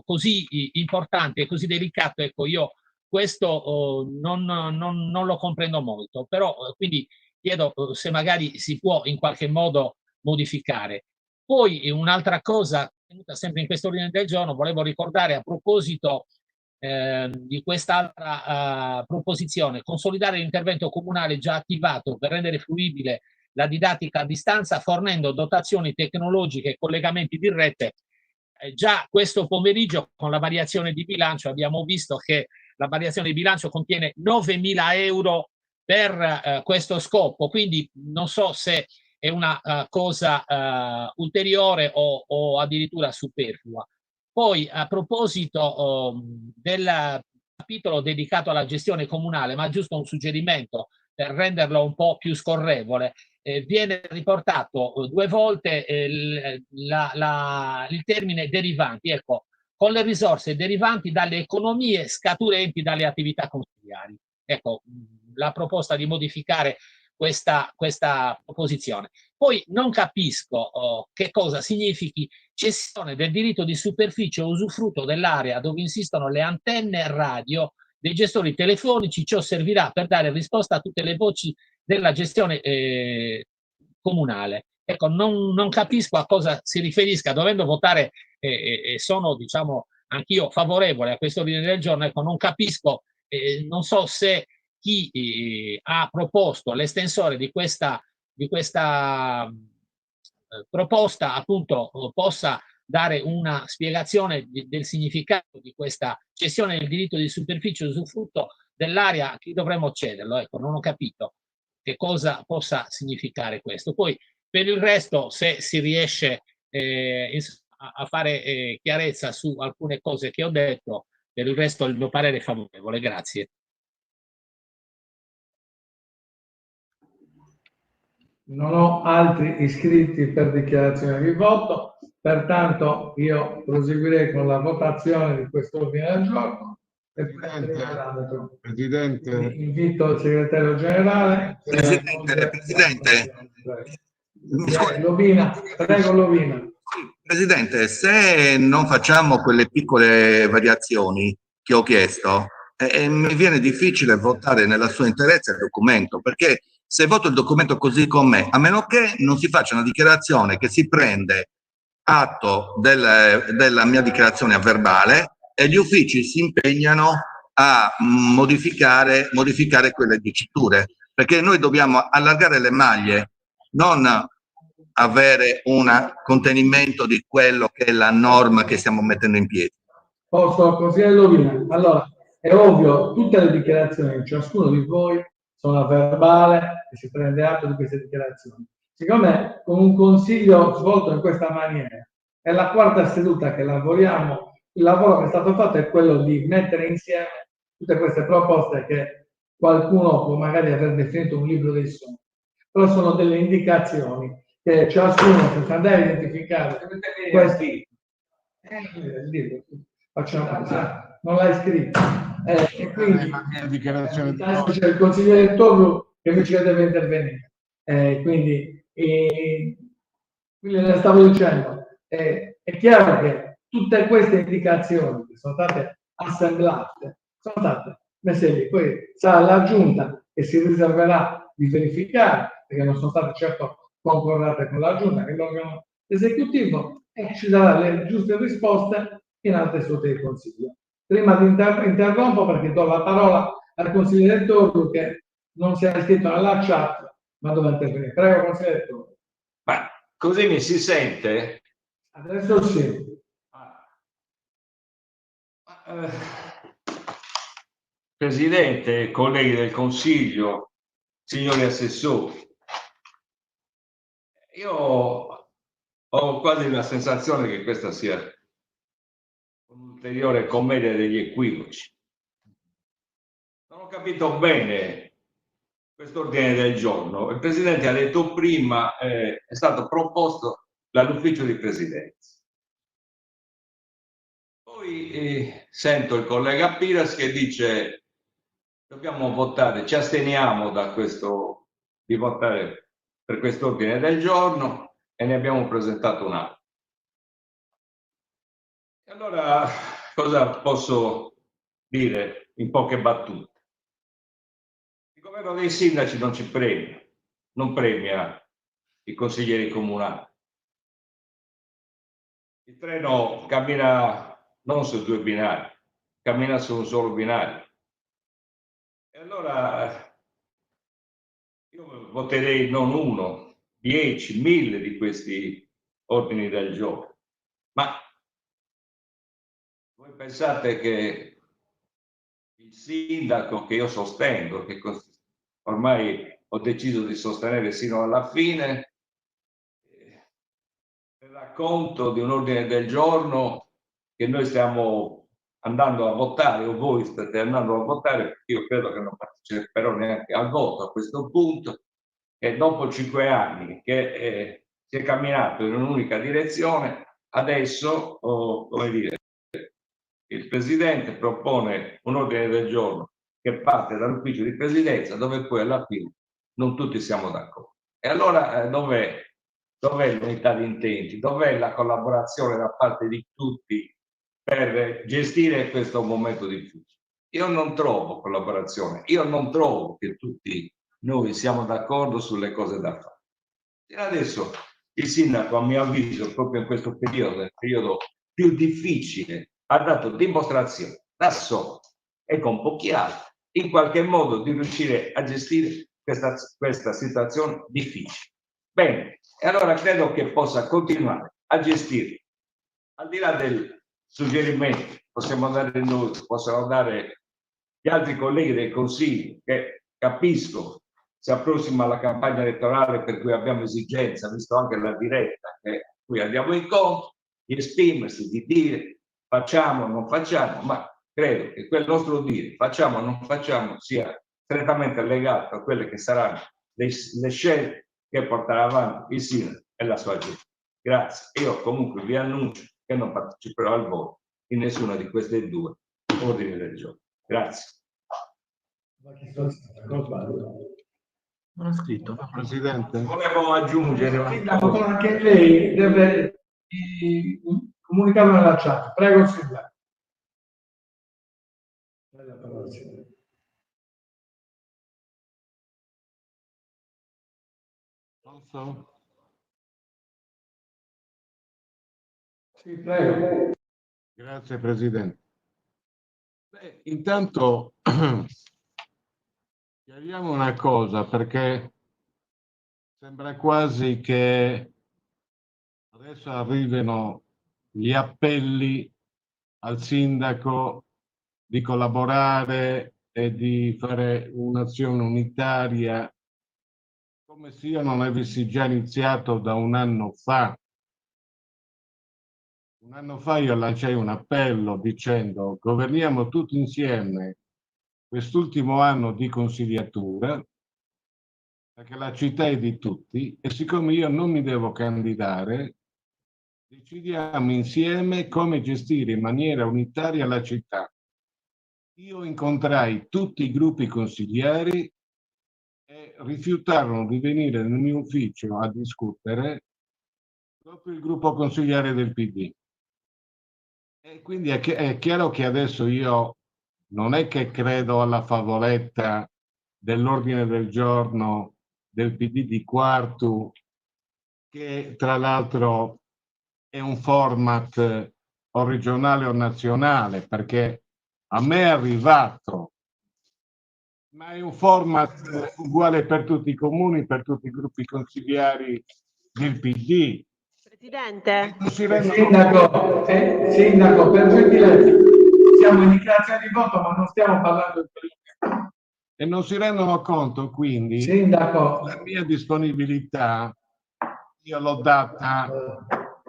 Speaker 14: così importante e così delicato, ecco, io questo non lo comprendo molto, però quindi chiedo se magari si può in qualche modo modificare. Poi un'altra cosa, tenuta sempre in questo ordine del giorno, volevo ricordare a proposito di quest'altra proposizione, consolidare l'intervento comunale già attivato per rendere fruibile la didattica a distanza, fornendo dotazioni tecnologiche e collegamenti di rete. Già questo pomeriggio con la variazione di bilancio abbiamo visto che la variazione di bilancio contiene 9.000 euro per questo scopo, quindi non so se è una cosa ulteriore o addirittura superflua. Poi a proposito del capitolo dedicato alla gestione comunale, ma giusto un suggerimento per renderlo un po' più scorrevole, viene riportato 2 volte il termine derivanti, ecco, con le risorse derivanti dalle economie scaturenti dalle attività consiliari. Ecco, la proposta di modificare questa proposizione. Poi non capisco che cosa significhi cessione del diritto di superficie o usufrutto dell'area dove insistono le antenne radio dei gestori telefonici. Ciò servirà per dare risposta a tutte le voci della gestione comunale. Ecco, non capisco a cosa si riferisca, dovendo votare e sono, diciamo, anch'io favorevole a questo ordine del giorno. Ecco, non capisco, non so se chi ha proposto l'estensore di questa proposta appunto possa dare una spiegazione del significato di questa cessione del diritto di superficie usufrutto dell'area a chi dovremmo cederlo. Ecco, non ho capito che cosa possa significare questo. Poi per il resto, se si riesce a fare chiarezza su alcune cose che ho detto, per il resto il mio parere è favorevole. Grazie.
Speaker 6: Non ho altri iscritti per dichiarazione di voto, pertanto io proseguirei con la votazione di questo ordine del giorno.
Speaker 15: Presidente.
Speaker 6: Invito il segretario generale.
Speaker 4: Presidente.
Speaker 6: Lovina, prego Lovina.
Speaker 4: Presidente, se non facciamo quelle piccole variazioni che ho chiesto, e mi viene difficile votare nella sua interezza il documento, perché se voto il documento così com'è, a meno che non si faccia una dichiarazione che si prende atto della mia dichiarazione a verbale e gli uffici si impegnano a modificare quelle diciture, perché noi dobbiamo allargare le maglie, non avere un contenimento di quello che è la norma che stiamo mettendo in piedi.
Speaker 6: Posso, consigliere Lovina? Allora, è ovvio, tutte le dichiarazioni di ciascuno di voi sono a verbale e si prende atto di queste dichiarazioni. Siccome con un consiglio svolto in questa maniera, è la quarta seduta che lavoriamo, il lavoro che è stato fatto è quello di mettere insieme tutte queste proposte che qualcuno può magari aver definito un libro dei sogni, però sono delle indicazioni che ciascuno, senza andare a identificare questi... Facciamo così, non l'hai scritto. E quindi c'è il consigliere Torru che invece deve intervenire. Quindi le stavo dicendo, è chiaro che tutte queste indicazioni che sono state assemblate sono state messe lì, poi sarà la giunta che si riserverà di verificare, perché non sono state certo concordate con la giunta, che è l'organo esecutivo, e ci darà le giuste risposte in altre sedute del Consiglio. Prima di interrompo perché do la parola al consigliere Torru che non si è iscritto nella chat, ma dove intervenire. Prego, consigliere Torru.
Speaker 10: Ma così mi si sente?
Speaker 6: Adesso sì.
Speaker 10: Presidente, colleghi del Consiglio, signori assessori, io ho quasi la sensazione che questa sia un'ulteriore commedia degli equivoci. Non ho capito bene questo ordine del giorno. Il Presidente ha detto prima è stato proposto dall'ufficio di presidenza. Poi sento il collega Piras che dice dobbiamo votare, ci asteniamo di votare per questo ordine del giorno e ne abbiamo presentato un altro. E allora cosa posso dire in poche battute? Il governo dei sindaci non ci premia, non premia i consiglieri comunali. Il treno cammina non su due binari, cammina su un solo binario. E allora io voterei non 1, 10, 1000 di questi ordini del giorno. Ma voi pensate che il sindaco che io sostengo, che ormai ho deciso di sostenere sino alla fine, terrà conto di un ordine del giorno che noi stiamo andando a votare o voi state andando a votare, perché io credo che non parteciperò neanche al voto a questo punto, e dopo 5 anni che si è camminato in un'unica direzione, adesso, come dire, il Presidente propone un ordine del giorno che parte dall'ufficio di presidenza dove poi alla fine non tutti siamo d'accordo. E allora dov'è l'unità di intenti? Dov'è la collaborazione da parte di tutti per gestire questo momento difficile? Io non trovo collaborazione, io non trovo che tutti noi siamo d'accordo sulle cose da fare. E adesso il sindaco, a mio avviso, proprio in questo periodo, il periodo più difficile, ha dato dimostrazione da solo e con pochi altri, in qualche modo, di riuscire a gestire questa situazione difficile. Bene, e allora credo che possa continuare a gestire, al di là del suggerimento, possiamo dare noi, possono dare gli altri colleghi del Consiglio, che capisco si approssima la campagna elettorale per cui abbiamo esigenza, visto anche la diretta che cui andiamo incontro, di esprimersi, di dire facciamo o non facciamo, ma credo che quel nostro dire facciamo o non facciamo sia strettamente legato a quelle che saranno le scelte che porterà avanti il sindaco e la sua gente. Grazie. Io comunque vi annuncio che non parteciperò al voto in nessuna di queste due ordini del giorno. Grazie.
Speaker 15: Non ha scritto, Presidente.
Speaker 10: Volevo aggiungere
Speaker 6: anche lei deve comunicare nella chat. Prego, Silvia.
Speaker 15: Posso?
Speaker 6: Sì, prego.
Speaker 15: Grazie Presidente. Beh, intanto chiariamo una cosa, perché sembra quasi che adesso arrivino gli appelli al sindaco di collaborare e di fare un'azione unitaria, come se io non avessi già iniziato da un anno fa. Un anno fa io lanciai un appello dicendo: governiamo tutti insieme quest'ultimo anno di consigliatura, perché la città è di tutti e siccome io non mi devo candidare, decidiamo insieme come gestire in maniera unitaria la città. Io incontrai tutti i gruppi consiglieri e rifiutarono di venire nel mio ufficio a discutere proprio il gruppo consigliere del PD. E quindi è chiaro che adesso io non è che credo alla favoletta dell'ordine del giorno del PD di Quartu, che tra l'altro è un format o regionale o nazionale, perché a me è arrivato, ma è un format uguale per tutti i comuni, per tutti i gruppi consigliari del PD.
Speaker 9: Presidente.
Speaker 6: Sindaco, per gentilezza, siamo in dichiarazione di voto, ma non stiamo parlando di politica.
Speaker 15: E non si rendono conto, quindi,
Speaker 6: Sindaco,
Speaker 15: la mia disponibilità io l'ho data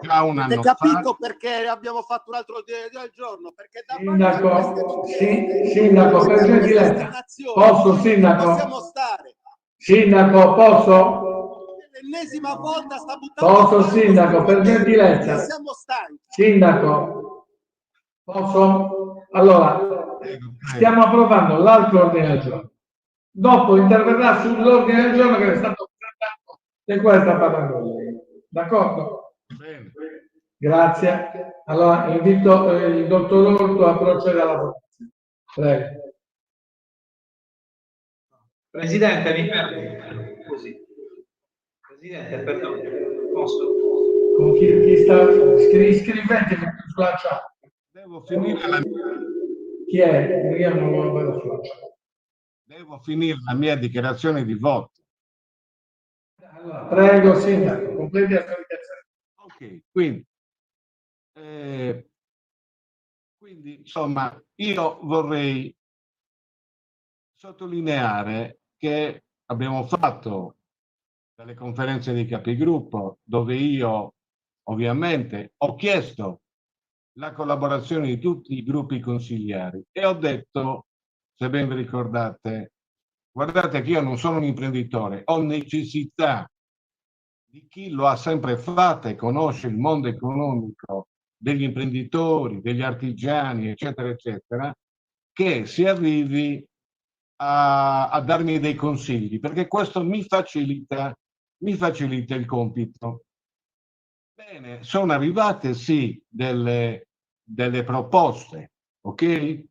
Speaker 15: già un anno
Speaker 8: Avete capito
Speaker 15: fa.
Speaker 8: perché abbiamo fatto un altro ordine del giorno? Perché da
Speaker 6: Sindaco, per gentilezza, posso, sindaco?
Speaker 8: possiamo stare.
Speaker 6: Sindaco, posso?
Speaker 8: L'ennesima volta sta buttando
Speaker 6: Posso, sindaco, per gentilezza?
Speaker 8: siamo stanchi.
Speaker 6: Sindaco, posso? Allora, stiamo approvando l'altro ordine del giorno. Dopo interverrà sull'ordine del giorno che è stato presentato e qua sta parlando lei. D'accordo?
Speaker 15: Bene.
Speaker 6: Grazie. Allora, invito il dottor Orto a procedere alla votazione. Prego.
Speaker 11: Presidente, mi permette così. Presidente, perdono, posso?
Speaker 6: Con chi sta scrivete sulla chat?
Speaker 15: Devo finire la
Speaker 6: Chi è? Io non lo vedo sulla chat.
Speaker 15: Devo finire la mia dichiarazione di voto.
Speaker 6: Allora, prego, sindaco, completi la sua dichiarazione.
Speaker 15: Ok, quindi insomma io vorrei sottolineare che abbiamo fatto delle conferenze di capigruppo dove io ovviamente ho chiesto la collaborazione di tutti i gruppi consigliari e ho detto, se ben vi ricordate, guardate che io non sono un imprenditore, ho necessità di chi lo ha sempre fatto e conosce il mondo economico degli imprenditori, degli artigiani, eccetera, eccetera, che si arrivi a darmi dei consigli, perché questo mi facilita il compito. Bene, sono arrivate sì delle proposte, ok?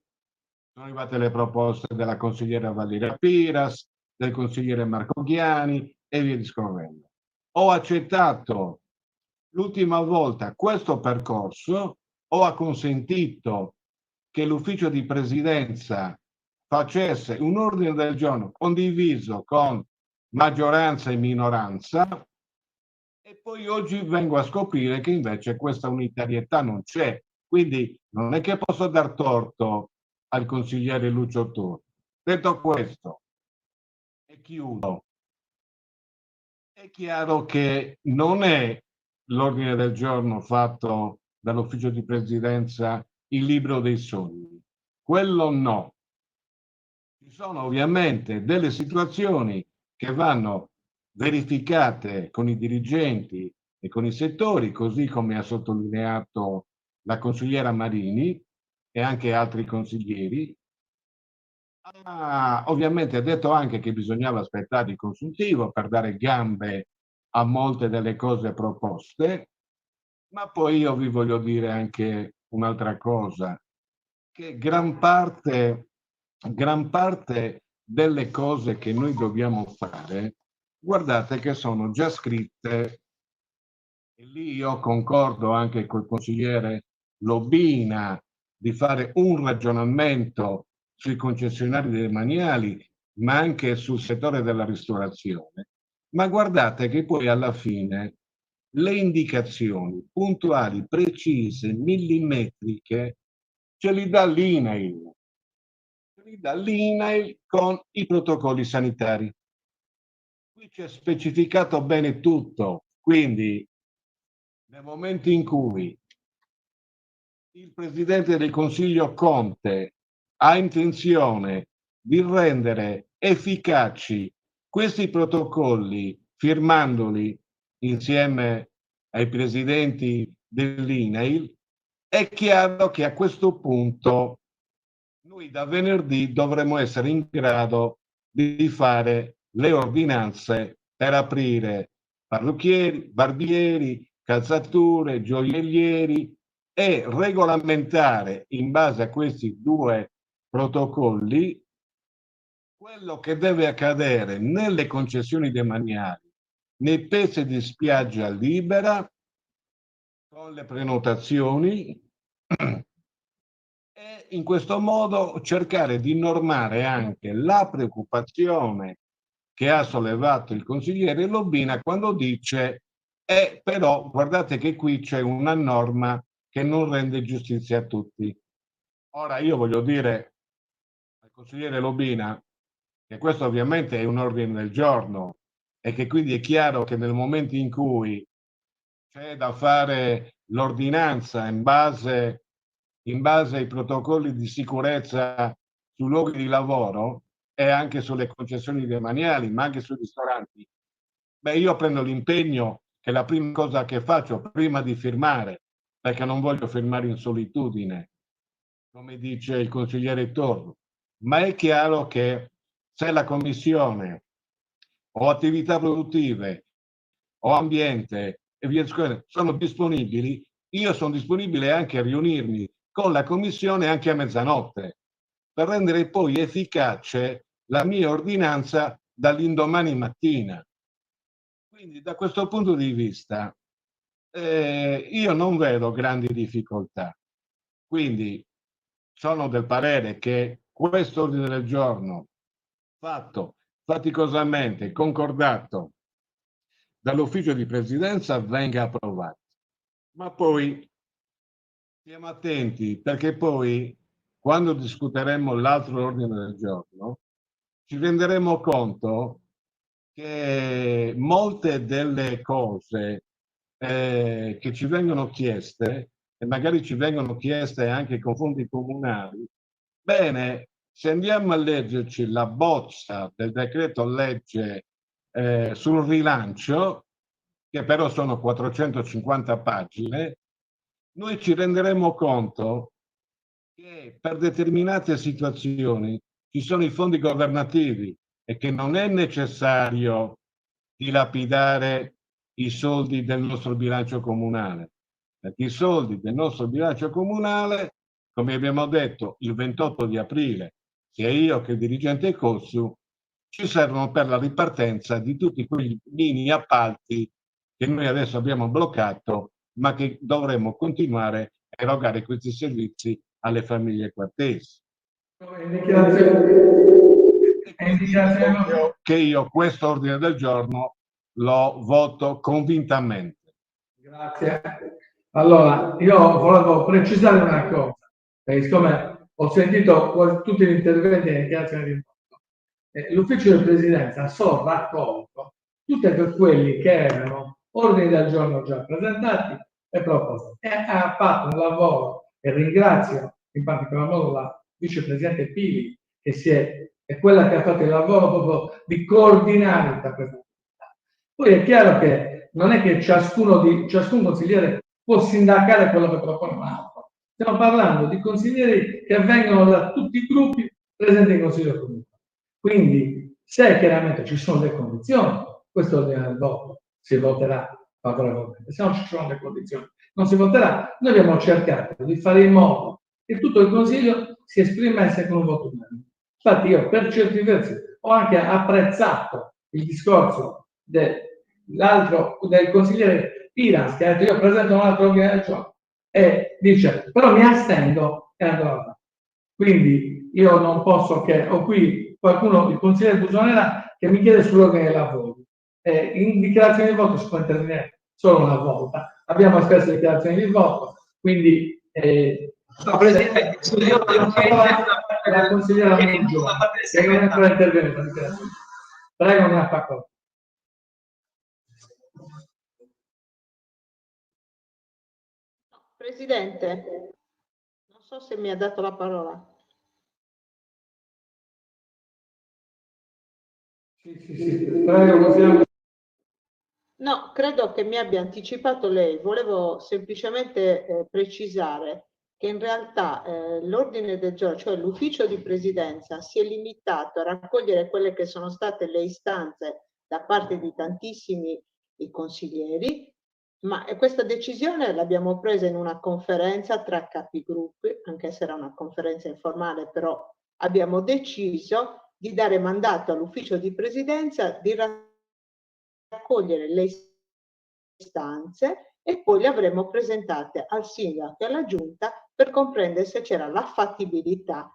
Speaker 15: Sono arrivate le proposte della consigliera Valeria Piras, del consigliere Marco Ghiani e via discorrendo. Ho accettato l'ultima volta questo percorso, ho acconsentito che l'ufficio di presidenza facesse un ordine del giorno condiviso con maggioranza e minoranza e poi oggi vengo a scoprire che invece questa unitarietà non c'è. Quindi non è che posso dar torto al consigliere Lucio Turri. Detto questo, e chiudo, è chiaro che non è l'ordine del giorno fatto dall'ufficio di presidenza il libro dei sogni. Quello no. Ci sono ovviamente delle situazioni che vanno verificate con i dirigenti e con i settori, così come ha sottolineato la consigliera Marini e anche altri consiglieri. Ovviamente ha detto anche che bisognava aspettare il consultivo per dare gambe a molte delle cose proposte, ma poi io vi voglio dire anche un'altra cosa, che gran parte delle cose che noi dobbiamo fare guardate che sono già scritte, e lì io concordo anche col consigliere Lobina di fare un ragionamento sui concessionari demaniali, ma anche sul settore della ristorazione. Ma guardate che poi alla fine le indicazioni puntuali, precise, millimetriche, ce li dà l'INAIL. Ce li dà l'INAIL con i protocolli sanitari. Qui c'è specificato bene tutto, quindi nel momento in cui il Presidente del Consiglio Conte ha intenzione di rendere efficaci questi protocolli, firmandoli insieme ai presidenti dell'INAIL, è chiaro che a questo punto noi da venerdì dovremo essere in grado di fare le ordinanze per aprire parrucchieri, barbieri, calzature, gioiellieri e regolamentare in base a questi due protocolli quello che deve accadere nelle concessioni demaniali, nei pezzi di spiaggia libera, con le prenotazioni, e in questo modo cercare di normare anche la preoccupazione che ha sollevato il consigliere Lobina quando dice però guardate che qui c'è una norma che non rende giustizia a tutti. Ora io voglio dire al consigliere Lobina che questo ovviamente è un ordine del giorno e che quindi è chiaro che nel momento in cui c'è da fare l'ordinanza in base ai protocolli di sicurezza sui luoghi di lavoro e anche sulle concessioni demaniali, ma anche sui ristoranti, io prendo l'impegno che la prima cosa che faccio prima di firmare, perché non voglio firmare in solitudine, come dice il consigliere Torno, ma è chiaro che se la Commissione o attività produttive o ambiente e via discorrendo sono disponibili, io sono disponibile anche a riunirmi con la Commissione anche a mezzanotte per rendere poi efficace la mia ordinanza dall'indomani mattina. Quindi da questo punto di vista io non vedo grandi difficoltà. Quindi sono del parere che questo ordine del giorno fatto faticosamente, concordato dall'ufficio di presidenza venga approvato. Ma poi stiamo attenti perché poi quando discuteremo l'altro ordine del giorno ci renderemo conto che molte delle cose che ci vengono chieste e magari ci vengono chieste anche con fondi comunali, bene, se andiamo a leggerci la bozza del decreto legge sul rilancio, che però sono 450 pagine, noi ci renderemo conto che per determinate situazioni ci sono i fondi governativi e che non è necessario dilapidare i soldi del nostro bilancio comunale, perché i soldi del nostro bilancio comunale, come abbiamo detto il 28 di aprile, sia io che il dirigente COSSU, ci servono per la ripartenza di tutti quei mini appalti che noi adesso abbiamo bloccato, ma che dovremmo continuare a erogare questi servizi alle famiglie quartesi. Che io questo ordine del giorno lo voto convintamente.
Speaker 6: Grazie. Allora, io volevo precisare una cosa, perché siccome ho sentito tutti gli interventi in dichiarazione di voto, l'ufficio di presidenza ha raccolto tutti quelli che erano ordini del giorno già presentati e proposti e ha fatto un lavoro, e ringrazio in particolar modo la vicepresidente Pili che è quella che ha fatto il lavoro proprio di coordinare tutta questa attività. Poi è chiaro che non è che ciascun consigliere può sindacare quello che propone un altro. Stiamo parlando di consiglieri che vengono da tutti i gruppi presenti in Consiglio Comunale. Quindi, se chiaramente ci sono delle condizioni, questo ordine del voto si voterà favorevolmente. Se non ci sono le condizioni, non si voterà. Noi abbiamo cercato di fare in modo che tutto il Consiglio si esprimesse con un voto unanime. Infatti io per certi versi ho anche apprezzato il discorso dell'altro, del consigliere Piras, che ha detto io presento un altro ordine del giorno, e dice però mi astengo e andrò avanti. Quindi io non posso che, ho qui qualcuno, il consigliere Busonera, che mi chiede sull'ordine dei lavori. In dichiarazione di voto si può intervenire solo una volta. Abbiamo espresso dichiarazioni di voto, quindi
Speaker 11: no, Presidente, io
Speaker 6: la consigliera Mugio, che non è ancora intervenuta. Prego, non ha fatto.
Speaker 20: Presidente, non so se mi ha dato la parola.
Speaker 6: Sì, prego,
Speaker 20: No, credo che mi abbia anticipato lei. Volevo semplicemente precisare che in realtà l'ordine del giorno, cioè l'ufficio di presidenza, si è limitato a raccogliere quelle che sono state le istanze da parte di tantissimi consiglieri, ma questa decisione l'abbiamo presa in una conferenza tra capigruppi, anche se era una conferenza informale, però abbiamo deciso di dare mandato all'ufficio di presidenza di raccogliere le istanze e poi le avremmo presentate al sindaco e alla giunta per comprendere se c'era la fattibilità.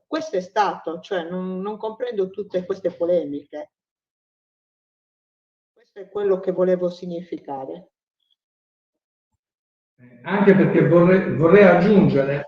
Speaker 20: Questo è stato, cioè non comprendo tutte queste polemiche. Questo è quello che volevo significare.
Speaker 6: Anche perché vorrei aggiungere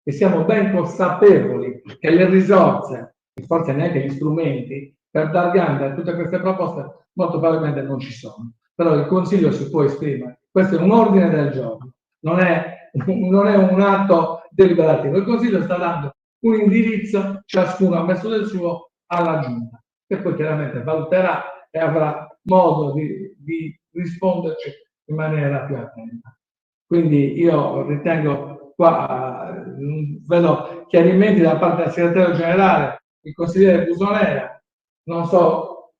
Speaker 6: che siamo ben consapevoli che le risorse, e forse neanche gli strumenti, per dar gambe a tutte queste proposte molto probabilmente non ci sono. Però il Consiglio si può esprimere. Questo è un ordine del giorno, non è un atto deliberativo. Il Consiglio sta dando un indirizzo, ciascuno ha messo del suo alla Giunta, che poi chiaramente valuterà e avrà modo di risponderci in maniera più attenta. Quindi io ritengo qua, vedo chiarimenti da parte del segretario generale, il consigliere Busonera, non so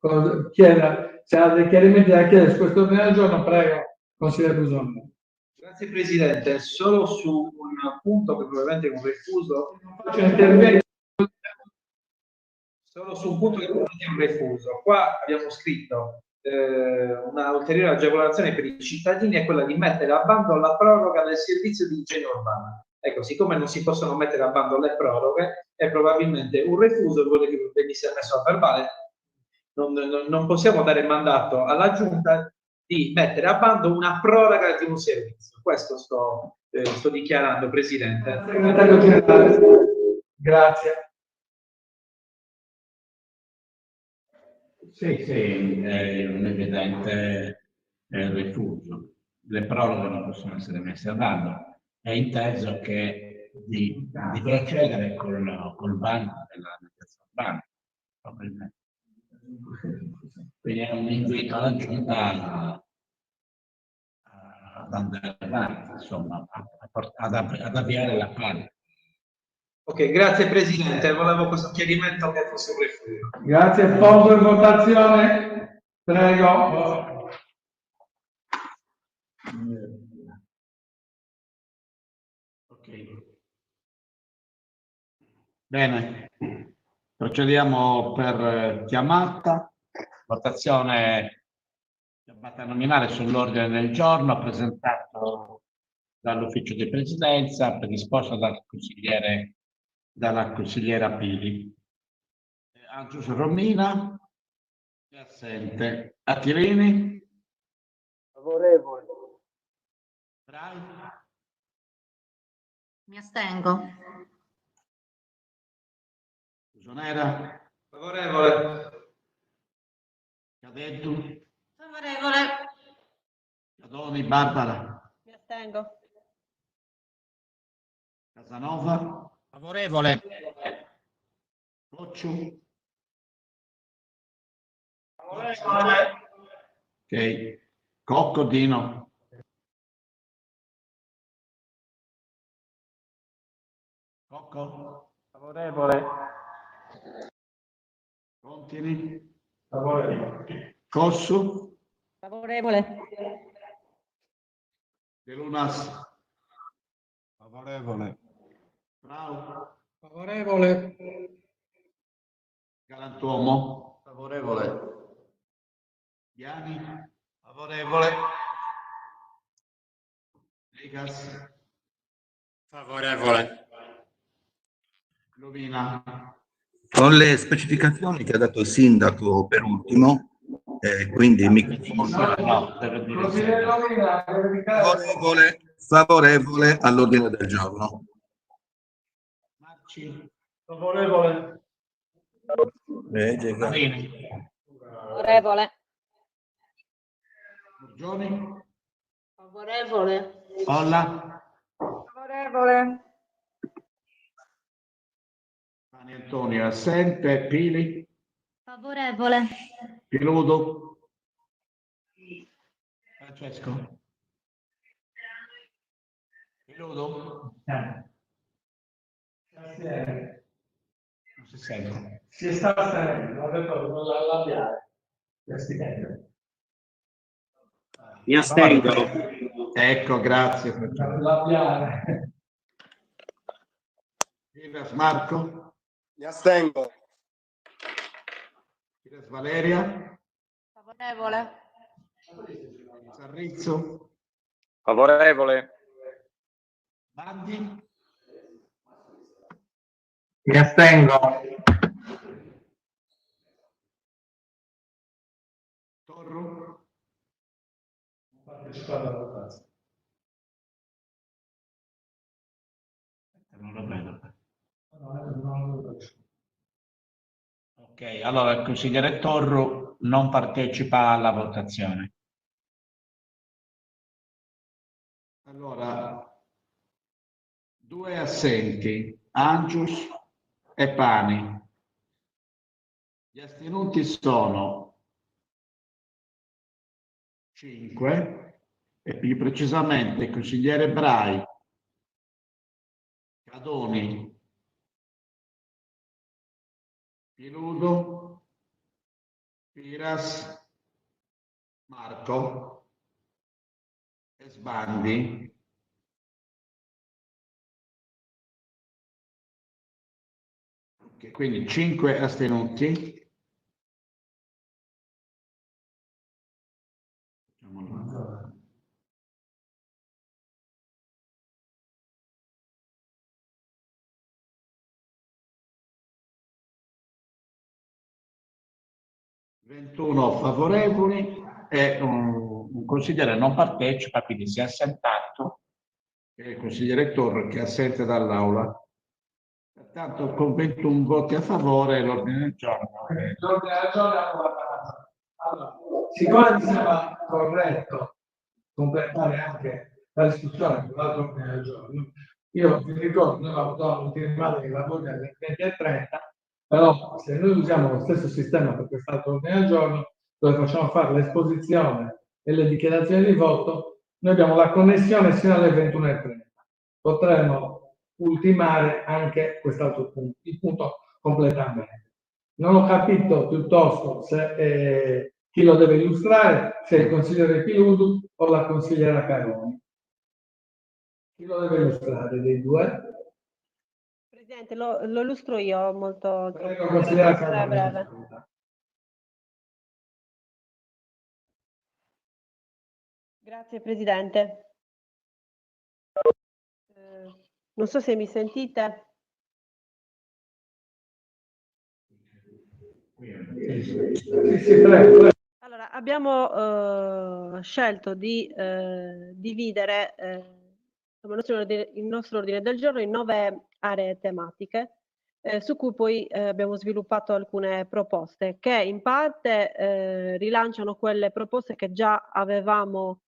Speaker 6: se ha dei chiarimenti da chiedere su questo ordine del giorno, prego, consigliere Busonera.
Speaker 11: Grazie Presidente, solo su un punto che probabilmente è un refuso. Solo su un punto che probabilmente è un refuso. Qua abbiamo scritto una ulteriore agevolazione per i cittadini è quella di mettere a bando la proroga del servizio di igiene urbana. Ecco, siccome non si possono mettere a bando le proroghe, è probabilmente un refuso, vuole che venisse messo a verbale. Non possiamo dare mandato alla Giunta di mettere a bando una proroga di un servizio. Questo sto dichiarando, Presidente.
Speaker 6: Segretario generale, grazie.
Speaker 1: Sì, è un evidente rifugio. Le proroghe non possono essere messe a bando. È inteso che di procedere col bando della mediazione urbana, probabilmente. Quindi è un invito alla Giunta ad andare avanti, insomma, ad avviare la parte.
Speaker 11: Ok, grazie Presidente, volevo questo chiarimento che fosse un rifugio.
Speaker 6: Grazie, pongo in votazione, prego.
Speaker 1: Ok. Bene, procediamo per chiamata, votazione nominale sull'ordine del giorno presentato dall'ufficio di presidenza, predisposto dalla consigliera Pili. Angius Romina è assente. Attirini?
Speaker 17: Favorevole.
Speaker 1: Brai?
Speaker 5: Mi astengo.
Speaker 1: Busonera?
Speaker 11: Favorevole.
Speaker 1: Cadetto?
Speaker 9: Favorevole.
Speaker 1: Cadoni? Barbara?
Speaker 9: Mi astengo.
Speaker 1: Casanova?
Speaker 14: Favorevole.
Speaker 1: Cocciu?
Speaker 17: Favorevole.
Speaker 1: Ok. Cocco, Dino? Cocco?
Speaker 17: Favorevole.
Speaker 1: Contini?
Speaker 17: Favorevole.
Speaker 1: Cossu?
Speaker 7: Favorevole.
Speaker 1: De Lunas?
Speaker 15: Favorevole.
Speaker 1: Brau?
Speaker 19: Favorevole.
Speaker 1: Galantuomo?
Speaker 2: Favorevole.
Speaker 4: Biani, favorevole. Legas.
Speaker 21: Favorevole.
Speaker 4: Lovina. Con le specificazioni che ha dato il sindaco per ultimo, quindi favorevole all'ordine del giorno.
Speaker 17: Favorevole.
Speaker 13: Favorevole.
Speaker 4: Giorgioni.
Speaker 20: Favorevole.
Speaker 4: Olla.
Speaker 9: Favorevole.
Speaker 1: Antonio assente. Pili.
Speaker 18: Favorevole.
Speaker 1: Piludo. Francesco. Piludo. Non si sente.
Speaker 17: Si sta astenendo, ho detto non l'arrabbiare.
Speaker 3: Mi astengo.
Speaker 1: Ecco, grazie.
Speaker 17: L'arrabbiare.
Speaker 1: Marco.
Speaker 8: Mi astengo.
Speaker 1: Valeria.
Speaker 9: Favorevole.
Speaker 1: Sarrizzo.
Speaker 21: Favorevole.
Speaker 1: Bandi.
Speaker 6: Mi astengo.
Speaker 1: Torro. Non lo vedo. Ok, allora il consigliere Torro non partecipa alla votazione. Allora, 2 assenti, Angius e Pani. Gli astenuti sono 5 e più precisamente il consigliere Brai, Cadoni, Piludo, Piras, Marco e Sbandi. Okay, quindi 5 astenuti. 21 favorevoli e un consigliere non partecipa, quindi si è assentato, e il consigliere Torre che è assente dall'aula. Pertanto con 21 voti a favore l'ordine del giorno.
Speaker 17: L'ordine del giorno è approvato. Allora, siccome mi sembra corretto completare anche la discussione sull'altro ordine del giorno, io vi ricordo, noi avevamo dato l'ultima che la votazione alle 20:30, però se noi usiamo lo stesso sistema per quest'altro ordine del giorno, dove facciamo fare l'esposizione e le dichiarazioni di voto, noi abbiamo la connessione sino alle 21:30. Potremmo ultimare anche quest'altro punto, il punto completamente. Non ho capito piuttosto se chi lo deve illustrare, se il consigliere Piludu o la consigliera Caroni. Chi lo deve illustrare dei due?
Speaker 9: Presidente, lo illustro io molto
Speaker 6: Prego, consigliera Caroni.
Speaker 9: breve. Grazie Presidente. Non so se mi sentite. Allora, abbiamo scelto di dividere il nostro ordine del giorno in 9 aree tematiche, su cui poi abbiamo sviluppato alcune proposte che in parte rilanciano quelle proposte che già avevamo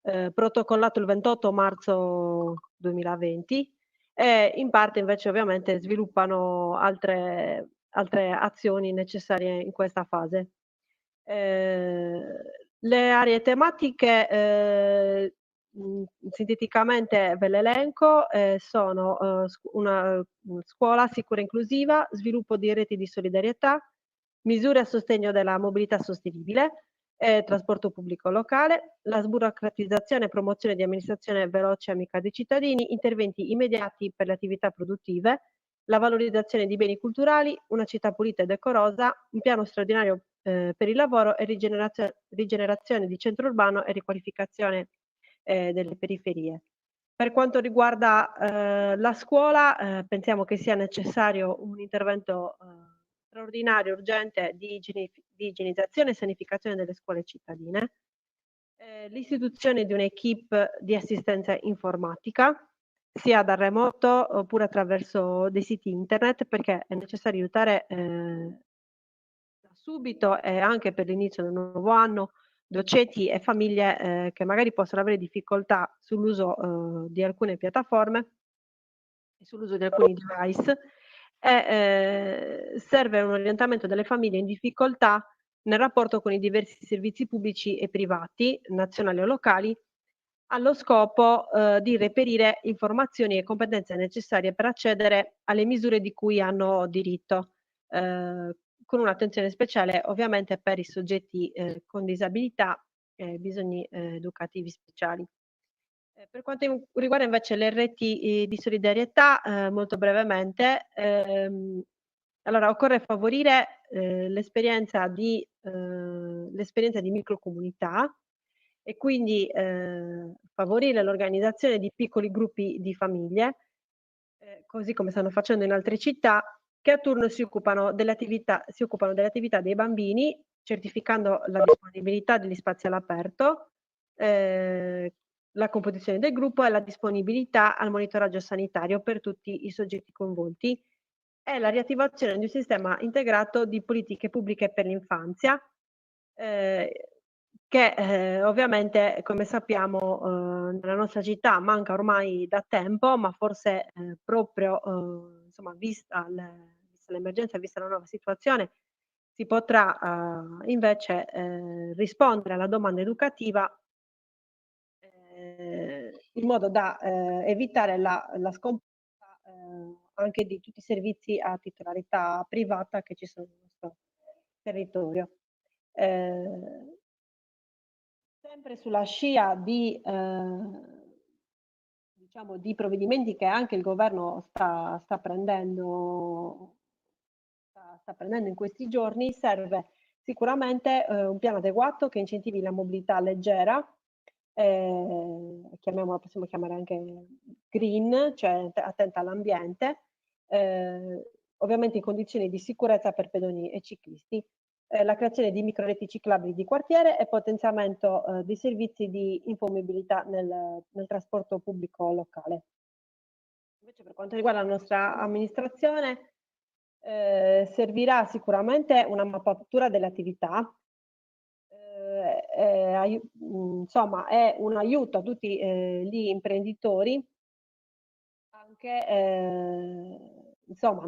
Speaker 9: protocollato il 28 marzo 2020 e in parte invece ovviamente sviluppano altre azioni necessarie in questa fase. Le aree tematiche sinteticamente ve l'elenco, sono una scuola sicura e inclusiva, sviluppo di reti di solidarietà, misure a sostegno della mobilità sostenibile, trasporto pubblico locale, la sburocratizzazione e promozione di amministrazione veloce e amica dei cittadini, interventi immediati per le attività produttive, la valorizzazione di beni culturali, una città pulita e decorosa, un piano straordinario per il lavoro e rigenerazione di centro urbano e riqualificazione delle periferie. Per quanto riguarda la scuola, pensiamo che sia necessario un intervento straordinario, urgente di igienizzazione e sanificazione delle scuole cittadine, l'istituzione di un'equipe di assistenza informatica, sia da remoto oppure attraverso dei siti internet, perché è necessario aiutare da subito e anche per l'inizio del nuovo anno docenti e famiglie che magari possono avere difficoltà sull'uso di alcune piattaforme e sull'uso di alcuni device e serve un orientamento delle famiglie in difficoltà nel rapporto con i diversi servizi pubblici e privati, nazionali o locali, allo scopo di reperire informazioni e competenze necessarie per accedere alle misure di cui hanno diritto, con un'attenzione speciale ovviamente per i soggetti con disabilità e bisogni educativi speciali. Per quanto riguarda invece le reti di solidarietà, molto brevemente, allora occorre favorire l'esperienza di microcomunità e quindi favorire l'organizzazione di piccoli gruppi di famiglie, così come stanno facendo in altre città, che a turno si occupano delle attività dei bambini, certificando la disponibilità degli spazi all'aperto, la composizione del gruppo e la disponibilità al monitoraggio sanitario per tutti i soggetti coinvolti e la riattivazione di un sistema integrato di politiche pubbliche per l'infanzia, che ovviamente, come sappiamo, nella nostra città manca ormai da tempo, ma forse proprio insomma, vista l'emergenza, vista la nuova situazione, si potrà invece rispondere alla domanda educativa in modo da evitare la scomparsa anche di tutti i servizi a titolarità privata che ci sono nel nostro territorio. Sempre sulla scia di, diciamo, di provvedimenti che anche il governo sta prendendo in questi giorni, serve sicuramente un piano adeguato che incentivi la mobilità leggera, possiamo chiamare anche green, cioè attenta all'ambiente, ovviamente in condizioni di sicurezza per pedoni e ciclisti, la creazione di microreti ciclabili di quartiere e potenziamento dei servizi di infomobilità nel trasporto pubblico locale. Invece per quanto riguarda la nostra amministrazione, servirà sicuramente una mappatura delle attività, insomma è un aiuto a tutti gli imprenditori anche insomma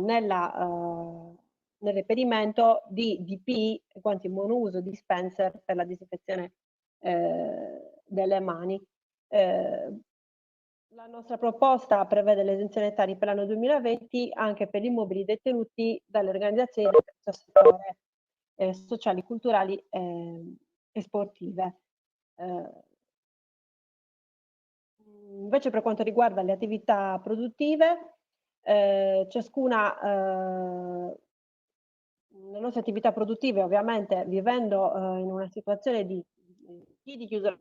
Speaker 9: nel reperimento di DPI, guanti monouso, dispenser per la disinfezione delle mani. La nostra proposta prevede l'esenzione tari per l'anno 2020 anche per gli immobili detenuti dalle organizzazioni del terzo settore sociali, culturali e sportive. Invece per quanto riguarda le attività produttive, ciascuna le nostre attività produttive, ovviamente vivendo in una situazione di chi di chiusura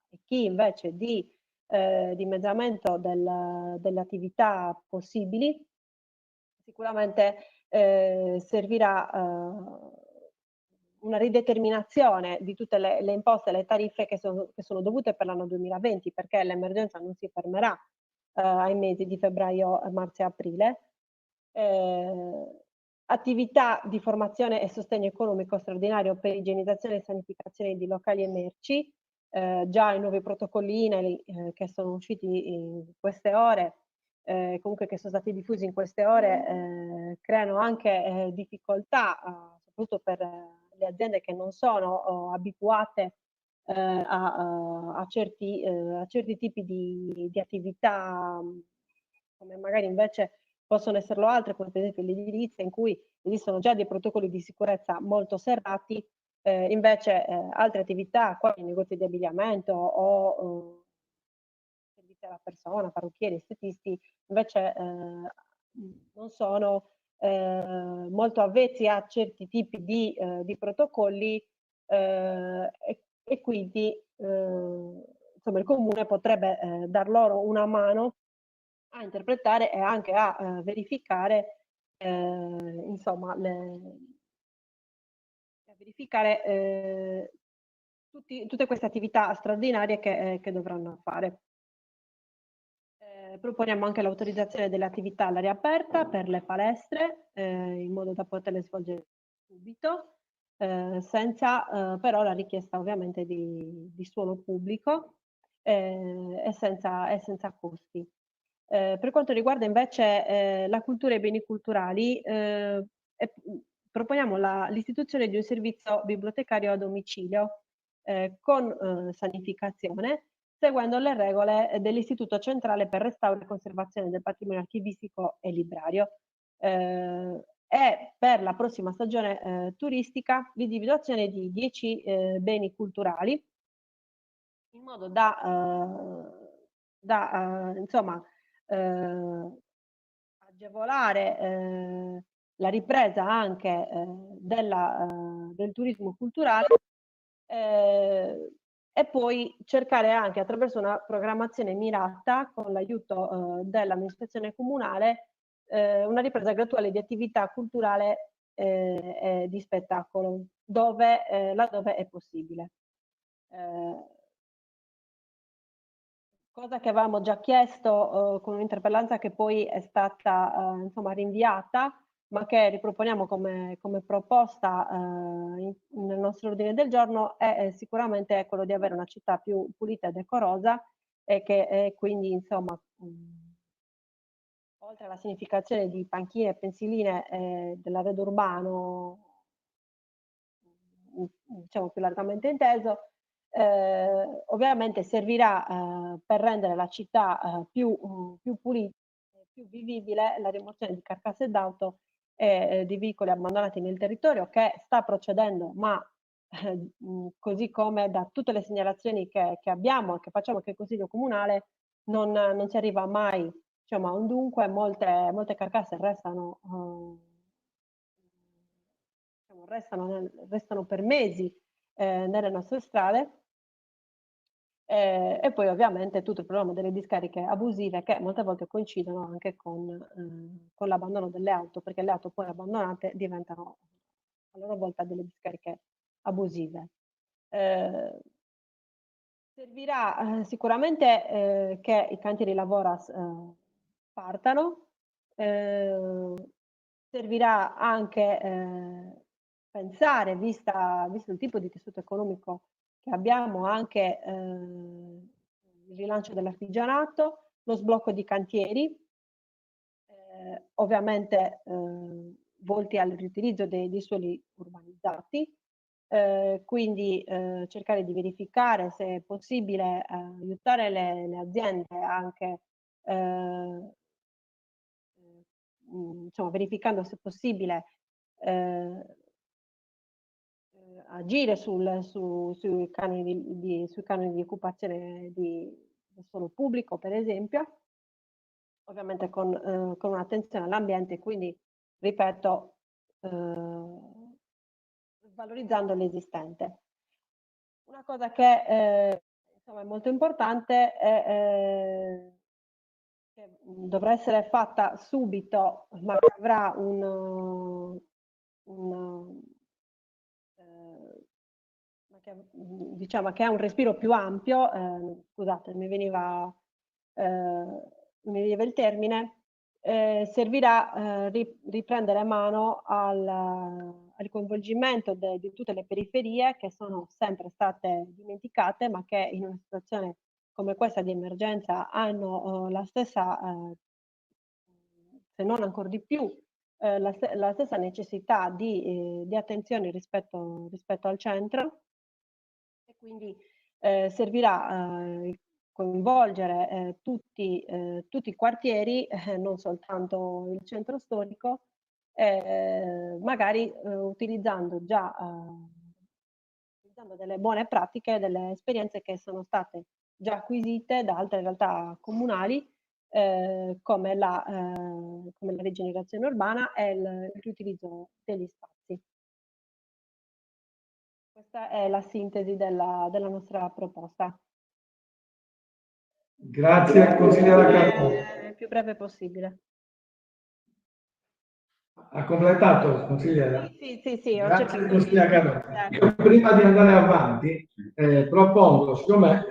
Speaker 9: e chi invece di dimezzamento delle attività possibili, sicuramente servirà una rideterminazione di tutte le imposte e le tariffe che sono dovute per l'anno 2020, perché l'emergenza non si fermerà ai mesi di febbraio, marzo e aprile. Attività di formazione e sostegno economico straordinario per igienizzazione e sanificazione di locali e merci. Già i nuovi protocolli INAIL che sono usciti in queste ore, comunque che sono stati diffusi in queste ore, creano anche difficoltà, soprattutto per le aziende che non sono abituate a certi tipi di attività, come magari invece possono esserlo altre, come per esempio l'edilizia, in cui esistono già dei protocolli di sicurezza molto serrati, invece altre attività, quali negozi di abbigliamento o servizi alla persona, parrucchieri, estetisti, invece non sono molto avvezzi a certi tipi di protocolli e quindi insomma il comune potrebbe dar loro una mano a interpretare e anche a verificare insomma verificare tutte queste attività straordinarie che dovranno fare. Proponiamo anche l'autorizzazione delle attività all'aria aperta per le palestre, in modo da poterle svolgere subito, senza però la richiesta ovviamente di suolo pubblico e senza costi. Per quanto riguarda invece la cultura e i beni culturali, proponiamo l'istituzione di un servizio bibliotecario a domicilio con sanificazione, seguendo le regole dell'Istituto Centrale per Restauro e Conservazione del Patrimonio Archivistico e Librario. E per la prossima stagione turistica l'individuazione di 10 beni culturali, in modo da insomma, agevolare la ripresa anche del turismo culturale e poi cercare anche attraverso una programmazione mirata con l'aiuto dell'amministrazione comunale una ripresa graduale di attività culturale e di spettacolo laddove è possibile. Cosa che avevamo già chiesto con un'interpellanza che poi è stata insomma rinviata, ma che riproponiamo come proposta nel nostro ordine del giorno, è sicuramente quello di avere una città più pulita e decorosa e che quindi insomma oltre alla significazione di panchine e pensiline dell'arredo urbano, diciamo più largamente inteso, ovviamente servirà per rendere la città più pulita, più vivibile, la rimozione di carcasse d'auto e di veicoli abbandonati nel territorio, che sta procedendo, ma così come da tutte le segnalazioni che abbiamo e che facciamo anche il Consiglio Comunale, non si arriva mai, diciamo, a un dunque. Molte carcasse restano per mesi nelle nostre strade. E poi ovviamente tutto il problema delle discariche abusive, che molte volte coincidono anche con l'abbandono delle auto, perché le auto poi abbandonate diventano a loro volta delle discariche abusive. Servirà sicuramente che i cantieri Lavoras partano, servirà anche pensare, visto il tipo di tessuto economico che abbiamo, anche il rilancio dell'artigianato, lo sblocco di cantieri, ovviamente volti al riutilizzo dei suoli urbanizzati, quindi cercare di verificare se è possibile aiutare le aziende anche insomma, verificando se è possibile agire sui canoni di occupazione del suolo pubblico, per esempio, ovviamente con un'attenzione all'ambiente, quindi, ripeto, valorizzando l'esistente. Una cosa che insomma, è molto importante è che dovrà essere fatta subito, ma che avrà diciamo che ha un respiro più ampio, scusate, mi veniva il termine, servirà riprendere mano al coinvolgimento di tutte le periferie che sono sempre state dimenticate, ma che in una situazione come questa di emergenza hanno la stessa, se non ancora di più, la stessa necessità di attenzione rispetto al centro, e quindi servirà coinvolgere tutti i quartieri, non soltanto il centro storico, magari utilizzando delle buone pratiche, delle esperienze che sono state già acquisite da altre realtà comunali, come la rigenerazione urbana e il riutilizzo degli spazi. Questa è la sintesi della nostra proposta.
Speaker 6: Grazie, consigliera Cartone.
Speaker 9: Il più breve possibile.
Speaker 6: Ha completato, consigliera?
Speaker 9: Sì, ho
Speaker 6: Grazie,
Speaker 9: cercato
Speaker 6: consigliera Cartone. Io prima di andare avanti propongo, siccome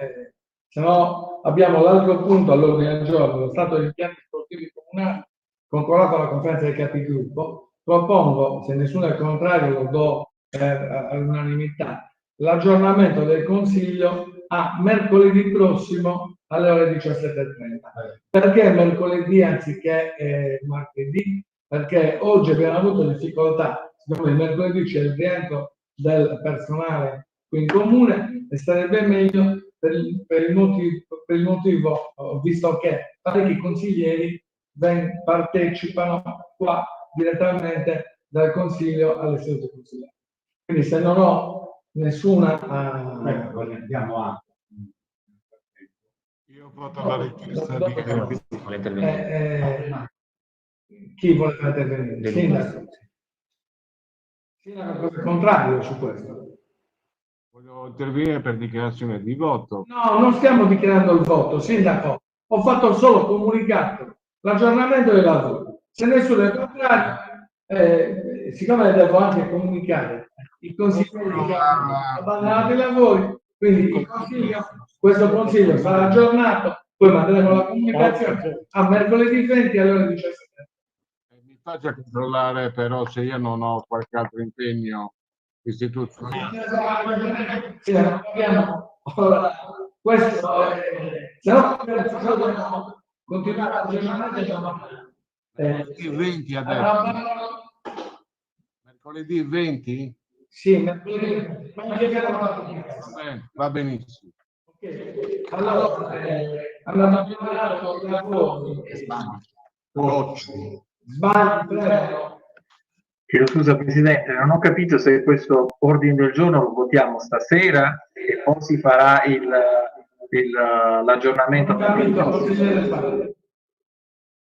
Speaker 6: se no abbiamo l'altro punto all'ordine del giorno, lo stato degli impianti sportivi comunali, concordato alla conferenza dei capigruppo, propongo, se nessuno è contrario, lo do all'unanimità, l'aggiornamento del Consiglio a mercoledì prossimo alle ore 17:30. Perché mercoledì anziché martedì? Perché oggi abbiamo avuto difficoltà, siccome il mercoledì c'è il rientro del personale qui in comune e sarebbe meglio per il motivo, visto che parecchi consiglieri partecipano qua direttamente dal Consiglio alle sedute consigliari. Quindi se non ho nessuna... andiamo a...
Speaker 15: Io voto la richiesta di...
Speaker 6: Chi vuole intervenire? Sindaco. Sindaco, cosa è contrario su questo?
Speaker 15: Voglio intervenire per dichiarazione di voto.
Speaker 6: No, non stiamo dichiarando il voto, Sindaco. Ho fatto solo comunicato l'aggiornamento dei lavori. Se nessuno è contrario, siccome devo anche comunicare i consiglieri che hanno abbandonato i lavori, quindi questo consiglio sarà aggiornato, poi manderemo la comunicazione a mercoledì 20 alle ore 17.
Speaker 15: Mi faccia controllare però se io non ho qualche altro impegno istituzionale.
Speaker 6: Sì, questo se no dobbiamo continuare a
Speaker 15: mercoledì 20 adesso. Mercoledì 20?
Speaker 6: Sì, mercoledì 20.
Speaker 15: Va benissimo.
Speaker 6: Okay. Allora, andiamo a parlare con i lavori. Sbagli, prego.
Speaker 12: Chiedo scusa Presidente, non ho capito se questo ordine del giorno lo votiamo stasera e poi si farà l'aggiornamento.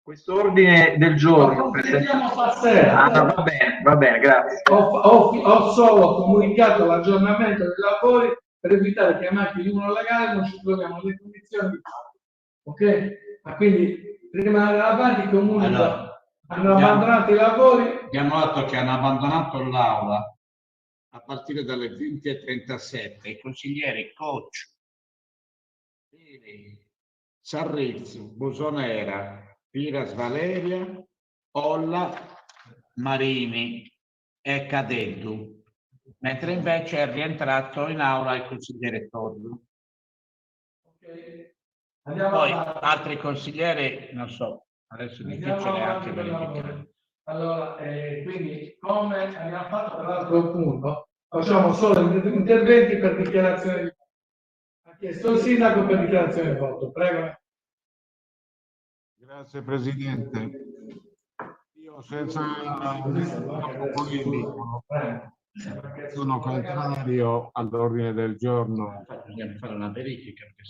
Speaker 12: Questo ordine del giorno va bene, grazie.
Speaker 6: Ho solo comunicato l'aggiornamento dei lavori per evitare che a macchine di uno legale non ci troviamo nelle condizioni di fare. Ok? Ma quindi prima di andare avanti i comuni hanno abbandonato i lavori.
Speaker 1: Abbiamo detto che hanno abbandonato l'aula a partire dalle 20:37. I consiglieri Coach, Sarrizzo, Busonera, Piras Valeria, Olla, Marini e Cadettu, mentre invece è rientrato in aula il consigliere Torno.
Speaker 6: Okay.
Speaker 1: Poi altri consiglieri, non so, adesso è difficile anche verificare.
Speaker 6: Allora, quindi come abbiamo fatto per l'altro punto, facciamo solo interventi per dichiarazione di voto. Ha chiesto il sindaco per dichiarazione di voto, prego.
Speaker 15: Grazie Presidente. Io senza polemico sono contrario all'ordine del giorno.
Speaker 1: Dobbiamo fare una verifica perché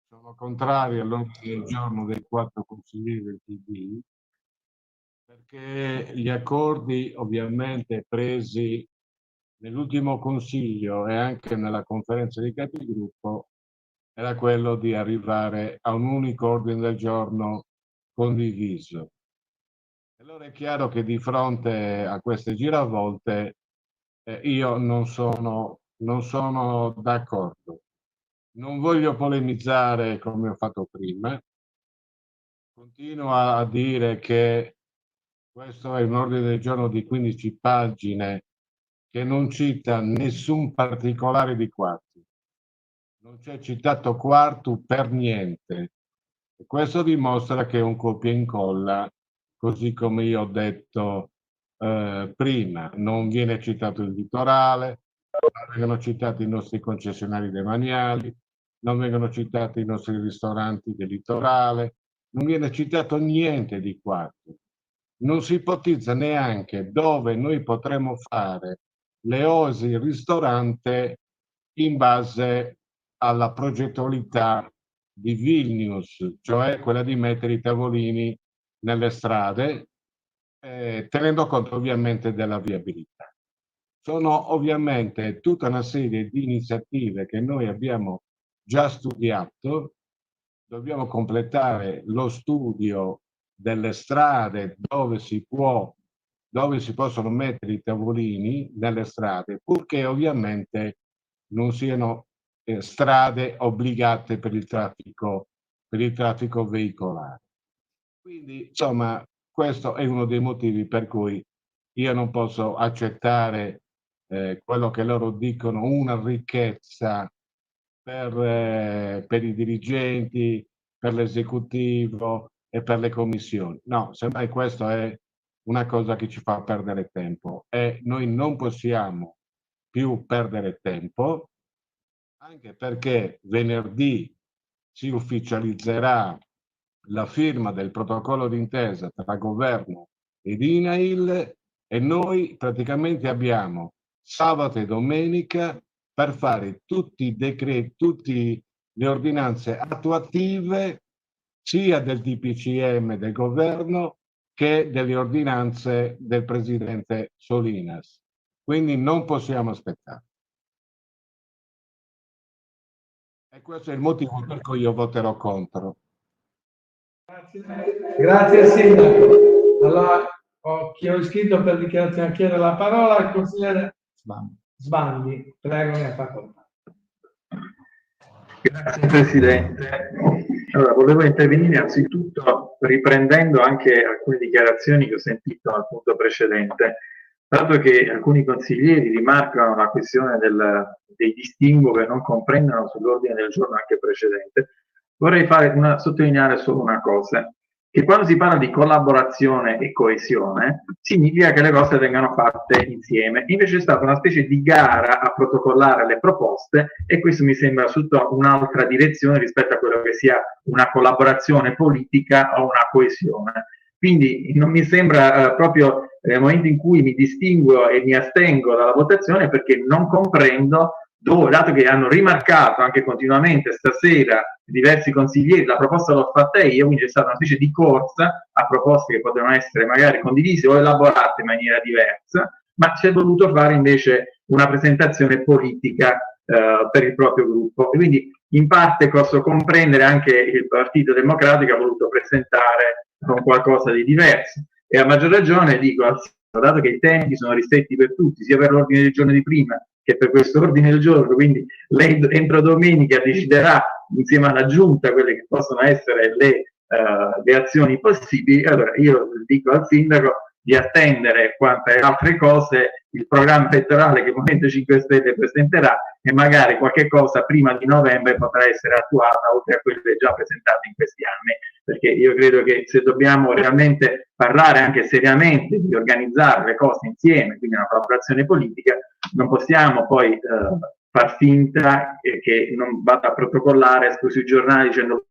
Speaker 15: sono contrario all'ordine del giorno dei 4 consiglieri del PD perché gli accordi ovviamente presi nell'ultimo consiglio e anche nella conferenza dei capigruppo era quello di arrivare a un unico ordine del giorno condiviso. Allora è chiaro che di fronte a queste giravolte io non sono d'accordo. Non voglio polemizzare come ho fatto prima. Continuo a dire che questo è un ordine del giorno di 15 pagine che non cita nessun particolare di Quartu. Non c'è citato Quartu per niente. E questo dimostra che è un copia e incolla, così come io ho detto prima. Non viene citato il litorale, non vengono citati i nostri concessionari demaniali, non vengono citati i nostri ristoranti del litorale, non viene citato niente di Quartu. Non si ipotizza neanche dove noi potremo fare le osi il ristorante in base alla progettualità di Vilnius, cioè quella di mettere i tavolini nelle strade, tenendo conto ovviamente della viabilità. Sono ovviamente tutta una serie di iniziative che noi abbiamo già studiato. Dobbiamo completare lo studio delle strade dove si possono mettere i tavolini nelle strade, purché ovviamente non siano strade obbligate per il traffico veicolare. Quindi, insomma, questo è uno dei motivi per cui io non posso accettare quello che loro dicono, una ricchezza per i dirigenti, per l'esecutivo e per le commissioni. No, semmai questo è una cosa che ci fa perdere tempo e noi non possiamo più perdere tempo, anche perché venerdì si ufficializzerà la firma del protocollo d'intesa tra governo ed INAIL e noi praticamente abbiamo sabato e domenica per fare tutti i decreti, tutte le ordinanze attuative sia del DPCM del governo che delle ordinanze del presidente Solinas. Quindi non possiamo aspettare. E questo è il motivo per cui io voterò contro.
Speaker 6: Grazie Sindaco. Allora, chi ho iscritto per dichiarazione a chiedere la parola al consigliere Sbandi. Prego, ne ha facoltà.
Speaker 12: Grazie Presidente. Allora, volevo intervenire anzitutto riprendendo anche alcune dichiarazioni che ho sentito al punto precedente, dato che alcuni consiglieri rimarcano la questione dei distinguo che non comprendono sull'ordine del giorno anche precedente. Vorrei sottolineare solo una cosa, che quando si parla di collaborazione e coesione significa che le cose vengano fatte insieme. Invece è stata una specie di gara a protocollare le proposte e questo mi sembra sotto un'altra direzione rispetto a quello che sia una collaborazione politica o una coesione. Quindi non mi sembra proprio nel momento in cui mi distinguo e mi astengo dalla votazione perché non comprendo dove, dato che hanno rimarcato anche continuamente stasera diversi consiglieri, la proposta l'ho fatta io, quindi c'è stata una specie di corsa a proposte che potevano essere magari condivise o elaborate in maniera diversa, ma si è voluto fare invece una presentazione politica per il proprio gruppo. E quindi in parte posso comprendere anche il Partito Democratico ha voluto presentare con qualcosa di diverso. E a maggior ragione dico, dato che i tempi sono ristretti per tutti, sia per l'ordine del giorno di prima che per questo ordine del giorno, quindi lei entro domenica deciderà insieme alla Giunta quelle che possono essere le azioni possibili, allora io dico al Sindaco di attendere quante altre cose il programma elettorale che il Movimento 5 Stelle presenterà e magari qualche cosa prima di novembre potrà essere attuata oltre a quelle già presentate in questi anni, perché io credo che se dobbiamo realmente parlare anche seriamente di organizzare le cose insieme, quindi una collaborazione politica, non possiamo poi far finta che non vada a protocollare sui giornali dicendo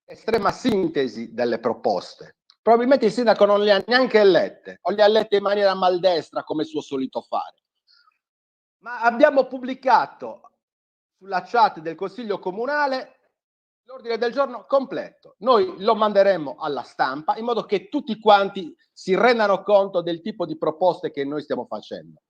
Speaker 8: estrema sintesi delle proposte. Probabilmente il sindaco non le ha neanche lette, o le ha lette in maniera maldestra, come suo solito fare. Ma abbiamo pubblicato sulla chat del Consiglio Comunale l'ordine del giorno completo. Noi lo manderemo alla stampa in modo che tutti quanti si rendano conto del tipo di proposte che noi stiamo facendo.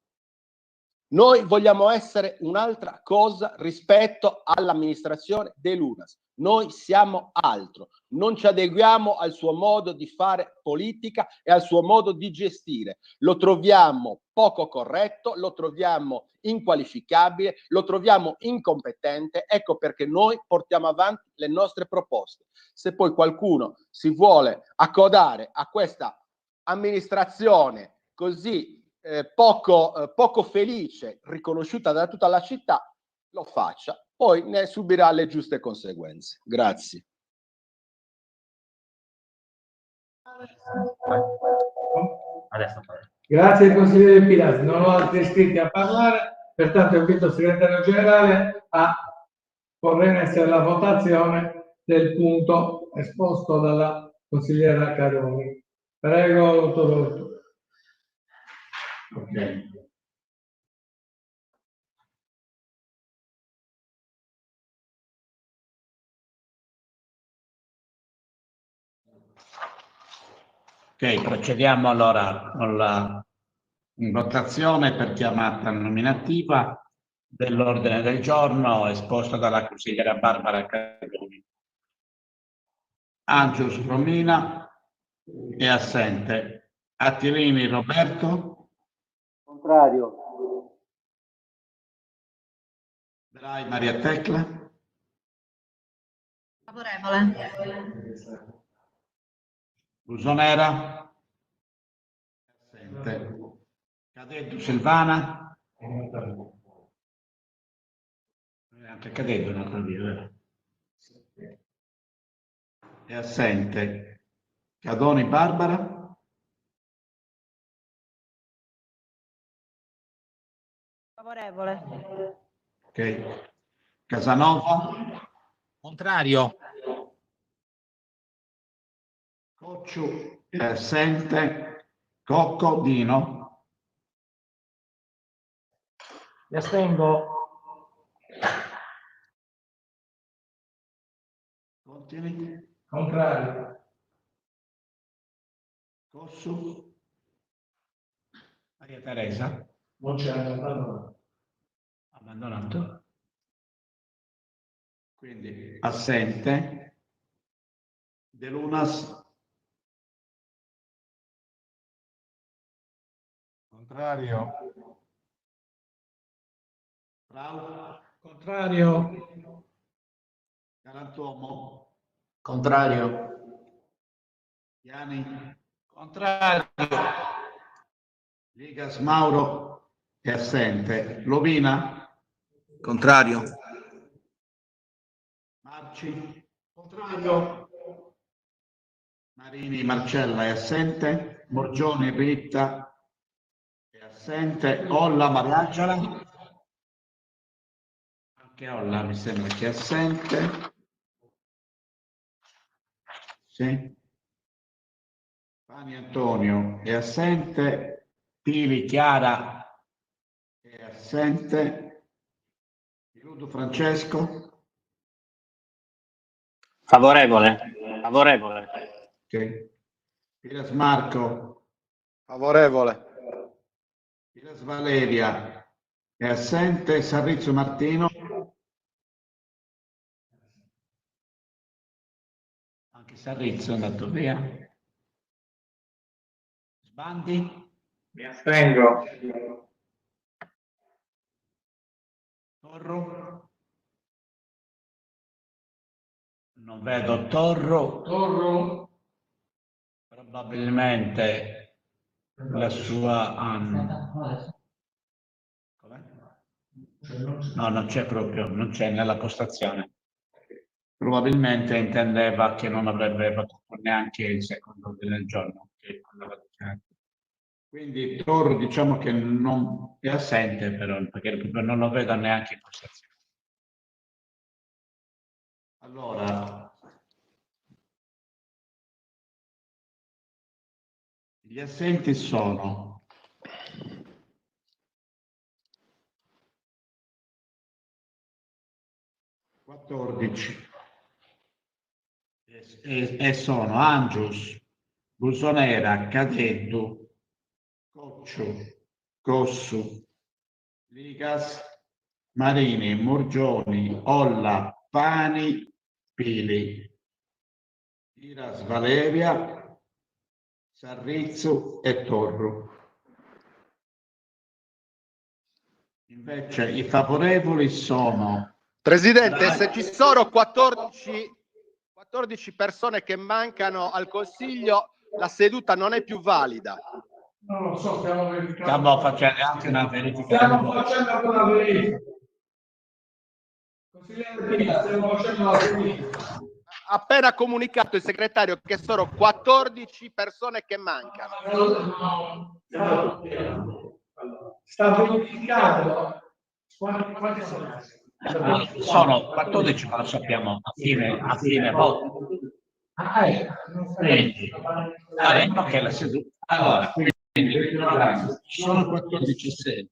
Speaker 8: Noi vogliamo essere un'altra cosa rispetto all'amministrazione dell'UNAS. Noi siamo altro, non ci adeguiamo al suo modo di fare politica e al suo modo di gestire. Lo troviamo poco corretto, lo troviamo inqualificabile, lo troviamo incompetente. Ecco perché noi portiamo avanti le nostre proposte. Se poi qualcuno si vuole accodare a questa amministrazione così poco felice, riconosciuta da tutta la città, lo faccia, poi ne subirà le giuste conseguenze. Grazie.
Speaker 6: Grazie consigliere Pilasi, non ho altri iscritti a parlare, pertanto invito il segretario generale a porre in essere la votazione del punto esposto dalla consigliera Caroni. Prego, dottor Ortu.
Speaker 1: Ok. Ok, procediamo allora con la votazione per chiamata nominativa dell'ordine del giorno esposto dalla consigliera Barbara Caroni. Angius Romina è assente. Attilini Roberto?
Speaker 16: Contrario.
Speaker 1: Brai Maria Tecla?
Speaker 5: Favorevole.
Speaker 1: Usonera? Assente. Cadetto Silvana? Anche Cadetto non può dire, vero? È assente. Cadoni Barbara?
Speaker 9: Favorevole.
Speaker 1: Ok. Casanova?
Speaker 14: Contrario.
Speaker 1: Cocciu è assente. Cocco Dino?
Speaker 16: Mi astengo.
Speaker 1: Continui?
Speaker 6: Contrario.
Speaker 1: Cossu? Maria Teresa?
Speaker 6: Non c'è abbandonato.
Speaker 1: Abbandonato? Quindi assente. De Lunas?
Speaker 15: Contrario.
Speaker 1: Brau?
Speaker 6: Contrario.
Speaker 1: Galantuomo?
Speaker 2: Contrario.
Speaker 1: Iani? Contrario. Ligas Mauro è assente. Lovina?
Speaker 2: Contrario.
Speaker 1: Marci? Contrario. Marini Marcella è assente. Morgioni Rita è assente. Olla Mariangela? Anche Olla mi sembra che è assente. Sì. Pani Antonio è assente. Pili Chiara è assente. Piludo Francesco?
Speaker 3: Favorevole. Favorevole.
Speaker 1: Ok. Piras Marco?
Speaker 8: Favorevole.
Speaker 1: Piras Valeria è assente. Sarrizzo Martino? Anche Sarrizzo è andato via. Sbandi?
Speaker 12: Mi astengo.
Speaker 1: Torro? Non vedo Torro.
Speaker 6: Torro.
Speaker 1: Probabilmente la sua no, non c'è proprio, non c'è nella postazione. Probabilmente intendeva che non avrebbe votato neanche il secondo ordine del giorno. Quindi Torro diciamo che non è assente, però, perché proprio non lo vedo neanche in postazione. Allora, Gli assenti sono 14 e sono Angius, Busonera, Cadeddu, Cocciu, Cossu, Ligas, Marini, Murgioni, Olla, Pani, Pili, Iras, Valeria, Sarrizzu e Torru. Invece i favorevoli sono...
Speaker 8: Presidente, se ci sono 14 persone che mancano al Consiglio, la seduta non è più valida.
Speaker 17: Non lo so, stiamo verificando.
Speaker 1: Stiamo facendo anche una verifica.
Speaker 17: Stiamo facendo anche una verifica. Consigliere Pina, stiamo facendo una verifica.
Speaker 8: Ha appena comunicato il segretario che sono 14 persone che mancano.
Speaker 17: Sta verificando quanti sono?
Speaker 1: Sono 14, ma lo sappiamo a fine voto. Che la seduta. Allora, quindi sono 14 sedi.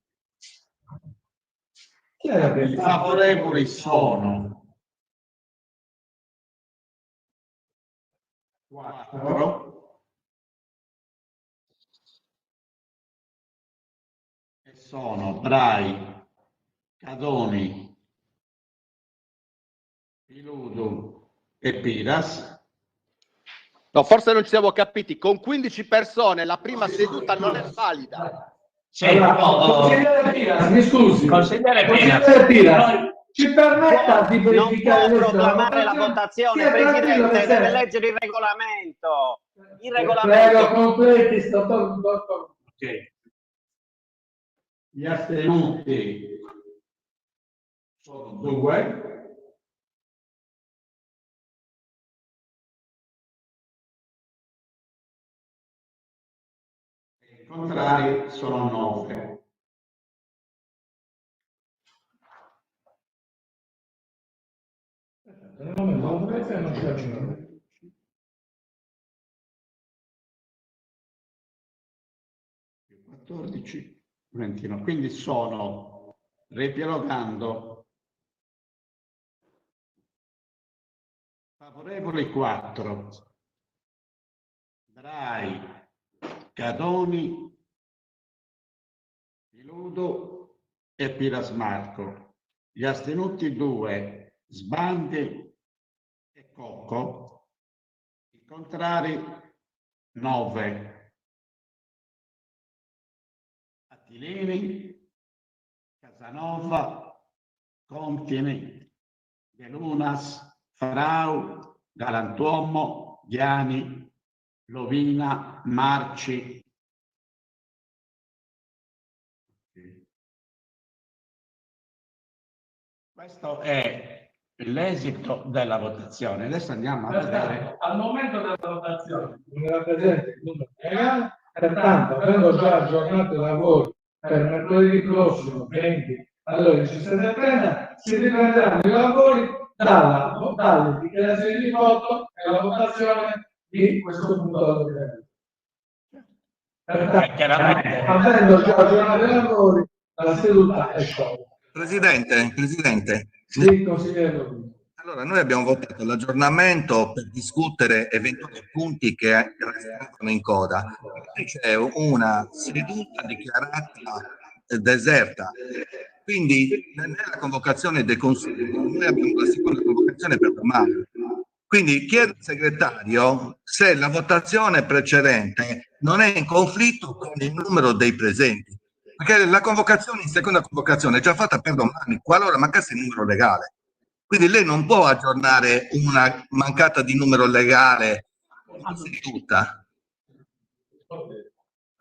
Speaker 1: I favorevoli sono 4 e sono Brai, Cadoni, Piludu e Piras.
Speaker 8: No, forse non ci siamo capiti. Con 15 persone la prima seduta non è valida.
Speaker 1: Sì,
Speaker 17: consigliere Piras, mi scusi.
Speaker 1: Consigliere
Speaker 17: Piras, ci permetta di verificare
Speaker 3: non può proclamare la votazione, Presidente, deve leggere il regolamento.
Speaker 17: Prego, completi, dottor.
Speaker 1: Ok. Gli astenuti sono 2. I contrari sono 9.
Speaker 17: Non
Speaker 1: 14, 21. Quindi sono, riepilogando, favorevoli 4, Brai, Cadoni, Piludo e Piras Marco. Gli astenuti 2, Sbandi e Cocco. I contrari 9. Attilini, Casanova, Contini, De Lunas, Frau, Galantuomo, Ghiani, Lovina, Marci. Questo è l'esito della votazione. Adesso andiamo a vedere.
Speaker 17: Al momento della votazione non era presente il numero legale, pertanto avendo già aggiornato i lavori per mercoledì prossimo 20 alle 17:30, si riprenderanno i lavori dalle dichiarazioni di voto e la votazione di questo punto dell'ordine. Pertanto, avendo già aggiornato i lavori, la seduta è sciolta.
Speaker 4: Presidente.
Speaker 17: Sì, consigliere.
Speaker 4: Allora, noi abbiamo votato l'aggiornamento per discutere eventuali punti che restano in coda. C'è una seduta dichiarata deserta. Quindi, nella convocazione del Consiglio, noi abbiamo la seconda convocazione per domani. Quindi chiedo al segretario se la votazione precedente non è in conflitto con il numero dei presenti. Perché la convocazione in seconda convocazione è già fatta per domani, qualora mancasse il numero legale. Quindi lei non può aggiornare una mancata di numero legale tutta.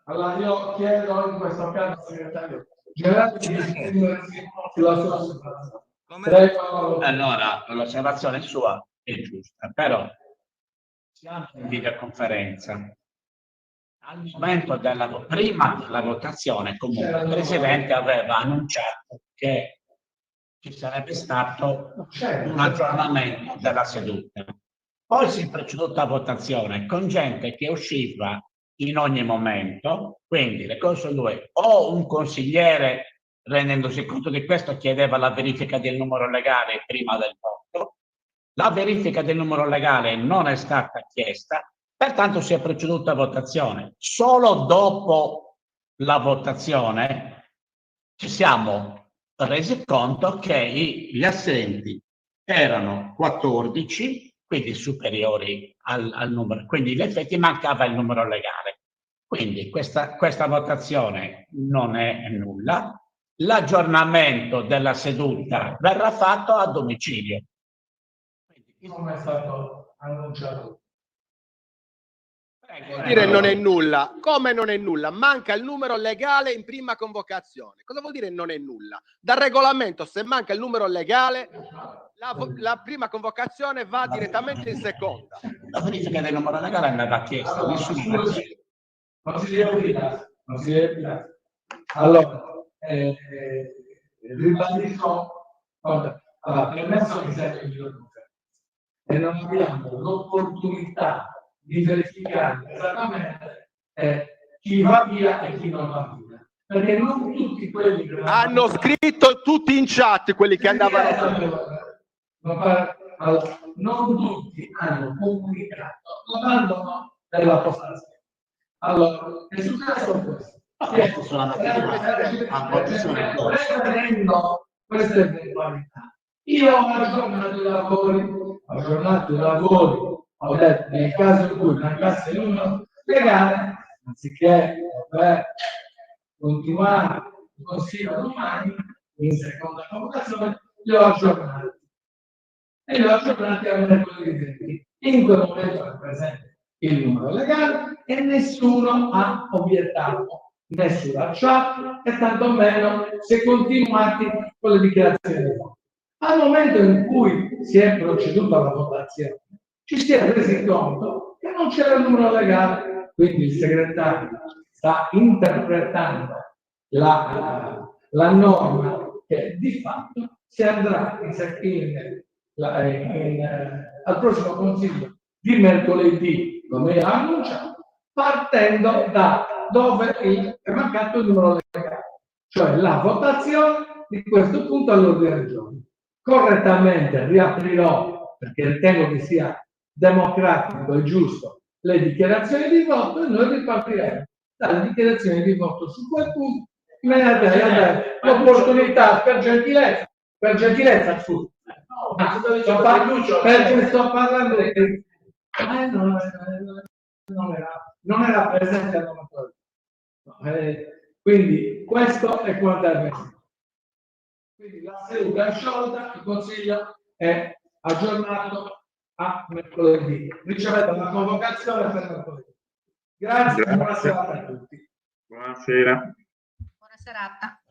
Speaker 17: Allora io chiedo in questo caso al segretario generale di esprimersi sulla sua osservazione.
Speaker 1: Allora, l'osservazione sua è giusta, però siamo in videoconferenza. Al momento prima della votazione, comunque, il Presidente aveva annunciato che ci sarebbe stato un aggiornamento della seduta. Poi si è proceduta a votazione con gente che usciva in ogni momento, quindi le cose sono due: o un consigliere, rendendosi conto di questo, chiedeva la verifica del numero legale prima del voto. La verifica del numero legale non è stata chiesta, pertanto si è proceduto a votazione. Solo dopo la votazione ci siamo resi conto che gli assenti erano 14, quindi superiori al numero, quindi in effetti mancava il numero legale. Quindi questa votazione non è nulla. L'aggiornamento della seduta verrà fatto a domicilio.
Speaker 17: Come è stato annunciato?
Speaker 8: Vuol dire non è nulla? Come non è nulla? Manca il numero legale in prima convocazione. Cosa vuol dire non è nulla? Dal regolamento, se manca il numero legale, la prima convocazione va direttamente in seconda.
Speaker 1: La verifica del numero legale andava chiesta.
Speaker 17: Allora, ribadisco, premesso che serve il e non abbiamo l'opportunità di verificare esattamente chi va via e chi non va via, perché non tutti quelli che
Speaker 8: hanno scritto tutti in chat, quelli che andavano
Speaker 17: non tutti hanno comunicato l'abbandono della postazione. Allora, è successo questo. Prevedendo queste eventualità, io ho aggiornato i lavori, ho detto nel caso in cui mancasse il numero legale, anziché continuare il consiglio domani in seconda convocazione, li ho aggiornati e li ho aggiornati a mercoledì 20. In quel momento era presente il numero legale e nessuno ha obiettato, nessuna chat e tantomeno si è continuati con le dichiarazioni di voto. Al momento in cui si è proceduto alla votazione, ci si è resi conto che non c'era il numero legale, quindi il segretario sta interpretando la norma che di fatto si andrà al prossimo consiglio di mercoledì, come ha annunciato, partendo da dove è mancato il numero legale, cioè la votazione di questo punto all'ordine del giorno. Correttamente riaprirò, perché ritengo che sia democratico e giusto, le dichiarazioni di voto e noi ripartiremo dalle dichiarazioni di voto su quel punto, in maniera da dare l'opportunità per gentilezza perché sto parlando di non era presente al momento. Quindi questo è quanto è avvenuto. Quindi la seduta è sciolta, il Consiglio è aggiornato a mercoledì. Ricevete una convocazione per mercoledì. Grazie e buona serata a tutti.
Speaker 12: Buonasera.
Speaker 5: Buona serata.